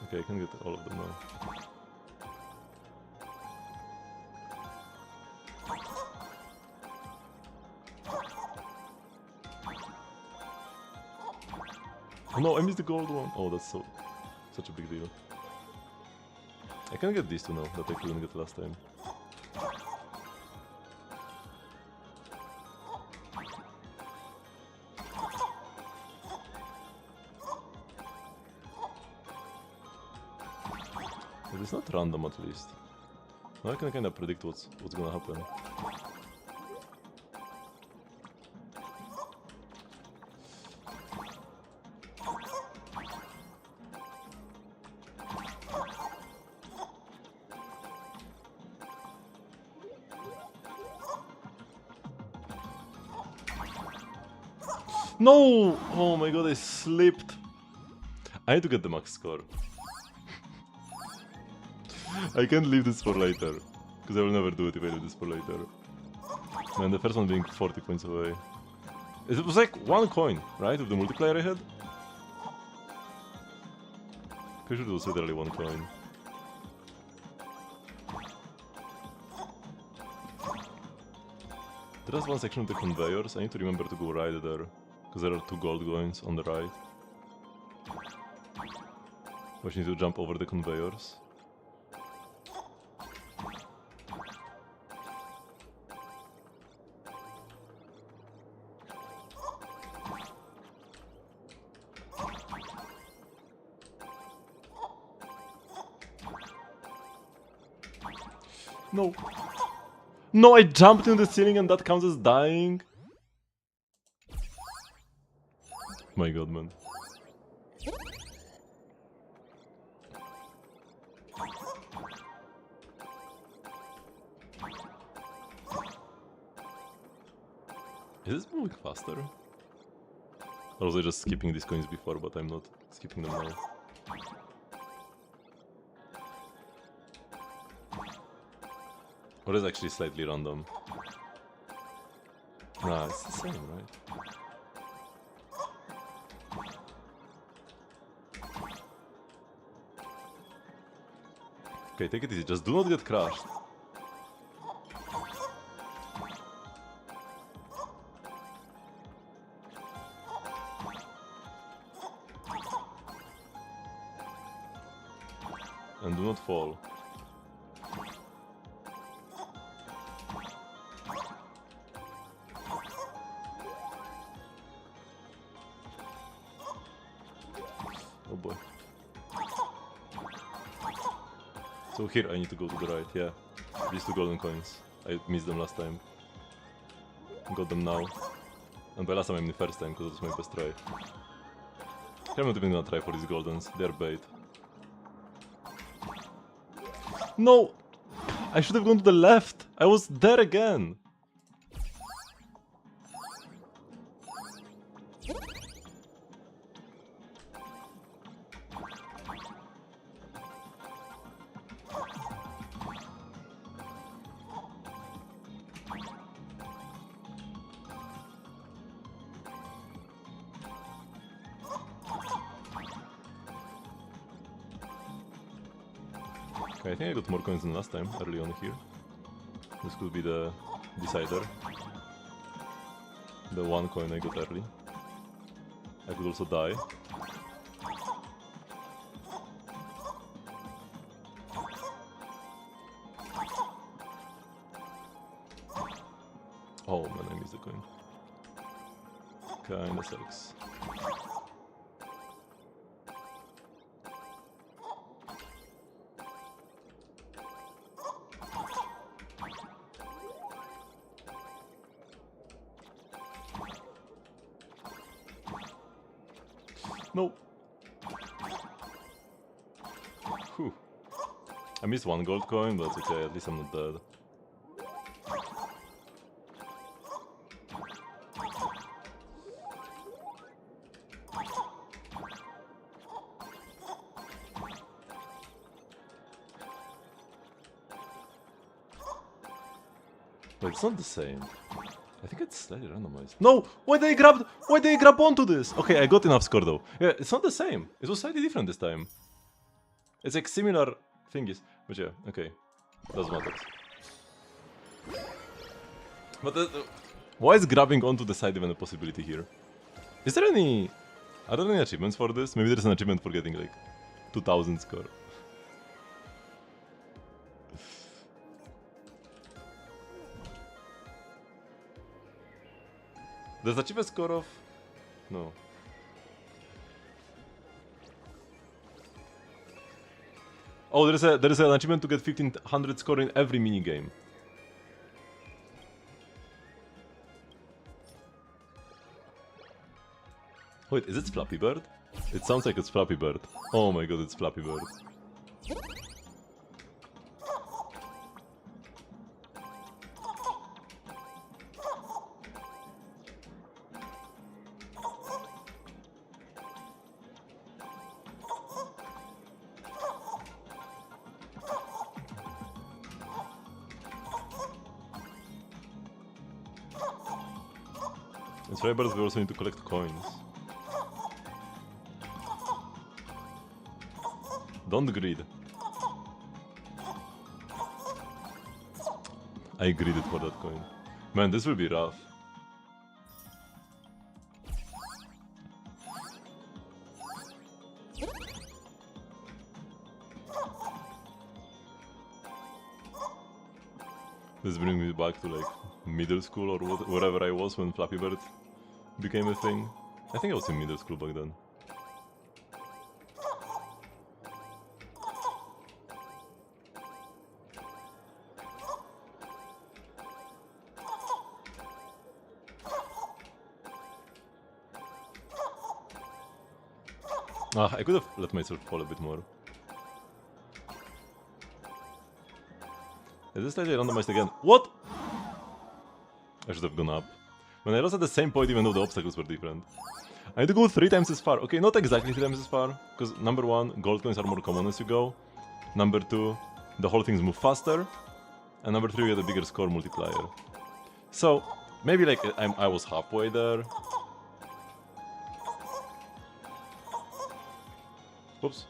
Okay, I can get all of them now. Oh no, I missed the gold one. Oh, that's such a big deal. I can get these two now that I couldn't get last time. It is not random at least. Now I can kinda predict what's gonna happen. No! Oh my god, I slipped. I need to get the max score. I can't leave this for later, because I will never do it if I leave this for later. Man, the first one being 40 points away. It was like one coin, right, with the multiplier I had? Pretty sure it was literally one coin. There is one section of the conveyors, I need to remember to go right there, because there are 2 gold coins on the right. I need to jump over the conveyors. No. No, I jumped in the ceiling and that counts as dying. My god, man. Is this moving faster? Or was I just skipping these coins before, but I'm not skipping them now? Or is it actually slightly random? Nah, it's the same, right? Okay, take it easy, just do not get crushed. And do not fall. Oh boy. So here I need to go to the right, yeah. These 2 golden coins. I missed them last time. Got them now. And by last time I mean the first time, because it was my best try. I'm not even gonna try for these goldens, they're bait. No! I should have gone to the left! I was there again! Okay, I think I got more coins than last time, early on here. This could be the decider. The 1 coin I got early. I could also die. Oh man, I missed the coin. Kinda sucks. No. Whew. I missed 1 gold coin, but okay, at least I'm not dead. Wait, it's not the same. I think it's slightly randomized. No! Why did I grab onto this? Okay, I got enough score though. Yeah, it's not the same. It was slightly different this time. It's like similar thingies. But yeah, okay. Doesn't matter. But why is grabbing onto the side even a possibility here? Is there any... Are there any achievements for this? Maybe there's an achievement for getting like 2000 score. There's achievement score of... No. Oh, there is an achievement to get 1500 score in every minigame. Wait, is it Flappy Bird? It sounds like it's Flappy Bird. Oh my god, it's Flappy Bird. In Trailblaze we also need to collect coins. Don't greed. I greeded for that coin. Man, this will be rough. This brings me back to like middle school or wherever I was when Flappy Bird became a thing. I think I was in middle school back then. I could have let myself fall a bit more. Is this slightly randomized again? What? I should have gone up. When I lost at the same point even though the obstacles were different. I need to go 3 times as far. Okay, not exactly 3 times as far. Because number 1, gold coins are more common as you go. Number 2, the whole things move faster. And number 3, you get a bigger score multiplier. So, maybe like I was halfway there. Oops.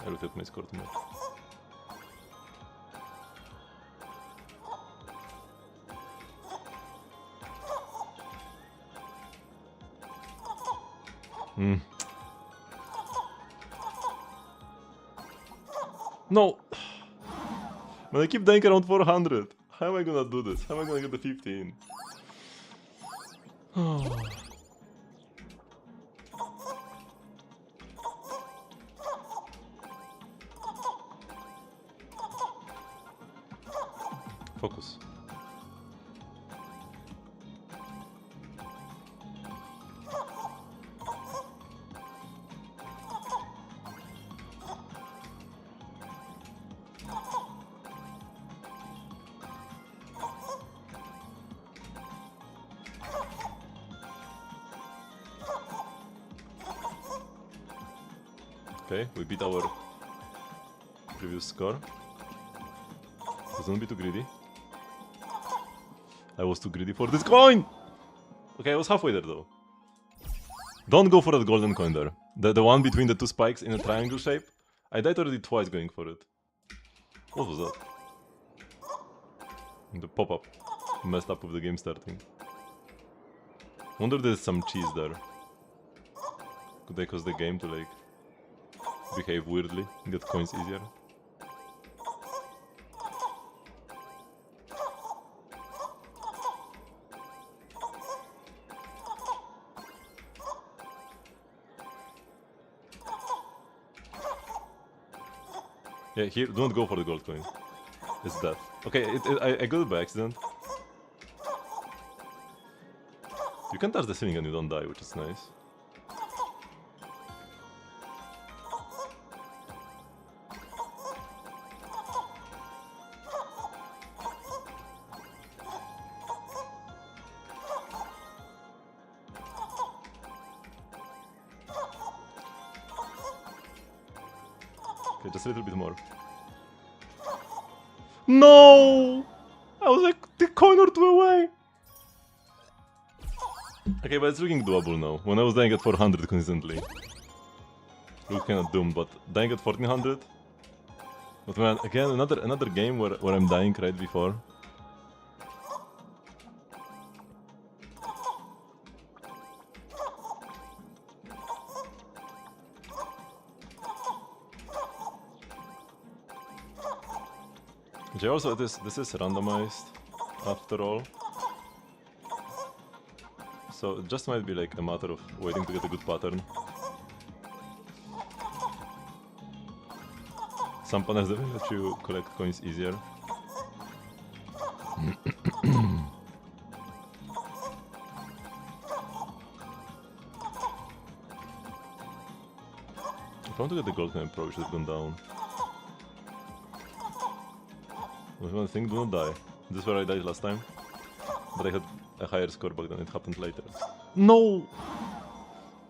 I rotated my score too much. No! Man, I keep dying around 400. How am I gonna do this? How am I gonna get the 15? Focus. Okay, we beat our previous score. Let's not be too greedy. I was too greedy for this coin! Okay, I was halfway there though. Don't go for that golden coin there. The one between the 2 spikes in a triangle shape. I died already twice going for it. What was that? The pop-up messed up with the game starting. Wonder there's some cheese there. Could they cause the game to like behave weirdly and get coins easier? Yeah, here, don't go for the gold coin. It's death. Okay, I got it by accident. You can touch the ceiling and you don't die, which is nice. Okay, just a little bit more. No! I was like, the coin or two away! Okay, but it's looking doable now. When I was dying at 400 consistently. Look kinda doomed, but dying at 1400? But man, again, another game where I'm dying right before. Which also, this is randomized, after all. So it just might be like a matter of waiting to get a good pattern. Some panels that will let you collect coins easier. If I want to get the gold coin, I probably should have gone down. But one thing, do not die. This is where I died last time. But I had a higher score back then, it happened later. No!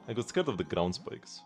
I got scared of the ground spikes.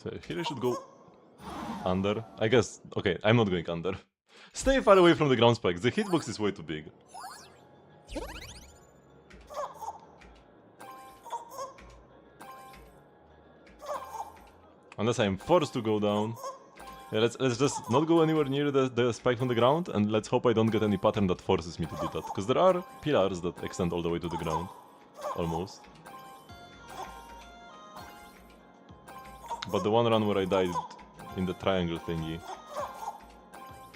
So here I should go under. I guess, okay, I'm not going under. Stay far away from the ground spikes, the hitbox is way too big. Unless I am forced to go down. Yeah, let's just not go anywhere near the spike from the ground, and let's hope I don't get any pattern that forces me to do that. Because there are pillars that extend all the way to the ground. Almost. But the one run where I died in the triangle thingy,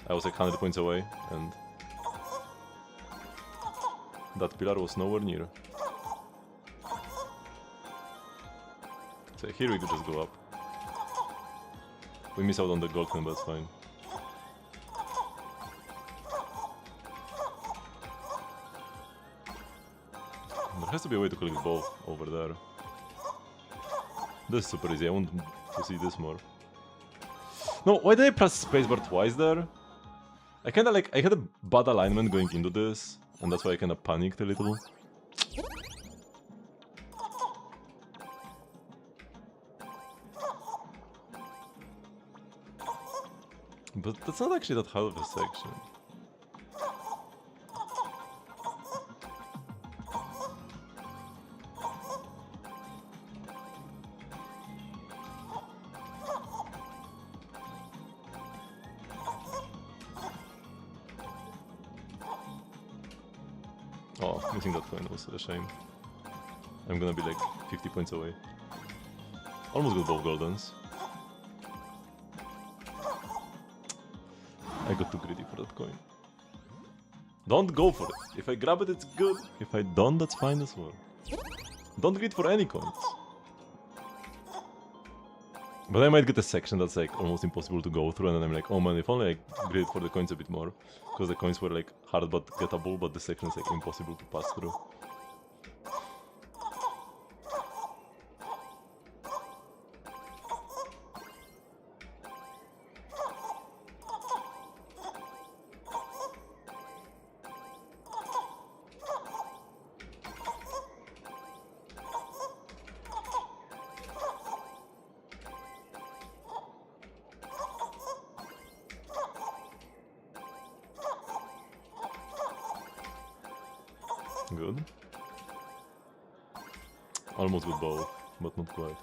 I was like 100 points away, and that pillar was nowhere near. So here we could just go up. We miss out on the gold coin, but it's fine. There has to be a way to collect both over there. This is super easy, I want to see this more. No, why did I press spacebar twice there? I kinda like, I had a bad alignment going into this, and that's why I kinda panicked a little. But that's not actually that hard of a section. Oh, missing that coin was a shame. I'm gonna be like 50 points away. Almost got both goldens. I got too greedy for that coin. Don't go for it. If I grab it, it's good. If I don't, that's fine as well. Don't greed for any coins. But I might get a section that's like almost impossible to go through, and then I'm like, oh man, if only I greed for the coins a bit more. Because the coins were like hard but gettable, but the section is like impossible to pass through. Good. Almost with both, but not quite.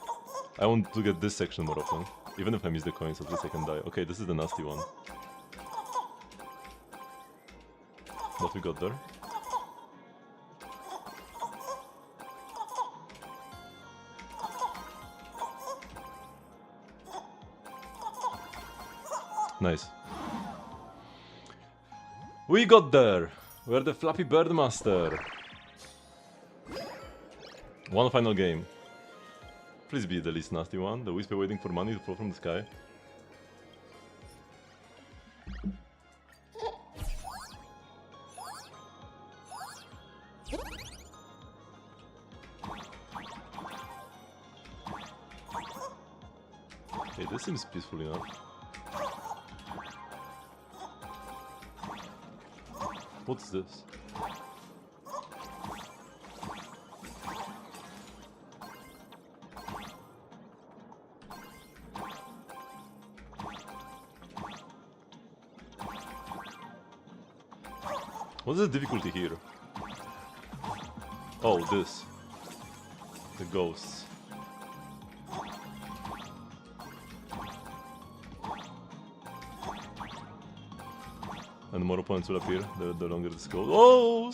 I want to get this section more often. Even if I miss the coins, at least I can die. Okay, this is the nasty one. What we got there? Nice. We got there! We're the Flappy Bird Master. One final game. Please be the least nasty one. The whisper waiting for money to fall from the sky. Okay, this seems peaceful enough. What's this? What's the difficulty here? Oh, this. The ghosts. And more opponents will appear, the longer this goes. Oh!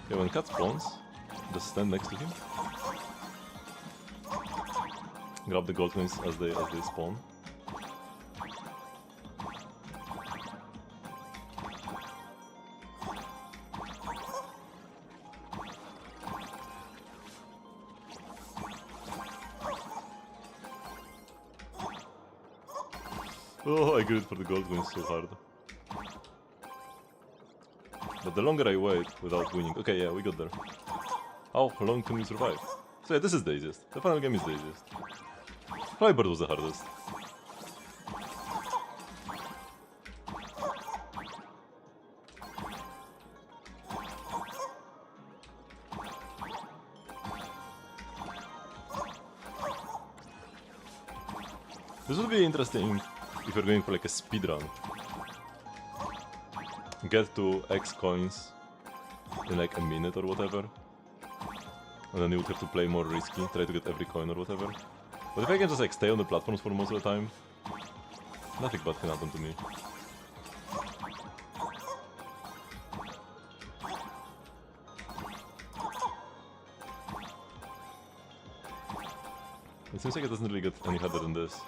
Okay, when cat spawns, just stand next to him. Grab the gold coins as they spawn. Oh, I grew for the gold wins so hard. But the longer I wait without winning... Okay, yeah, we got there. How long can we survive? So yeah, this is the easiest. The final game is the easiest. Flybird was the hardest. This would be interesting if you're going for like a speed run. Get to X coins in like a minute or whatever. And then you would have to play more risky, try to get every coin or whatever. But if I can just like stay on the platforms for most of the time, nothing bad can happen to me. It seems like it doesn't really get any harder than this.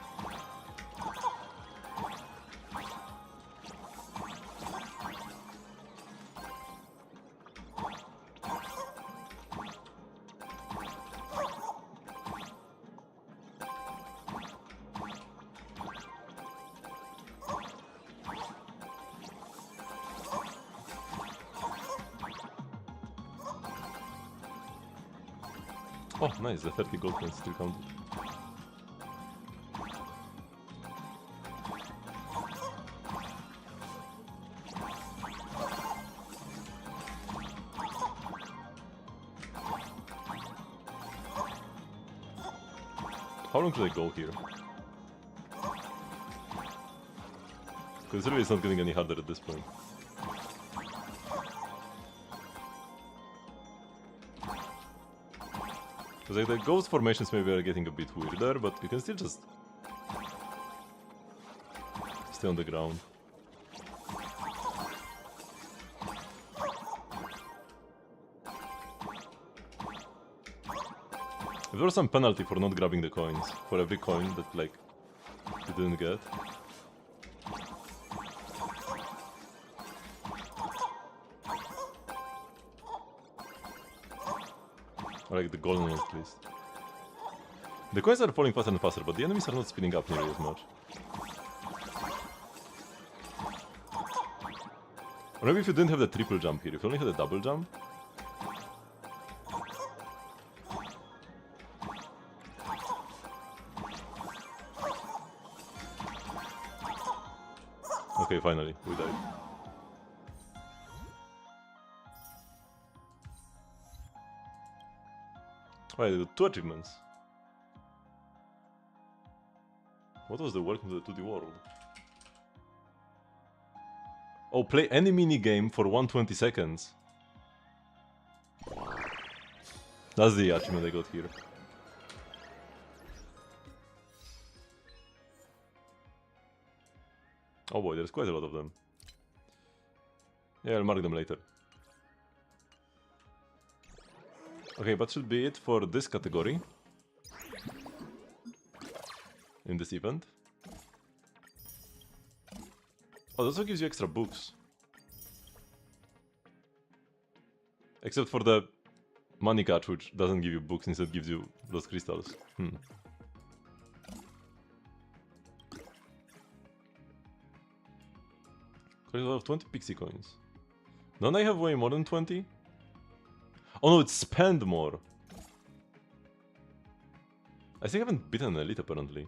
Oh, nice, the 30 gold coins still counted. How long should I go here? Because really it's not getting any harder at this point. Because like the ghost formations maybe are getting a bit weirder, but you can still just stay on the ground. If there was some penalty for not grabbing the coins, for every coin that like you didn't get. Or like the golden ones at least. The coins are falling faster and faster, but the enemies are not speeding up nearly as much. Or maybe if you didn't have the triple jump here, if you only had a double jump. Okay, finally, we died. Wait, I got 2 achievements. What was the welcome to the 2D world? Oh, play any minigame for 120 seconds. That's the achievement I got here. Oh boy, there's quite a lot of them. Yeah, I'll mark them later. Okay, that should be it for this category. In this event. Oh, that also gives you extra books. Except for the money catch, which doesn't give you books, instead gives you those crystals. Collect a lot of 20 pixie coins. Don't I have way more than 20? Oh no, it's spend more. I think I haven't beaten an elite apparently.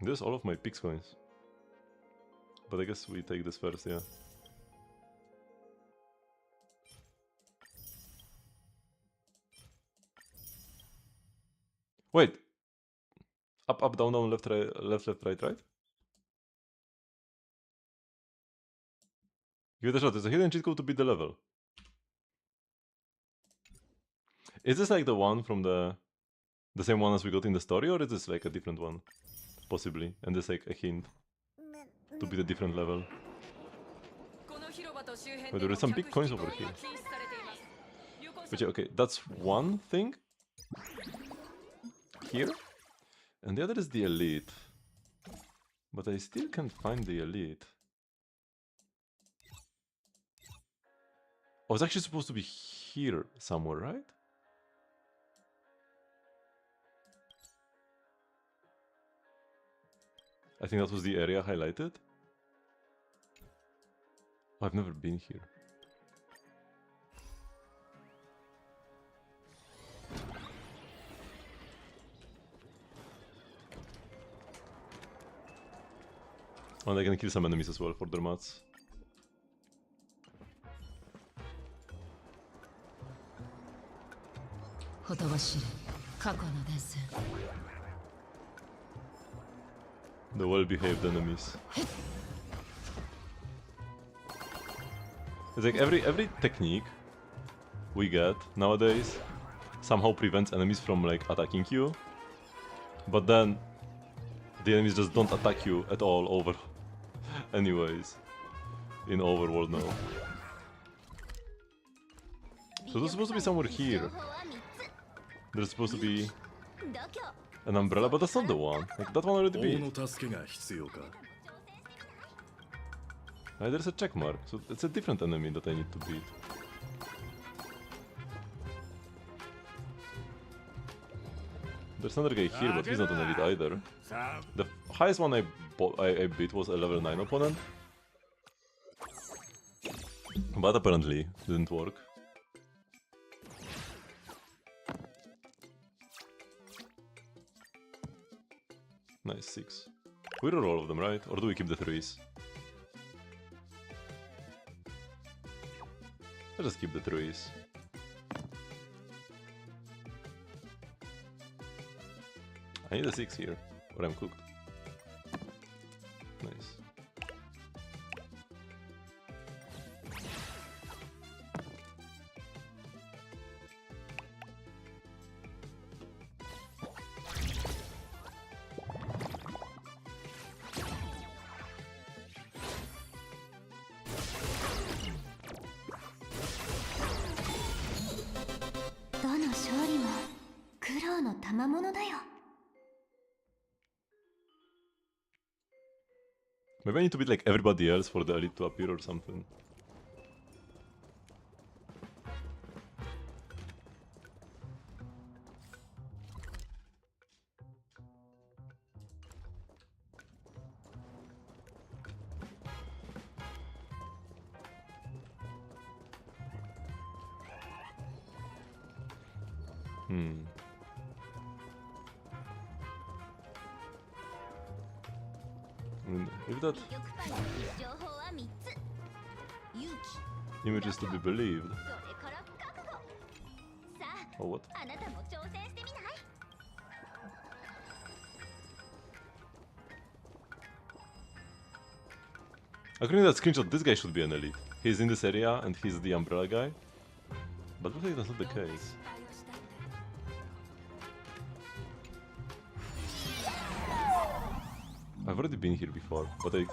There's all of my pix coins. But I guess we take this first, yeah. Wait! Up, up, down, down, left, right, left, left, right, right? Give it a shot, there's a hidden cheat code to beat the level. Is this like the one from the same one as we got in the story, or is this like a different one? Possibly, and there's like a hint to beat a different level. But there is some big coins over here. But yeah, okay, that's one thing. Here. And the other is the elite. But I still can't find the elite. Oh, it's actually supposed to be here somewhere, right? I think that was the area highlighted. Oh, I've never been here. And I can kill some enemies as well for their mats. The well-behaved enemies. It's like every technique we get nowadays somehow prevents enemies from like attacking you, but then the enemies just don't attack you at all over anyways in overworld now. So there's supposed to be somewhere here. There's supposed to be an umbrella, but that's not the one. Like that one already beat. There's a check mark, so it's a different enemy that I need to beat. There's another guy here, but he's not an elite either. The highest one I beat was a level 9 opponent. But apparently didn't work. Nice, 6. We roll all of them, right? Or do we keep the 3s? Let's just keep the 3s. I need a 6 here, or I'm cooked. Nice. Maybe I need to beat like everybody else for the elite to appear or something. If that image is to be believed. Oh, what? According to that screenshot, this guy should be an elite. He's in this area and he's the umbrella guy. But looks like that's not the case. I've already been here before, but I...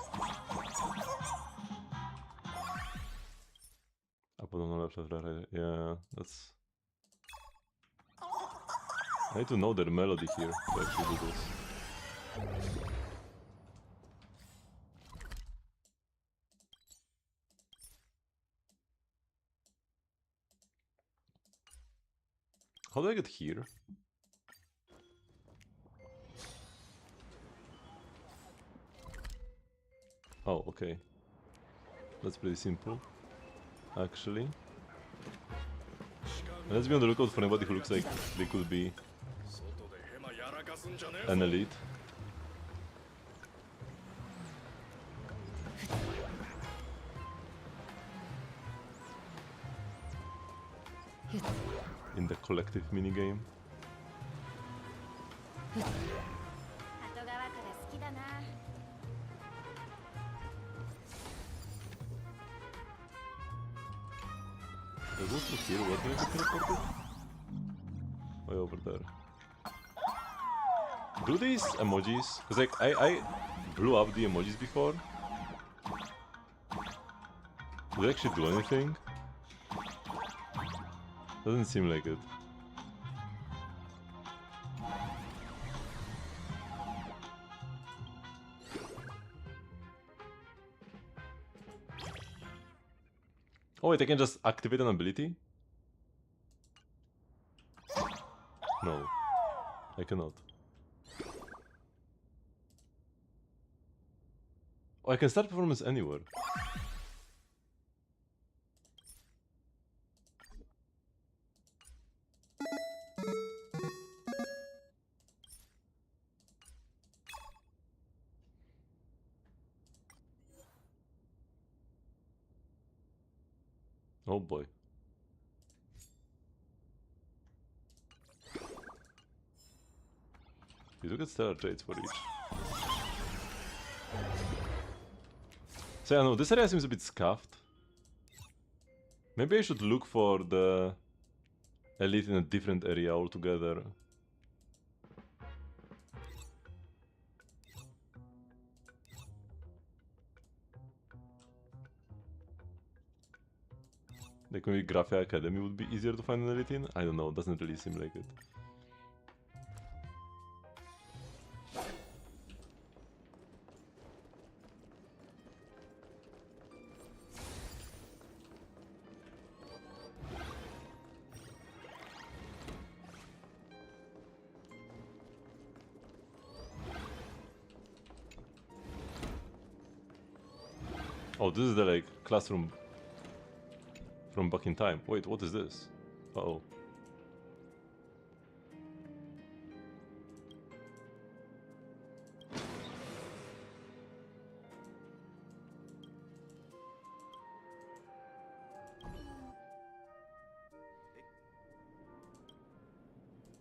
Up on the right. Yeah, that's... I need to know their melody here to actually do this. How do I get here? Oh, okay. That's pretty simple, actually. And let's be on the lookout for anybody who looks like they could be an elite. In the collective minigame. 後川から好きだな There's also here, what do I get teleported? Way over there. Do these emojis, cause like I blew up the emojis before. Do they actually do anything? Doesn't seem like it. Oh wait, I can just activate an ability? No, I cannot. Oh, I can start performance anywhere. Oh boy. You do get stellar traits for each. So yeah, no, this area seems a bit scuffed. Maybe I should look for the elite in a different area altogether. Like maybe Graphia Academy would be easier to find an elite in? I don't know, doesn't really seem like it. Oh, this is the like classroom from back in time. Wait, what is this? Uh-oh.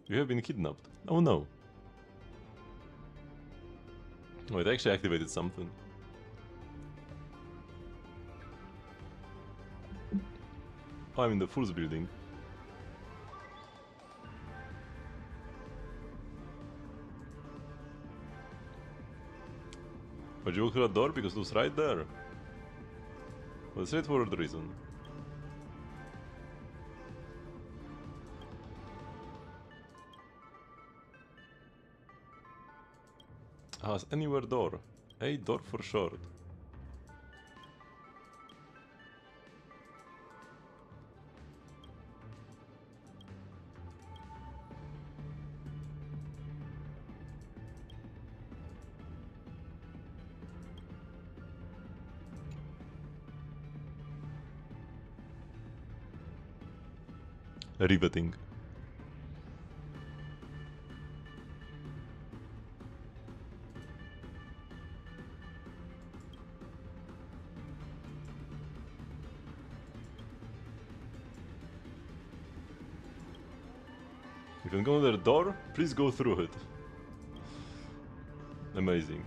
You have been kidnapped. Oh no. Wait, I actually activated something. Oh, I'm in the Fool's building. But you walk through that door because it was right there. For a straightforward reason. Ah, it's anywhere door. A door for short. Riveting. You can go to the door, please go through it. Amazing.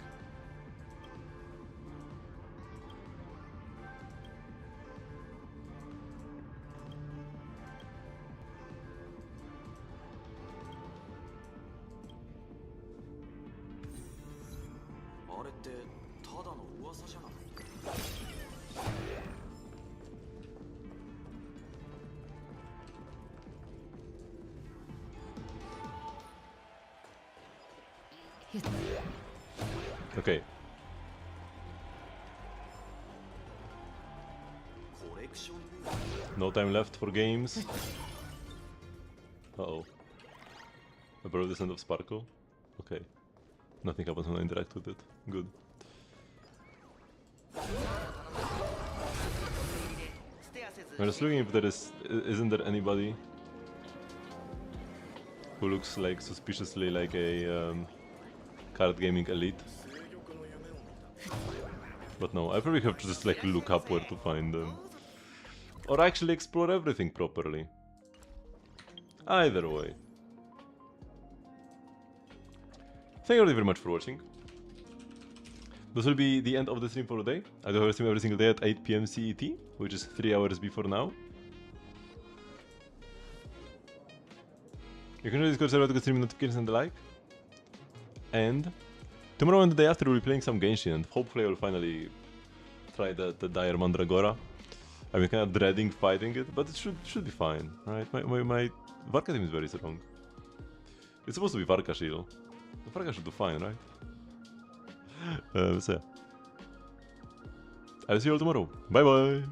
Okay. No time left for games. Uh-oh. Above the scent of sparkle? Okay. Nothing happens when I interact with it. Good. I'm just looking if there isn't there anybody who looks like suspiciously like a card gaming elite. But no, I probably have to just like look up where to find them. Or actually explore everything properly. Either way. Thank you very much for watching. This will be the end of the stream for today. I do have a stream every single day at 8 PM CET, which is 3 hours before now. You can join Discord server to get stream notifications and the like. And tomorrow and the day after we'll be playing some Genshin, and hopefully I will finally try the Dire Mandragora. I've been kind of dreading fighting it, but it should be fine, right? My Varka team is very strong. It's supposed to be Varka Shield. Varka should do fine, right? So yeah. I'll see you all tomorrow. Bye bye!